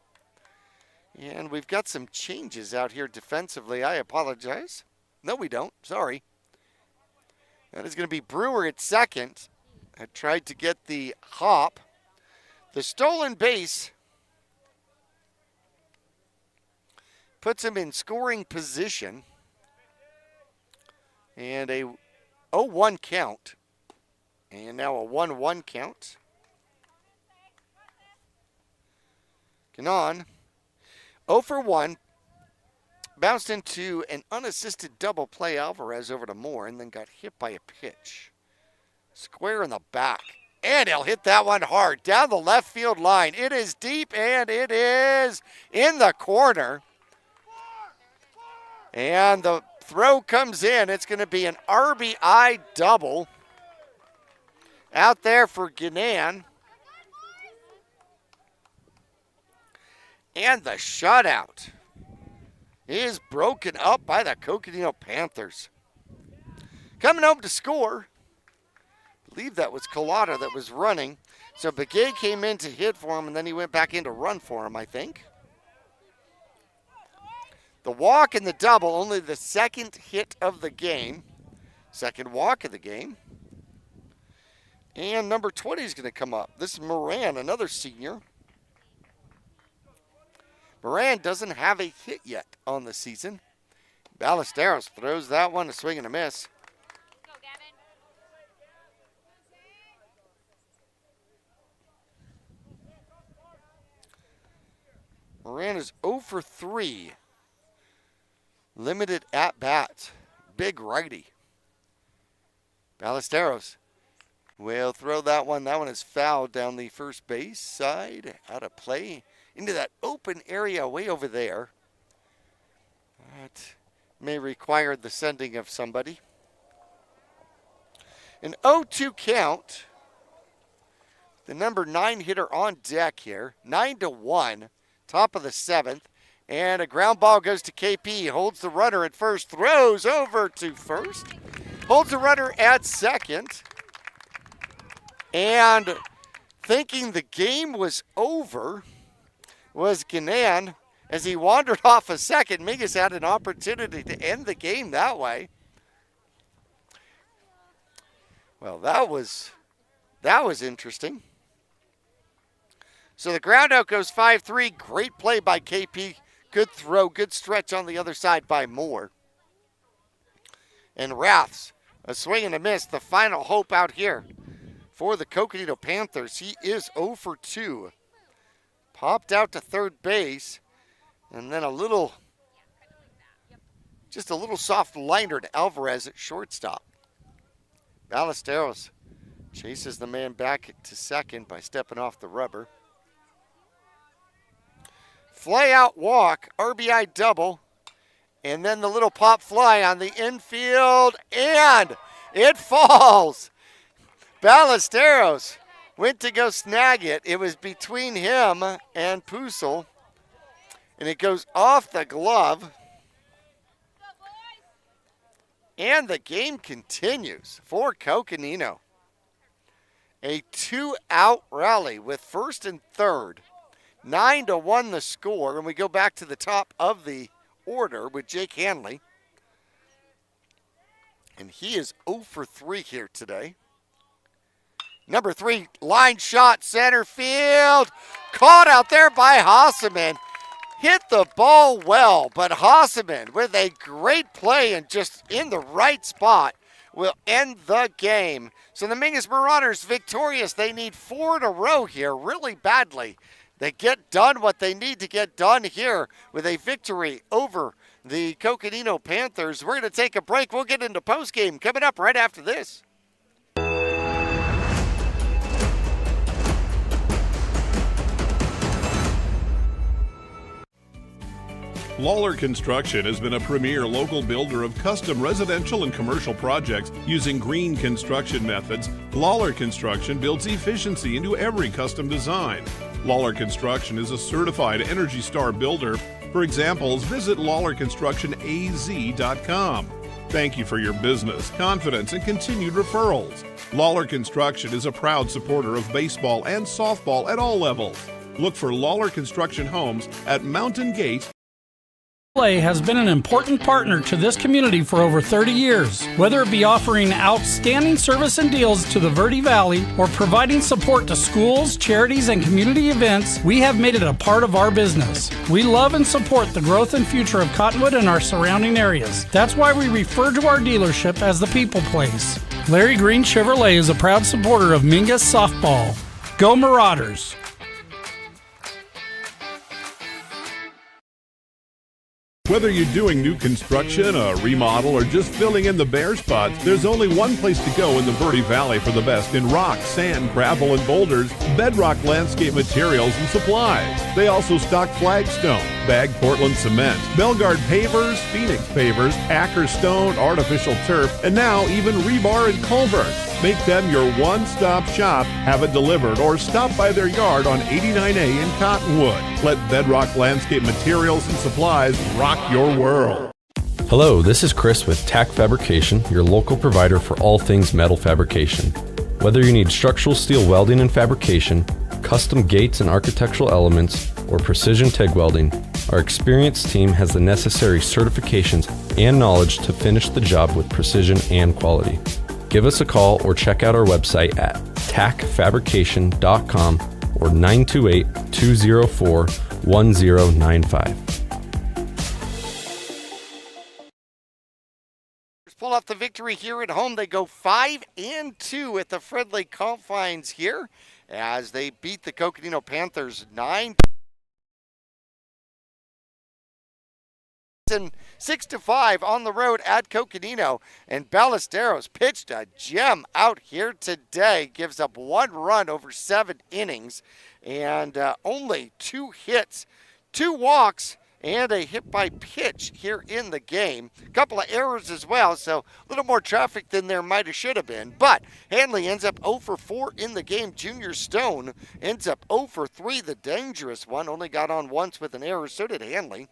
And we've got some changes out here defensively. I apologize. No, we don't. Sorry. That is going to be Brewer at second. I tried to get the hop. The stolen base puts him in scoring position. And a 0-1 count. And now a 1-1 count. Ganon. 0 for 1. Bounced into an unassisted double play. Alvarez over to Moore and then got hit by a pitch. Square in the back. And he'll hit that one hard down the left field line. It is deep and it is in the corner. And the throw comes in. It's going to be an RBI double out there for Ganan. And the shutout is broken up by the Coconino Panthers. Coming home to score, I believe that was Collada that was running. So Begay came in to hit for him, and then he went back in to run for him, I think. The walk and the double, only the second hit of the game. Second walk of the game. And number 20 is going to come up. This is Moran, another senior. Moran doesn't have a hit yet on the season. Ballesteros throws that one, a swing and a miss. Moran is 0 for 3. Limited at bat. Big righty. Ballesteros will throw that one. That one is fouled down the first base side. Out of play. Into that open area way over there. That may require the sending of somebody. An 0-2 count. The number 9 hitter on deck here. 9-1. Top of the 7th. And a ground ball goes to KP. Holds the runner at first. Throws over to first. Holds the runner at second. And thinking the game was over was Ganan. As he wandered off a second, Mingus had an opportunity to end the game that way. Well, that was interesting. So the ground out goes 5-3. Great play by KP. Good throw, good stretch on the other side by Moore. And Raths, a swing and a miss. The final hope out here for the Coconino Panthers. He is 0 for 2. Popped out to third base. And then just a little soft liner to Alvarez at shortstop. Ballesteros chases the man back to second by stepping off the rubber. Fly out walk, RBI double, and then the little pop fly on the infield, and it falls. Ballesteros went to go snag it. It was between him and Pusel, and it goes off the glove. And the game continues for Coconino. A 2-out rally with first and third. 9-1 the score, and we go back to the top of the order with Jake Hanley. And he is 0 for 3 here today. Number 3, line shot, center field. Caught out there by Hasseman. hit the ball well, but Hasseman with a great play and just in the right spot will end the game. So the Mingus Marauders victorious. They need 4 in a row here really badly. They get done what they need to get done here with a victory over the Coconino Panthers. We're going to take a break. We'll get into postgame coming up right after this. Lawler Construction has been a premier local builder of custom residential and commercial projects using green construction methods. Lawler Construction builds efficiency into every custom design. Lawler Construction is a certified Energy Star builder. For examples, visit LawlerConstructionAZ.com. Thank you for your business, confidence, and continued referrals. Lawler Construction is a proud supporter of baseball and softball at all levels. Look for Lawler Construction Homes at Mountain Gate. Has been an important partner to this community for over 30 years. Whether it be offering outstanding service and deals to the Verde Valley or providing support to schools, charities, and community events, we have made it a part of our business. We love and support the growth and future of Cottonwood and our surrounding areas. That's why we refer to our dealership as the People Place. Larry Green Chevrolet is a proud supporter of Mingus Softball. Go Marauders! Whether you're doing new construction, a remodel, or just filling in the bare spots, there's only one place to go in the Verde Valley for the best in rock, sand, gravel, and boulders, Bedrock Landscape Materials and Supplies. They also stock flagstone, bagged Portland cement, Belgard pavers, Phoenix pavers, Acker stone, artificial turf, and now even rebar and culvert. Make them your one-stop shop, have it delivered, or stop by their yard on 89A in Cottonwood. Let Bedrock Landscape Materials and Supplies rock your world. Hello, this is Chris with Tack Fabrication, your local provider for all things metal fabrication. Whether you need structural steel welding and fabrication, custom gates and architectural elements, or precision TIG welding, our experienced team has the necessary certifications and knowledge to finish the job with precision and quality. Give us a call or check out our website at tackfabrication.com or 928-204-1095. Pull off the victory here at home. They go 5-2 at the friendly confines here as they beat the Coconino Panthers 9. 6-5 on the road at Coconino, and Ballesteros pitched a gem out here today. Gives up 1 run over 7 innings and only 2 hits, 2 walks, and a hit by pitch here in the game. A couple of errors as well, so a little more traffic than there might have should have been. But Hanley ends up 0 for 4 in the game. Junior Stone ends up 0 for 3, the dangerous one. Only got on once with an error, so did Hanley.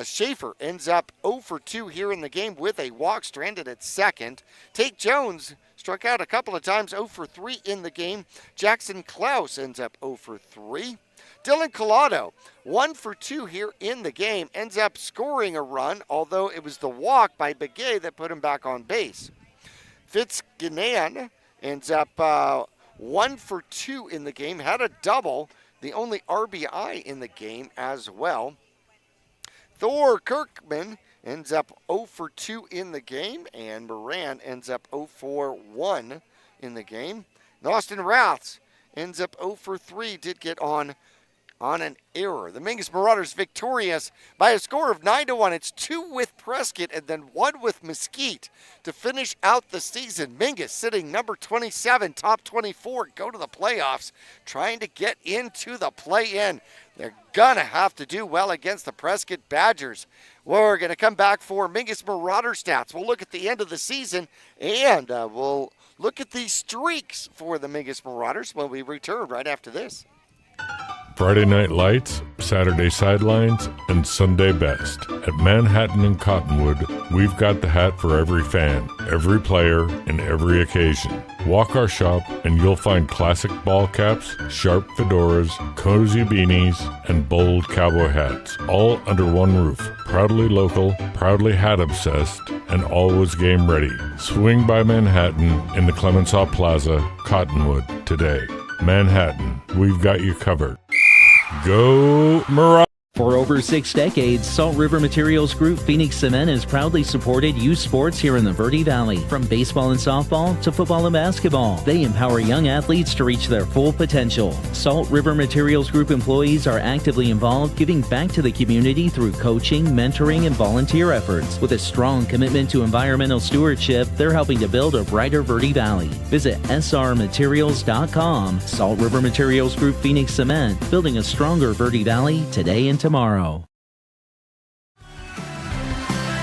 Schaefer ends up 0 for 2 here in the game with a walk, stranded at second. Tate Jones struck out a couple of times, 0 for 3 in the game. Jackson Klaus ends up 0 for 3. Dylan Collado, 1 for 2 here in the game, ends up scoring a run, although it was the walk by Begay that put him back on base. Fitzginan ends up 1 for 2 in the game, had a double, the only RBI in the game as well. Thor Kirkman ends up 0 for 2 in the game, and Moran ends up 0 for 1 in the game. And Austin Raths ends up 0 for 3, did get on an error. The Mingus Marauders victorious by a score of 9-1. It's 2 with Prescott and then 1 with Mesquite to finish out the season. Mingus sitting number 27, top 24, go to the playoffs, trying to get into the play-in. They're going to have to do well against the Prescott Badgers. We're going to come back for Mingus Marauder stats. We'll look at the end of the season, and we'll look at the streaks for the Mingus Marauders when we return right after this. Friday Night Lights, Saturday Sidelines, and Sunday Best. At Manhattan and Cottonwood, we've got the hat for every fan, every player, and every occasion. Walk our shop and you'll find classic ball caps, sharp fedoras, cozy beanies, and bold cowboy hats, all under one roof. Proudly local, proudly hat obsessed, and always game ready. Swing by Manhattan in the Clemenceau Plaza, Cottonwood, today. Manhattan, we've got you covered. Go Marauders! For over 6 decades, Salt River Materials Group Phoenix Cement has proudly supported youth sports here in the Verde Valley. From baseball and softball to football and basketball, they empower young athletes to reach their full potential. Salt River Materials Group employees are actively involved, giving back to the community through coaching, mentoring, and volunteer efforts. With a strong commitment to environmental stewardship, they're helping to build a brighter Verde Valley. Visit srmaterials.com. Salt River Materials Group Phoenix Cement, building a stronger Verde Valley today and tomorrow.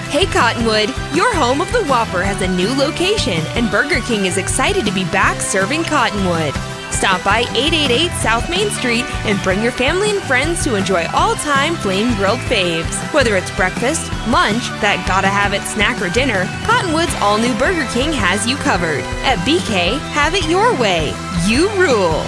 Hey Cottonwood, your home of the Whopper has a new location, and Burger King is excited to be back serving Cottonwood. Stop by 888 South Main Street and bring your family and friends to enjoy all-time flame-grilled faves. Whether it's breakfast, lunch, that gotta-have-it snack or dinner, Cottonwood's all-new Burger King has you covered. At BK, have it your way. You rule.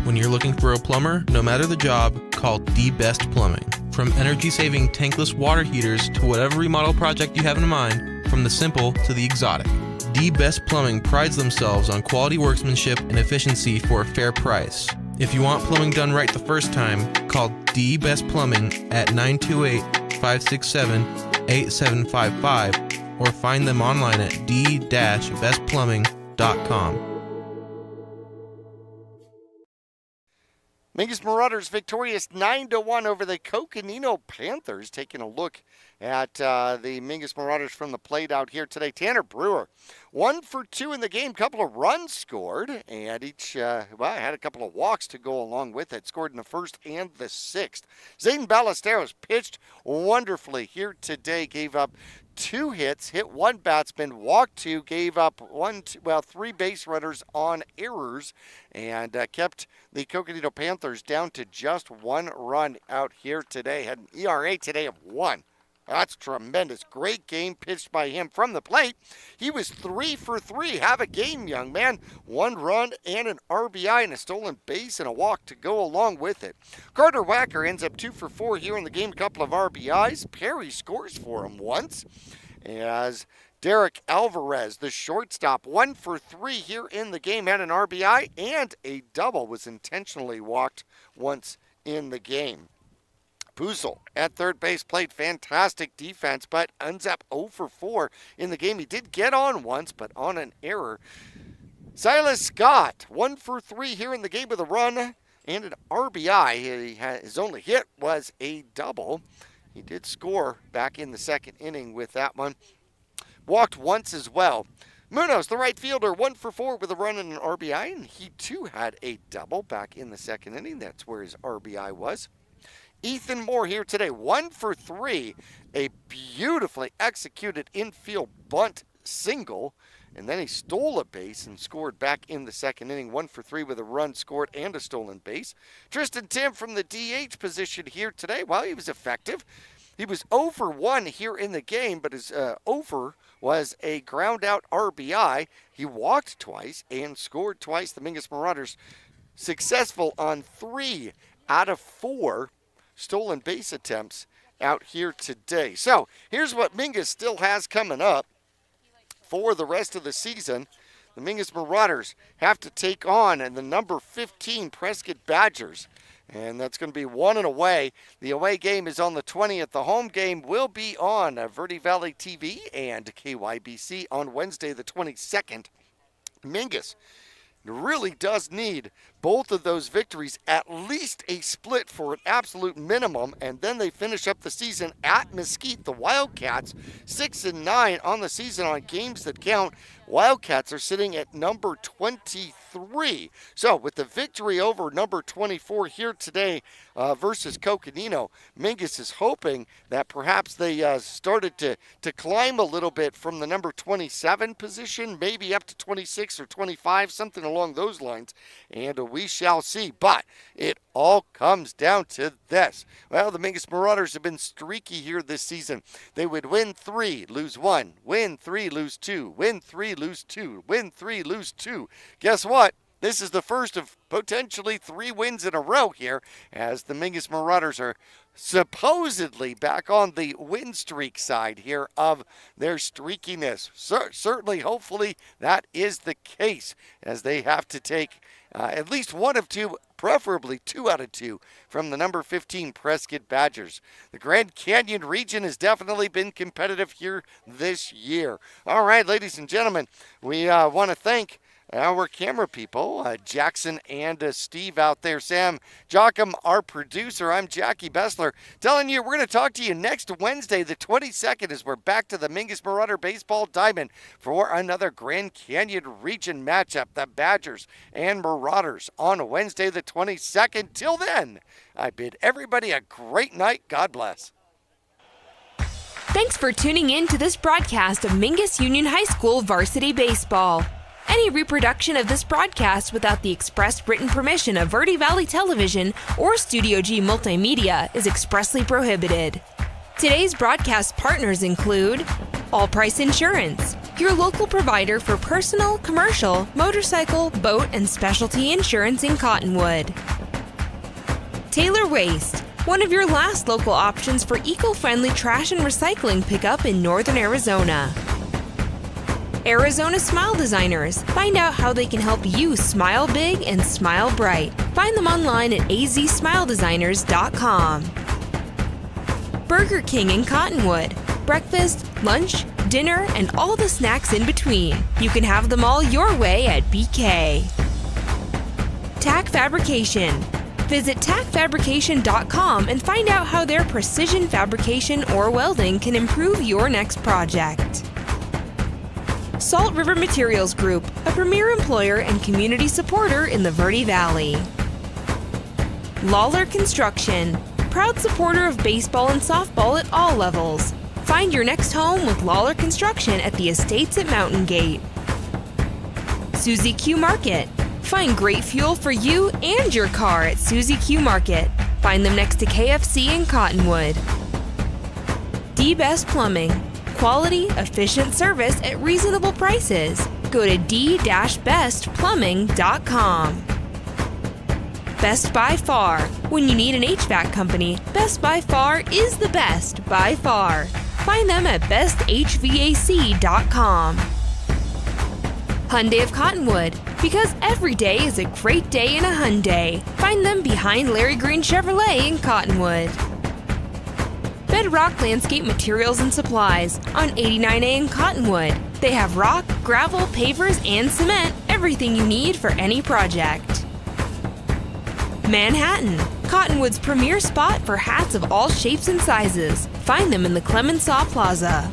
When you're looking for a plumber, no matter the job, call The Best Plumbing. From energy-saving tankless water heaters to whatever remodel project you have in mind, from the simple to the exotic. The Best Plumbing prides themselves on quality workmanship and efficiency for a fair price. If you want plumbing done right the first time, call The Best Plumbing at 928-567-8755 or find them online at d-bestplumbing.com. Mingus Marauders victorious 9-1 over the Coconino Panthers. Taking a look at the Mingus Marauders from the plate out here today. Tanner Brewer, 1 for 2 in the game. Couple of runs scored, and each had a couple of walks to go along with it. Scored in the first and the sixth. Zayden Ballesteros pitched wonderfully here today. Gave up 2 hits, hit 1 batsman, walked 2, gave up 3 base runners on errors, and kept the Coconino Panthers down to just 1 run out here today. Had an ERA today of 1. That's tremendous. Great game pitched by him from the plate. He was 3 for 3. Have a game, young man. 1 run and an RBI and a stolen base and a walk to go along with it. Carter Wacker ends up 2 for 4 here in the game. A couple of RBIs. Perry scores for him once. As Derek Alvarez, the shortstop, 1 for 3 here in the game. Had an RBI and a double. Was intentionally walked once in the game. Puzel at third base played fantastic defense, but ends up 0 for 4 in the game. He did get on once, but on an error. Silas Scott, 1 for 3 here in the game with a run and an RBI. His only hit was a double. He did score back in the second inning with that one. Walked once as well. Munoz, the right fielder, 1 for 4 with a run and an RBI, and he too had a double back in the second inning. That's where his RBI was. Ethan Moore here today, 1 for 3, a beautifully executed infield bunt single, and then he stole a base and scored back in the second inning, 1 for 3 with a run scored and a stolen base. Tristan Tim from the DH position here today, well, he was effective. He was 0 for 1 here in the game, but his over was a ground out RBI. He walked twice and scored twice. The Mingus Marauders successful on 3 out of 4 stolen base attempts out here today. So here's what Mingus still has coming up for the rest of the season. The Mingus Marauders have to take on the number 15 Prescott Badgers, and that's going to be 1 and away. The away game is on the 20th. The home game will be on Verde Valley TV and KYBC on Wednesday the 22nd. Mingus really does need both of those victories, at least a split for an absolute minimum, and then they finish up the season at Mesquite. The Wildcats 6-9 on the season on games that count. Wildcats are sitting at number 23. So with the victory over number 24 here today versus Coconino, Mingus is hoping that perhaps they started to climb a little bit from the number 27 position, maybe up to 26 or 25, something along those lines, and we shall see. But it all comes down to this. Well, the Mingus Marauders have been streaky here this season. They would win 3, lose 1, win 3, lose 2, win 3, lose 2, win 3, lose 2. Guess what? This is the first of potentially 3 wins in a row here, as the Mingus Marauders are supposedly back on the win streak side here of their streakiness. Certainly, hopefully, that is the case, as they have to take at least one of 2 preferably 2 out of 2 from the number 15 Prescott Badgers. The Grand Canyon region has definitely been competitive here this year. All right, ladies and gentlemen, we want to thank our camera people, Jackson and Steve out there. Sam Jocham, our producer. I'm Jackie Bessler, telling you we're going to talk to you next Wednesday, the 22nd, as we're back to the Mingus Marauder Baseball Diamond for another Grand Canyon region matchup, the Badgers and Marauders, on Wednesday, the 22nd. Till then, I bid everybody a great night. God bless. Thanks for tuning in to this broadcast of Mingus Union High School Varsity Baseball. Any reproduction of this broadcast without the express written permission of Verde Valley Television or Studio G Multimedia is expressly prohibited. Today's broadcast partners include All Price Insurance, your local provider for personal, commercial, motorcycle, boat, and specialty insurance in Cottonwood. Taylor Waste, one of your last local options for eco-friendly trash and recycling pickup in northern Arizona. Arizona Smile Designers. Find out how they can help you smile big and smile bright. Find them online at azsmiledesigners.com. Burger King in Cottonwood. Breakfast, lunch, dinner, and all the snacks in between. You can have them all your way at BK. Tack Fabrication. Visit tackfabrication.com and find out how their precision fabrication or welding can improve your next project. Salt River Materials Group, a premier employer and community supporter in the Verde Valley. Lawler Construction, proud supporter of baseball and softball at all levels. Find your next home with Lawler Construction at the Estates at Mountain Gate. Suzy Q Market, find great fuel for you and your car at Suzy Q Market. Find them next to KFC in Cottonwood. D-Best Plumbing, quality, efficient service at reasonable prices. Go to d-bestplumbing.com. Best by Far. When you need an HVAC company, Best by Far is the best by far. Find them at besthvac.com. Hyundai of Cottonwood. Because every day is a great day in a Hyundai. Find them behind Larry Green Chevrolet in Cottonwood. Bedrock Landscape Materials and Supplies on 89A in Cottonwood. They have rock, gravel, pavers, and cement, everything you need for any project. Manhattan, Cottonwood's premier spot for hats of all shapes and sizes. Find them in the Clemenceau Plaza.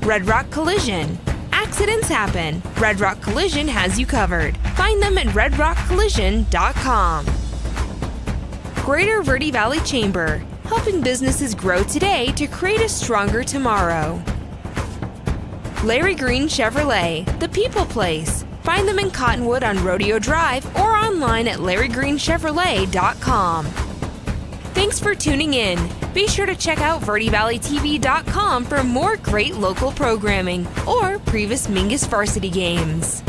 Red Rock Collision. Accidents happen. Red Rock Collision has you covered. Find them at redrockcollision.com. Greater Verde Valley Chamber, helping businesses grow today to create a stronger tomorrow. Larry Green Chevrolet, the people place. Find them in Cottonwood on Rodeo Drive or online at larrygreenchevrolet.com. Thanks for tuning in. Be sure to check out VerdeValleyTV.com for more great local programming or previous Mingus varsity games.